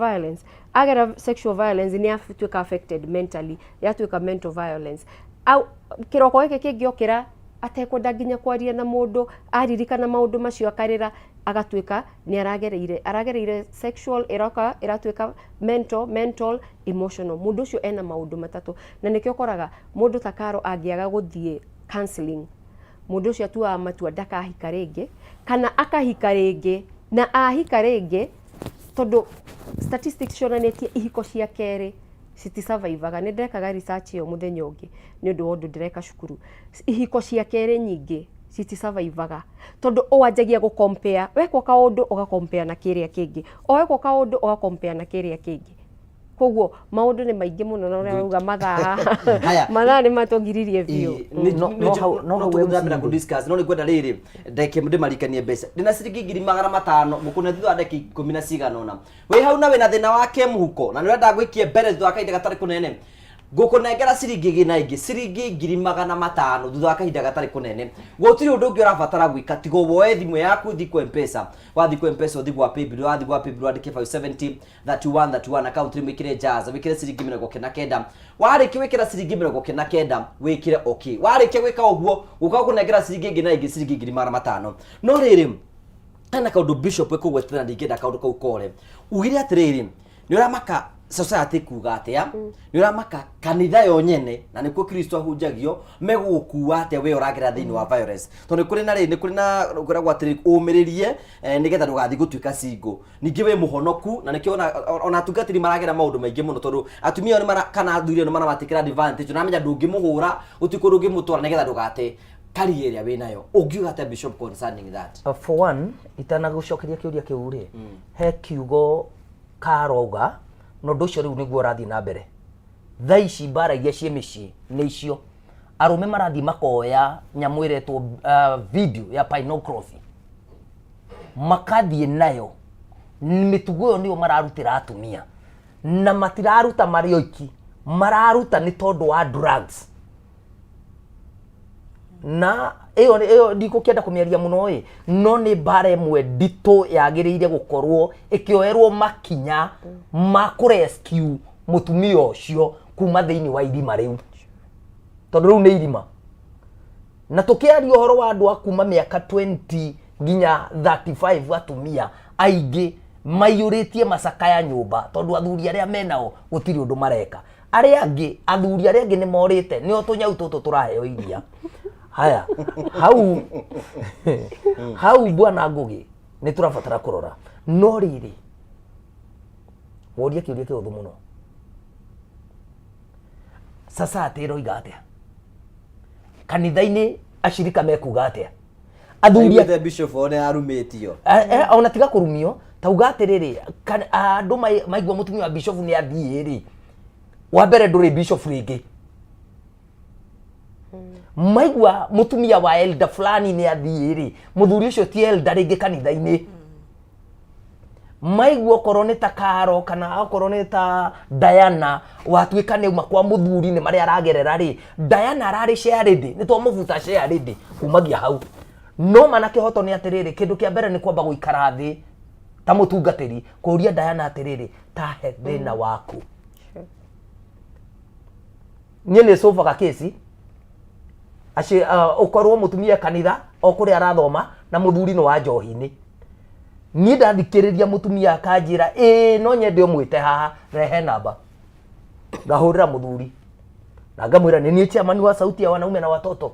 violence ni atuika affected mentally yatuika mental violence au kiroko giki kingi okira atekwenda nginya kwaria na mundu aririkana maundu macio akarira agatuika ni aragereire sexual iratuika mental emotional mundu ucio ena maundu matatu na nikio koraga mundu ta Karo angiaga guthie counseling mundu ucio atua matua ndakahika ringi kana akahika ringi na ahika ringi tondu statistics cionanetie ihiko cia keri citisurvivaga ni ndekaga research iyo muthenya ungi ni undu wondu ndireka cukuru ihiko cia keri nyingi citisurvivaga tondu owanjagia gu compare wekwo kaundu uga compare na kiria kingi wekwo kaundu uga compare na kiria kingi koguo maundu ni maingi muno na urauga mathaa ni matongiririe biu no hau ku discuss no ni kwenda riri ndeke ndimarikanie mbeca ndina ciringi 500 mukune thutha ndeki 10 na cigana ona we hau na we na thina wake muhuko na nirenda gwikie mbere thutha kahinda gatari kunene ngukunengera ciringi gina ingi ciringi 500 thutha kahinda gatari kunene gutiri undu ungi urabatara gwika tigo woe thimu yaku thiko M-Pesa wathi ku M-Pesa uthi gwa paybill wathi gwa paybill andike 570 31 account wikire jaza wikire ciringi 99 wariki wikira ciringi 99 wikire okay wariki gwika uguo uka kunengera ciringi gina ingi ciringi 500 no riri ana kaundu bishop ekugwetera ndingenda kaundu kau kore ugire atiriri ni uramaka society kuga atia ni uramaka kanitha yo nyene na nikuo Kristo ahunjagio megukuwa atia we uragera thini wa violence tondu kuri na ri ni kuri na ngoragwa atiri umiririe nigetha ndugathi gutuika singo ningi we muhonoku na nikio ona tungatiri maragera maundu maingi muno tondu atumia ni kana athuri ni maramatikira advantage na menya ndungi muhura utikuru ndungi mutwara nigetha ndugate kariyeria we nayo ugiuga ata bishop concerning that for one itana gucokeria kiuria kiuri he kiugo Karauga no nducio riu niguo rathi na mbere thaici bara iria cie micii ni icio arume marathi makoya nyamwiretwo video ya pornography makathie nayo mitugo yo niyo mararutira atumia na matiraruta marioiki mararuta ni tondu wa drugs na iyo ndiko kienda kumiaria muno no ni bara imwe ndito yagiriire gukorwo ikioerwo makinya ma kurescue mutumia ucio kuma thiini wa irima riu tondu riu ni irima na tukiaria uhoro wa andu akuma miaka 20 nginya 35 atumia aingi maiyuritie macaka ya nyumba tondu athuri aria menao gutiri undu mareka aria angi athuri aria angi ni morite nio tunyau tutu turaheo iria haya hau bwana Ngugi ni turabatara kurora no riri woria kiuria kiuthu muno sasa atiro igatia kanitha-ini ashirika mekuga atia athuri the bishop one arumitio ona tiga kurumio tauga atiriri andu maigwa mutumia wa bishop ni athii ri wa mbere nduri bishop ringi maigwa mutumia wa elder fulani ni athii ri muthuri ucio ti elder ringi kanitha-ini maigua okorwo nĩ ta Karo kana okorwo nĩ ta Diana watuĩka nĩ uma kwa mũthuri nĩ marĩa aragerera rĩ, Diana ararĩ share ready nĩ twamũbuta share ready kumagia hau. No mana kĩhoto nĩ atĩrĩrĩ, kĩndũ kĩa mbere nĩ kwamba gũikara thĩ ta mũtungatĩri kũria Diana atĩrĩrĩ, tahe thĩna waku. Niĩ nĩ sofaga kesi ukorwo mũtumia kanitha o kũrĩa arathoma na mũthuri nĩ wa njohi-inĩ. Niĩ ndathikĩrĩria mũtumia akanjĩra no nyende ũmwĩte haha, rehe namba. Ngahũrĩra mũthuri na ngamwĩra nĩ niĩ chairman wa sauti ya wanaume na watoto,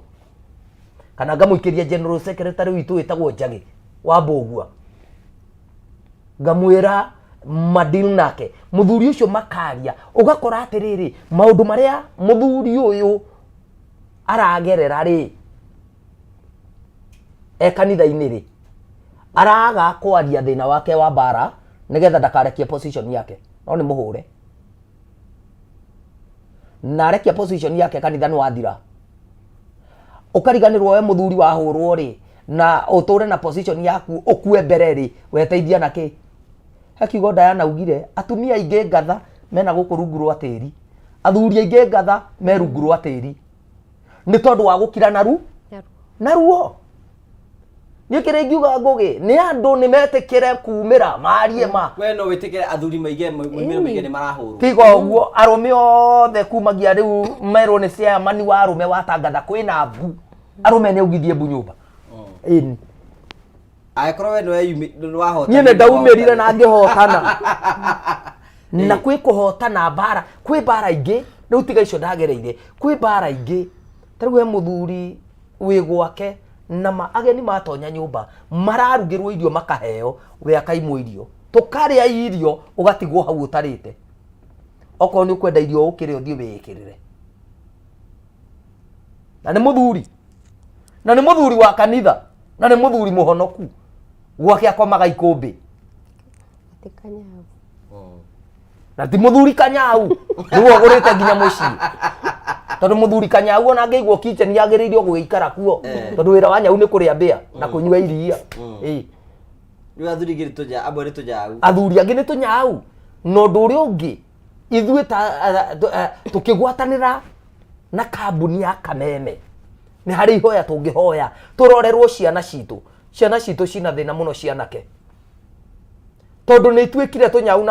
kana ngamũikĩria general secretary witũ wĩtagwo Njagi wa Mbũgua, ngamwĩra madil nake. Mũthuri ũcio makaria, ũgakora atĩrĩrĩ maũndũ marĩa mũthuri ũyũ aragerera rĩ kanitha-inĩ rĩ, araga kwaria thĩna wake wa bara nĩgetha ndakarekie position yake, no nĩ mũhũre na arekia position yake kanitha nĩ wathira. Ũkariganĩrwo we mũthuri wahũrwo rĩ na ũtũre na position yaku ũkue mbere rĩ, weteithia na kĩ? Hakiugo Diana augire atumia aingĩ ngatha mena gũkũ rungu rwa tĩri, athuri aingĩ ngatha me rungu rwa tĩri, nĩ tondũ wa gũkira na ruo. Niĩ kĩrĩa ingiuga Ngũgĩ nĩ andũ nĩ metĩkĩre kumĩra marie ma. We no wĩtĩkĩre athuri maingĩ nĩ marahũrwo. Tiga ũguo arũme othe kumagia rĩu merwo nĩ chairman wa arũme watangatha kwĩna mbu, arũme nĩ augithie mbu nyũmba. Ĩni Agĩkorwo we nĩ wahota. Niĩ nĩ ndaumĩrire na ngĩhotana. Na kwĩ kũhotana bara, kwĩ bara ingĩ rĩu tiga icio ndagereire, kwĩ bara ingĩ ta rĩu we mũthuri wĩ gwake na ageni matonya nyũmba mararugĩrwo irio makaheo, we akaimwo irio, tũkarĩa irio ũgatigwo hau ũtarĩte. Okorwo nĩ ũkwenda irio ũkĩrĩa ũthiĩ wĩĩkĩrĩre. Na nĩ mũthuri, na nĩ mũthuri wa kanitha, na nĩ mũthuri mũhonoku, gwake akomaga ikũmbĩ. Na ti mũthuri Kanyau nĩguo ũgũrĩte nginya mũciĩ, tondũ mũthuri Kanyau ona angĩigwo kitchen yagĩrĩirio gũgĩikara kuo, tondũ wĩra wa Nyau nĩ kũrĩa mbĩa na kũnyua iria. Nĩ athuri angĩ nĩ tũnya, amwe nĩ tũnyau. Athuri angĩ nĩ tũnyau. Na ũndũ ũrĩa ũngĩ ithuĩ tũkĩgwatanĩra na kambuni ya Kameme nĩ harĩ ihoya tũngĩhoya tũrorerwo ciana citũ. Ciana citũ cina thĩna mũno cianake, tondũ nĩ ituĩkire tũnyau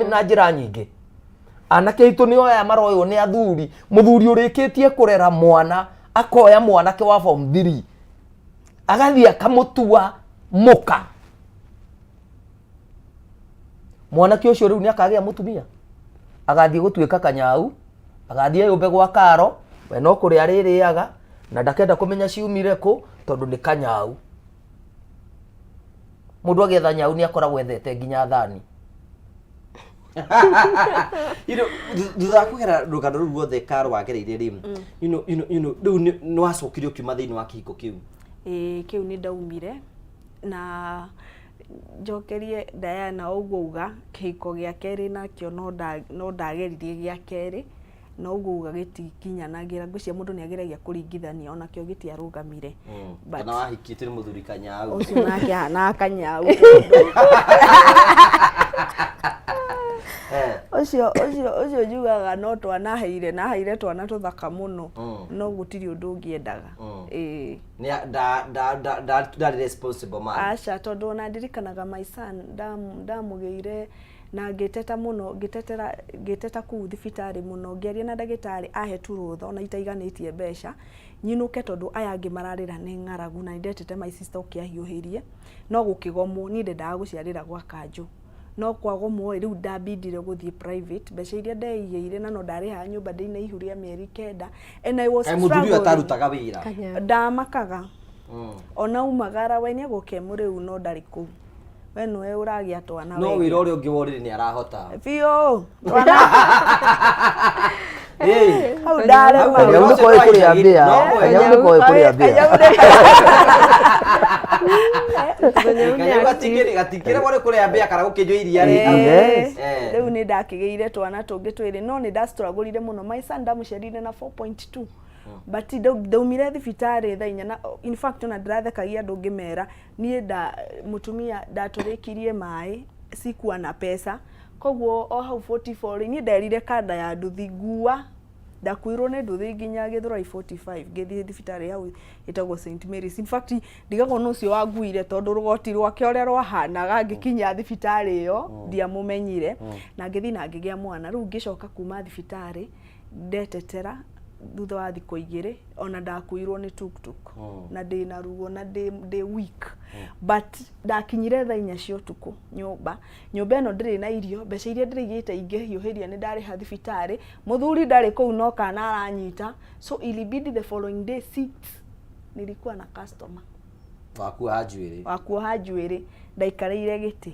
na njĩra nyingĩ. Anake aitũ nĩ oya maroywo nĩ athuri. Mũthuri ũrĩkĩtie kũrera mwana akoya mwanake wa form 3 agathiĩ akamũtua mũka. Mwanake ũcio rĩu nĩ akagĩa mũtumia, agathiĩ gũtuĩka Kanyau, agathiĩ yũmbe gwa Karo, we no kũrĩa arĩrĩaga na ndakenda kũmenya ciumire kũ tondũ nĩ Kanyau. Mũndũ agetha Nyau nĩ akoragwo ethete nginya thani. Thutha wa kũgera rũgano rũu ruothe Karo wagereire rĩ, rĩu nĩ wacokire ũkiuma thĩinĩ wa kĩhiko kĩu? Kĩu nĩ ndaumire na njokerie Diana ũguo uga kĩhiko gĩa kerĩ nakĩo no ndageririe gĩa kerĩ, na ũguo uga gĩtikinyanagĩra. Ngwĩciria mũndũ nĩ ageragia kũringithania onakĩo gĩtiarũgamire. Kana wahikĩtio nĩ mũthuri Kanyau. Ũcio nake ahana Kanyau. Ũcio njugaga no naheire twana tũthaka mũno, no gũtirĩ ũndũ ũngĩendaga. Ndarĩ responsible man. Aca, tondũ ona ndirikanaga my son ndamũgĩire na ngĩteta mũno, ngĩteta kũu thibitarĩ mũno, ngĩaria na ndagĩtarĩ ahe tu rũtha ona itaiganĩtie mbeca nyinũke, tondũ aya angĩ mararĩra nĩ ng'aragu na ndetete my sister ũkĩahiũhĩrie, no gũkĩgomwo niĩ ndendaga gũciarĩra gwa Kanjũ, no kwagomwo rĩu ndambindire gũthiĩ private. Mbeca iria ndeigĩire na no ndarĩha nyũmba ndĩnaihũria mĩeri 9 and I was struggling. Mũthuri atarutaga wĩra ndamakaga ona umagara we nĩ agũke mũrĩu no ndarĩ kũu, we nĩwe ũragĩa twana. No wĩra ũrĩa ũngĩ worĩrĩ nĩ arahota biũ twana. Hau ndarema Kanyau nĩ koĩ kũrĩa mbĩa, Kanyau nĩ koĩ kũrĩa mbĩa. Gatikĩre wore kũrĩa mbĩa kana gũkĩnyua iria rĩu nĩ ndakĩgĩire twana tũngĩ twĩrĩ, no nĩ ndastrugglire mũno. My son ndamũciarire na 4.2 but ndaumire thibitarĩ thaa 4 na in fact ona ndĩrathekagia andũ ngĩmera niĩ mũtumia ndatũrĩkirie maĩ sikuwa na pesa koguo o hau 44 ni nderire kanda ya nduthi ngua ndakwirwo nä nduthi nginya Githurai 45 ngithie thibitari hau itagwo St Mary's. In fact ndigagwo no cio wanguire tondu rugoti rwake uria rwahanaga ngikinya thibitari iyo ndiamumenyire na ngithi na ngigia mwana riu ngicoka kuma thibitari ndetetera thutha wa thikå igä ona ndakuirwo nä tuktuk na ndä na ruo na ndä weak but ndakinyire thaa 4 cia ũtukũ nyũmba ĩno ndĩrĩ na irio mbeca iria ndĩrĩigĩte ingĩhiũhĩria nĩ ndarĩha thibitarĩ mũthuri ndarĩ kũu no kana aranyita so ilibidi the following day 6 nilikuwa na customer wakuoha njuĩrĩ ndaikarĩire gĩtĩ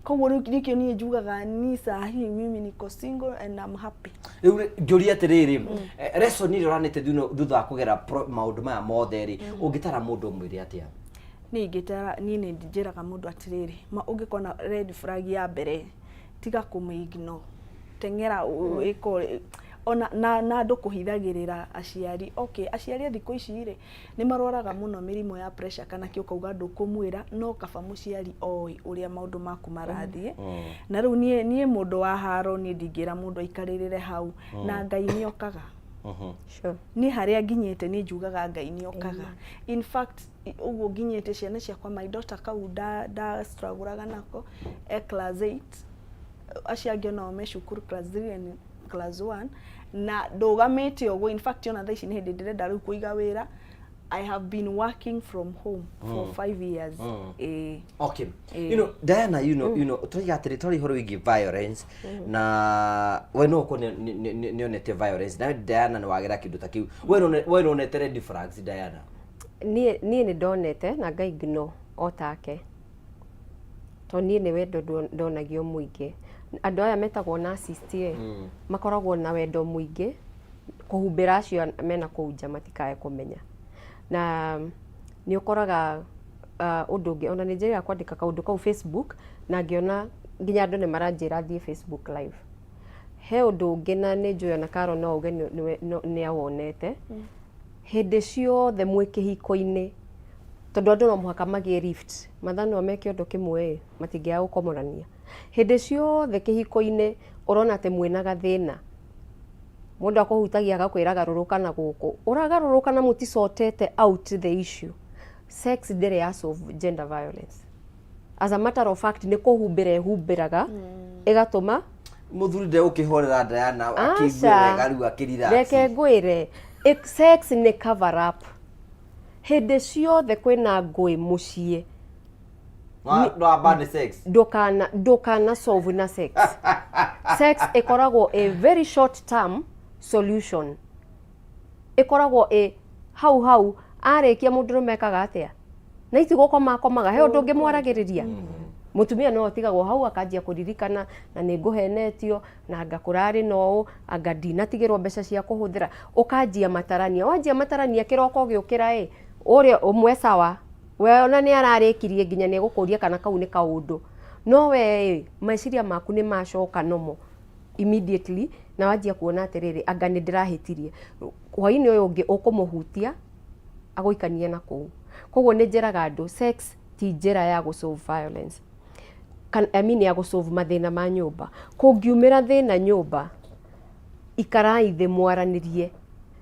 koguo rĩu niĩ njugaga ni sahi mimi niko single and I'm happy. Rĩu ngĩũria atĩrĩrĩ lesson iria ũranĩte thutha wa kũgera maũndũ maya mothe rĩ ũngĩtara mũndũ ũmwĩre atĩa? Niĩ nĩ njĩraga mũndũ atĩrĩrĩ ũngĩkona red flag ya mbere tiga kũmĩignore teng'era ona na andũ kũhithagĩrĩra aciari aciari thikũ ici rĩ nĩ marwaraga mũno mĩrimũ ya pressure kana kĩo kauga ndũkũmwĩra no kaba mũciari oĩ ũrĩa maũndũ maku marathiĩ na rĩu niĩ mũndũ wa haro niĩ ndingĩra mũndũ aikarĩrĩre hau na Ngai nĩ okaga niĩ harĩa nginyĩte niĩ njugaga Ngai nĩ okaga in fact ũguo nginyĩte ciana ciakwa my daughter kau da struggleaga nako class 8 acio angĩ nao me cukuru class 3 and class 1 na ndugamite oguo in fact ona thaa ici nĩ hĩndĩ ndĩrenda rĩu kũiga wĩra I have been working from home for 5 years. Okay. You know, Diana, you know, tũrĩ horo wĩgiĩ violence na we no ko nĩonete violence na Diana nĩ wagera kĩndũ ta kĩu we nĩonete red flags Diana? Niĩ nĩ ndonete na ngaigno o take to niĩ nĩ wendo ndonagio mũingĩ andũ aya metagwo narcissist makoragwo na wendo mũingĩ kũhumbĩra acio mena kũu nja matikae kũmenya na nĩ ũkoraga ũndũ ũngĩ ona nĩ njĩra kwandĩka kaũndũ kau Facebook na ngĩona nginya andũ nĩ maranjĩra thiĩ Facebook live he ũndũ ũngĩ na nĩ njũĩ ona Karo no uge nĩ awonete hĩndĩ ciothe mwĩ kĩhiko-inĩ tondũ andũ no mũhaka magĩe rift mathano meke ũndũ kĩmwe matingĩaga gũkomorania hĩndĩ ciothe kĩhiko-inĩ ũrona atĩ mwĩna gathĩna mũndũ akũhutagia agakwĩra garũrũka na gũkũ ũragarũrũka na mũticotete out the issue sex ndĩrĩ ya solve gender violence as a matter of fact nĩ kũhumbĩra ĩhumbĩraga ĩgatũma mũthuri ndegũkĩhorera Diana akĩigua wega rĩu akĩrira reke ngwĩre sex nĩ cover up hĩndĩ ciothe kwĩna ngũĩ mũciĩ no abandon sex ndũkana solve na sex sex ĩkoragwo a very short term solution ĩkoragwo hau arĩkia mũndũrũme ekaga atĩa na itigũkomaga he ũndũ ũngĩ mwaragĩrĩria mutumia no atigagwo hau akanjia kũririkana na nĩ ngũhenetio na ngakũrarĩ no anga ndinatigĩrwo mbeca cia kũhũthĩra ũkanjia matarania kĩroko gĩũkĩra ũrĩa ũmwe sawa we ona nĩ ararĩkirie nginya nĩ gũkũria kana kau nĩ kaũndũ no we meciria maku nĩ macoka nomo immediately na wanjia kuona atĩrĩrĩ anga nĩ ndĩrahĩtirie hwainĩ ũyũ ũngĩ ũkũmũhutia agũikanie na kũu koguo nĩ njĩraga andũ sex ti njĩra ya gũsolve violence ya gũsolve mathĩna ma nyũmba kũngiumĩra thĩna nyũmba ikarai thĩ mwaranĩrie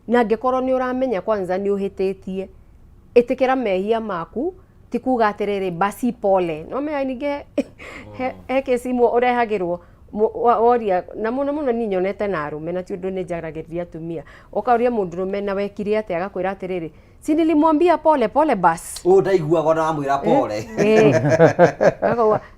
na angĩkorwo nĩ ũramenya kwanza nĩ ũhĩtĩtie ĩtĩkĩra mehia maku ti kuga atĩrĩrĩ basi pole no menya ningĩ he kesimu ũrehagĩrwo woria na mũno niĩ nyonete na arũme na ti ũndũ nĩ njaragĩrĩria atumia ũkauria mũndũrũme na wekire atĩa agakwĩra atĩrĩrĩ si nilimwambia pole basi ndaiguaga na amwĩra pole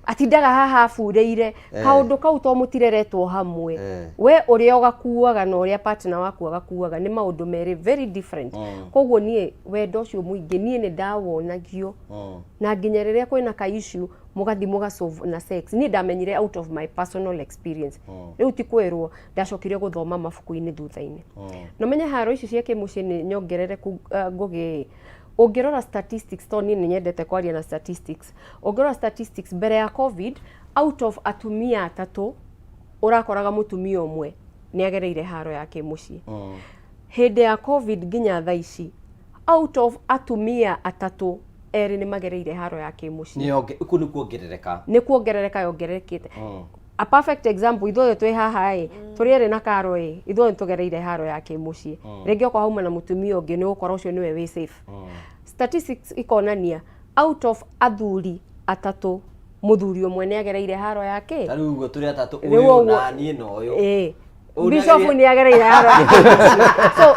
atindaga haha burĩire kaũndũ kau to mũtireretwo hamwe we ũrĩa ũgakuaga na ũrĩa partner waku agakuaga nĩ maũndũ merĩ very different koguo niĩ wendo ũcio mũingĩ niĩ nĩ ndawonagio na nginya rĩrĩa kwĩna ka issue mũgathi mũgasolve na sex niĩ ndamenyire out of my personal experience rĩu ti kwĩrwo ndacokire gũthoma mabuku-inĩ thutha-inĩ no menye haro ici cia kĩmũciĩ nĩ nyongerere ngũgĩ ũngĩrora statistics to niĩ nĩ nyendete kwaria na statistics ũngĩrora statistics mbere ya covid out of atumia 3 ũrakoraga mũtumia ũmwe nĩ agereire haro ya kĩmũciĩ hĩndĩ ya covid nginya thaa ici out of atumia 3 eri ni magereire haro ya kimuci ni kuongerereka yongererekete a perfect example ithuothe twi haha turi eri na Karo ithuothe tugereire haro ya kimuci ringi okwa hauma na mutumia ungi ni ukora ucio niwe wi safe statistics ikonania out of athuri atatu muthuri umwe ni agereire haro yake tari ugo turi atatu uyu na ni no uyu Bishop ni agereire haro so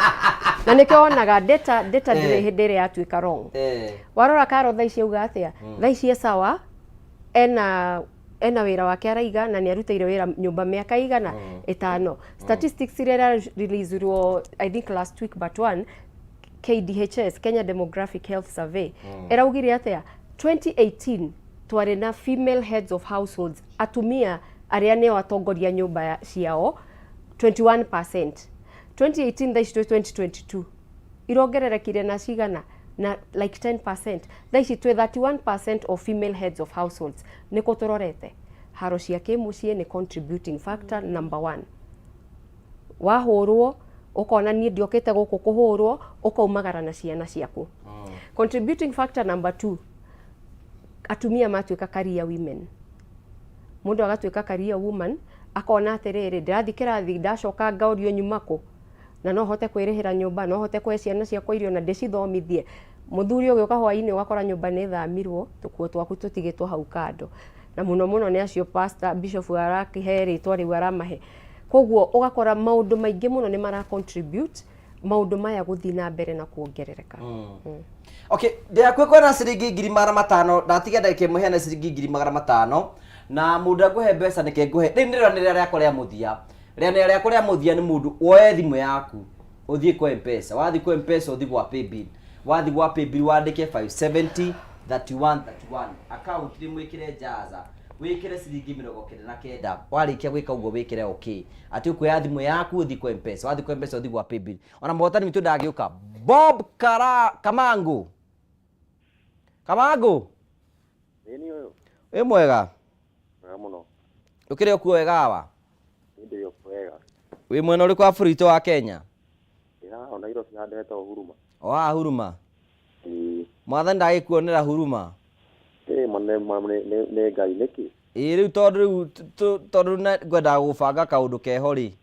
na nikionaga data dire hindire yatuika wrong warora Karo thaici uga atia thaici sawa ena wira wake araiga na ni arutire wira nyumba miaka igana 5 statistics ira releaseirwo I think last week but one KDHS Kenya Demographic Health Survey eraugire atia 2018 twari na female heads of households atumia aria neo atongoria nyumba ciao 21%. 2018 thaici 2022 irongererekire na cigana na like 10%. Thaici 31% of female heads of households niko turorete haro cia kimucie ni contributing factor number 1. Wahurwo ukona nie ndiokite guku kuhurwo ukaumagara na ciana ciaku. Contributing factor number 2, atumia matuika career women. Mundu agatuika career woman akona atiriri ndirathi kirathi ndacoka ngaurio nyumako na no hote kwirihira nyumba no hote kwe ciana ciakwa irio na ndicithomithie muthuri uyu kahwaini ugakora nyumba ni thamirwo tukuo twaku tutigitwo hau kando na muno ni acio pastor bishop arakihe ritwa riu aramahe koguo ugakora maundu maingi muno ni mara contribute maundu maya guthi na mbere na kuongerereka okay ndia kwekwa na ciringi 500 ndatiga ndake muheana ciringi 500 na mundu nguhe mbeca nike nguhe rinira rĩa kũrĩa muthia rĩa kũrĩa muthia ni mundu woe thimu yaku uthie kwa M-Pesa wathi kwa M-Pesa uthi gwa paybill wathi gwa paybill wandike 570 31 account ni mwikire jaza wikire ciringi 99 warikia gwika uguo wikire okay ati ukuya thimu yaku uthi kwa M-Pesa wathi kwa M-Pesa uthi gwa paybill ona mbotani mitu ndagiuka Bob Kamangu ni uyu mwega muno ukire okuo wega wa ndio kwega wi mwena uri kwa burito wa Kenya ona iro cihandete Huruma Huruma mwathani ndagikuonera Huruma ne ngai niki riu tondu ngwenda gubanga kaundu keho ri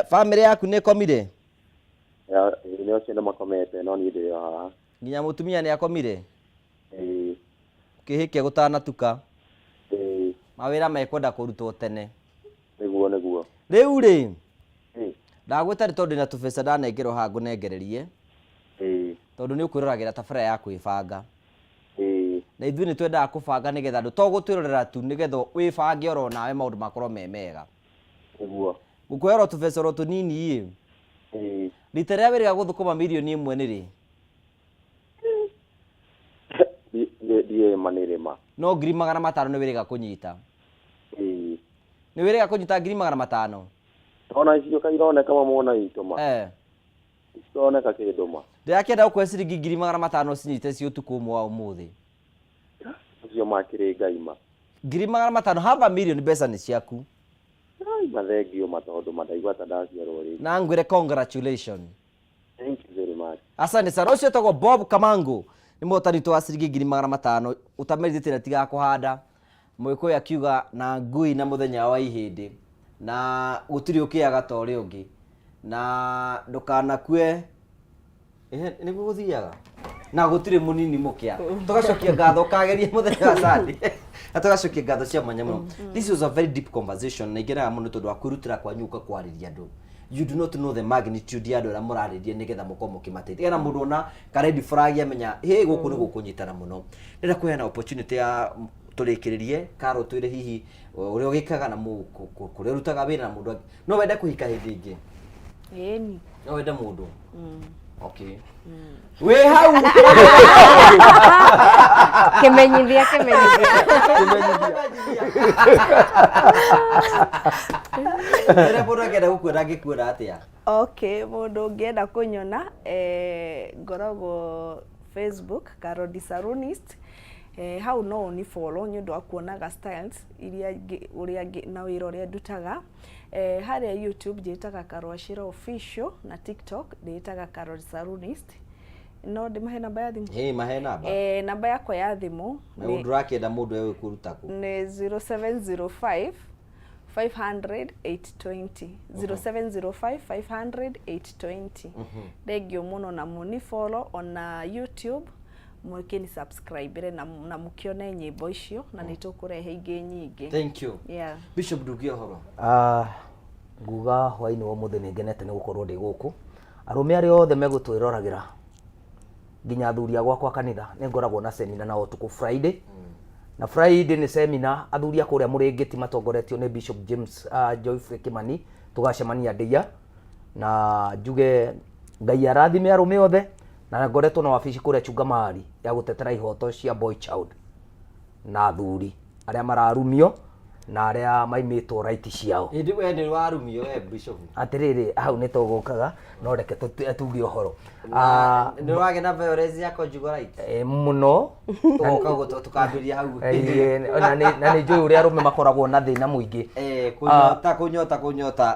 family yaku ni komire ni ocio nĩ makomete no niĩ ndĩ haha nginya mutumia ni akomire kihike gutanatuka mawira mekwenda kurutwo tene niguo riu ri ndagwita ri tondu na tubesa ndanengerwo hangu nengererie tondu ni ukwirораgira tabara ya kwibanga na ithuĩ nĩ twendaga kubanga nigetha andu to gutwirorera tu nigetha wibange oro nawe maundu makorwo me mega niguo gukwera tubesa ro tunini rita rĩa wĩra guthukuma milioni 1 nĩ rĩ die manirema no 500 nĩ wĩra kunyita nĩ wĩra kunyita 500 ona icio kaironeka mamona ituma ironeka kĩnduma ndirakenda gũkũhe ciringi 500 cinyite cio ũtukũ ũmwe wa ũmũthĩ ucio makĩrĩ ngaima 500 haba milioni mbeca nĩ ciaku mathengio matondu madaigua ta ndaciarwo rĩ na ngwĩre congratulations thank you very much asante sana ucio tagwo Bob Kamangu ni motari twa ciringi 500 utamerithite na tiga kuhanda mwikuyu akiuga na ngui na muthenya wa ihindi na gutiri ukiaga ta uri ungi na ndukanakue ni guthiaga na gutiri munini mukia tugacokia ngatho kageria muthenya wa Sunday tugacokia ngatho cia mwanya muno. This was a very deep conversation na igera muno tondu akwirutira kwa nyuka kwariria andu. You do not know the magnitude ya andu ara murariria nigetha mukomo kimatete na mundu ona karedi fragi amenya he guku ni gukunyitana muno ndira kuhena opportunity ya turikiririe Karo twire hihi uri ugikaga na kuri rutaga wira na mundu no wende kuhika hindi ingi eni no wende mundu okay we hau kemenyithia ndira mundu agenda gukwira ngikuira atia okay mundu ngienda kunyona ngoragwo Facebook Karo the Salonist hau no ni follow nyundu akuonaga styles iria uria na wira uria ndutaga haria YouTube njitaga Karo Ashira official na TikTok njitaga Karo the Salonist no ndimahe namba ya thimu mahe namba namba yakwa ya thimu na ndũrakĩenda mũndũ ewe kũruta kũ nĩ 0705 500 820 0705 500 820 thengio muno na muni follow on YouTube mwekeni subscribe na mukione nyimbo icio na nitukurehe ingi nyingi. Thank you. Yeah. Bishop Ndugia horo. Nguga hwaini wa muthenya ngenete ni gukorwo ndi guku. Arume ari othe megutwirораgira. Nginya athuri agwa kwa kanitha ni ngoragwo na seminar na otuku Friday. Na Friday ni seminar athuri akuria muringiti matongoretio ni Bishop James Joyfrey Kimani tugacemania ndia na njuge Ngai arathime arume othe na ngoretwo na wabici kuria Chungamari ya gutetera ihoto cia boy child na athuri aria mararumio na aria maimitwo right ciao. Indi we ni warumio Bishop. Atiriri hau ni tugukaga no reke tuge uhoro. Ni wage na violence yako njugo right. Muno tukago tukambiria hau. Na ni njui uria arume makoragwo na thina muingi.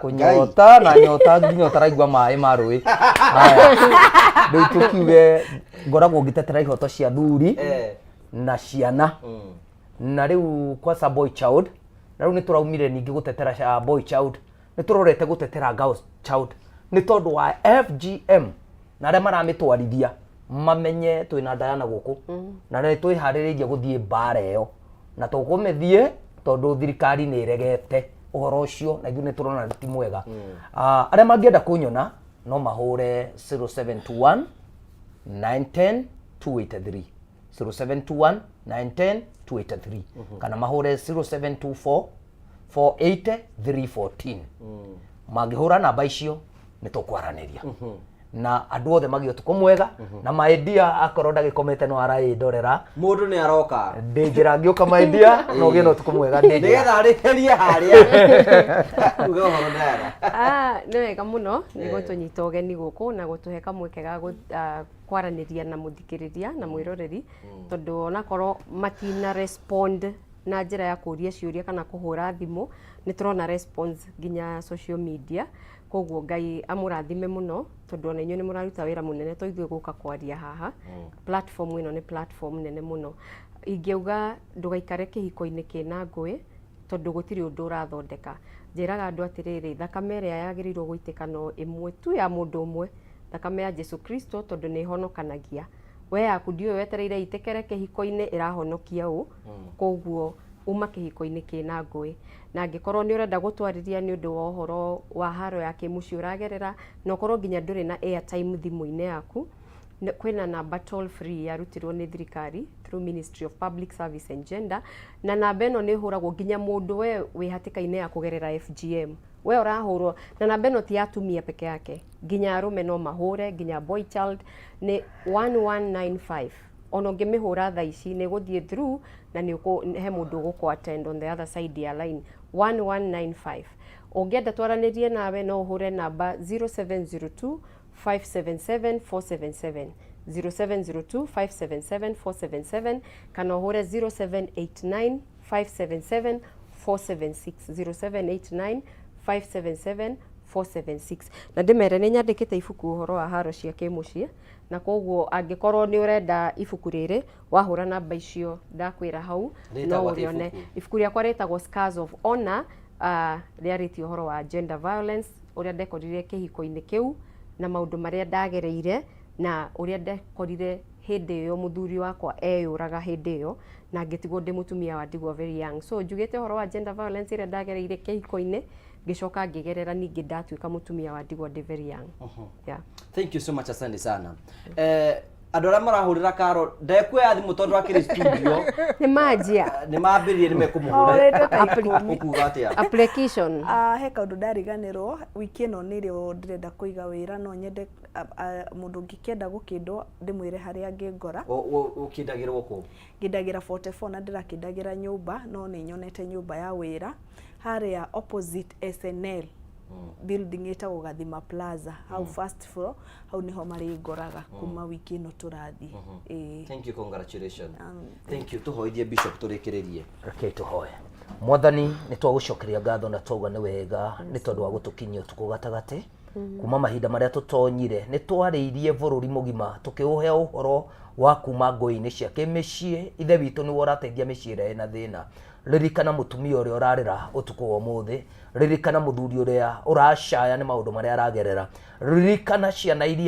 Kunyota na nyota nginya taraigwa mai marui. Ndio tukiuge ngoragwo ngitetera ihoto cia thuri na ciana. Na riu kwa boy child na riu ni turaumire ningi gutetera boy child ni turorete gutetera girl child ni tondu wa FGM na aria maramitwarithia mamenye twina Diana guku na ni twihaririirie guthie bara iyo na tukumithie tondu thirikari ni iregete uhoro ucio na ithu ni turona ti mwega. Aria mangienda kunyona no mahure 0721 910 283 0721 910 283 kana mahure 0724 480 314 magihura namba icio nitukwaraneria na andu othe magio tukumwega na maidia akorwo ndagikomete no araindorera mundu ni aroka ndingira ngioka maidia no gino tukumwega ndigetha ariherie haria uga horo ndara ni wega muno ni gutunyita ugeni guku na gutuhe kamweke ga kwaraniria na muthikiriria na mwiroreri tondu ona korwo matina respond na njira ya kuria ciuria kana kuhura thimu ni turona response ginya social media koguo Ngai amurathime muno tondu ona inyu ni muraruta wira munene to ithue guka kwaria haha platform ino ni platform nene muno ingiuga ndugaikare kihiko-ini kina ngui tondu gutiri undu urathondeka njiraga andu atiriri thakame ria yagirirwo guitikano imwe tu ya mundu umwe thakame ya Jesu Kristo tondu ni honokanagia we yaku ndio wetereire itekere kihiko-ini irahonokia u koguo uma kihiko-ini kina ngui na angikorwo ni urenda gutwariria ni undu wa uhoro wa haro ya kimuci uragerera no korwo nginya nduri na airtime thimu-ini yaku kwina namba toll free yarutirwo ni thirikari through Ministry of Public Service and Gender na namba ino ni huragwo nginya mundu we wi hatika-ini ya kugerera FGM we urahurwo na namba ino ti atumia peke yake nginya arume no mahure nginya boy child ni 1195 ono ngimihura thaa ici ni guthie through na ni he mundu guku attend on the other side ya line 1195 ungienda twaranirie nawe no uhure namba 0702 577 477 0702 577 477 kana uhure 0789 577 476 0789 577 476 na ndimere ni nyandikite ibuku uhoro wa haro cia kimucie na koguo angikorwo ni urenda ibuku riri wahura namba icio ndakwira hau no urione ibuku riakwa ritagwo Scars of Honor riarĩtie uhoro wa gender violence uria ndekorire kihiko-ini kiu na maundu maria ndagereire na uria ndekorire hindi iyo muthuri wakwa eyuraga hindi iyo na ngitigwo ndi mutumia wa ndigwo very young so njugite uhoro wa gender violence iria ndagereire kihiko-ini gicoka ngigerera ningi ndatuika mutumia wa ndigwo ndi very young. Yeah. Thank you so much, asante sana. Andu aria marahurira Karo ndekuya thimu tondu akiri studio ni majia ni mambirie ni mekumuhura ukuga atia application he kaundu ndariganirwo wiki ino nirio ndirenda kuiga wira no nyende mundu ngikienda gukindwo ndimwire haria ngingora ukindagirwo ku ngindagira 44 na ndirakindagira nyumba no ni nyonete nyumba ya wira haria opposite SNL building etagwo Gathima Plaza hau first floor hau niho mari ngoraga kuma wiki ino turathi. Thank you, congratulations. Thank you. Tuhoithie Bishop turikiririe. Okay, tuhoe Mwathani ni twagucokeria ngatho na twaugwa ni wega ni tondu wa gutukinyia utuku gatagati kuma mahinda maria tutonyire ni twariirie bururi mugima tukiuhe uhoro wa kuma ngoi-ini cia kimicii ithe witu ni worateithia micii ĩrĩa ĩna thĩna. Ririkana mutumia ũrĩa ũrarĩra ũtukũ wa ũmũthĩ, ririkana muthuri ũrĩa ũracaya nĩ maũndũ marĩa aragerera, ririkana ciana iria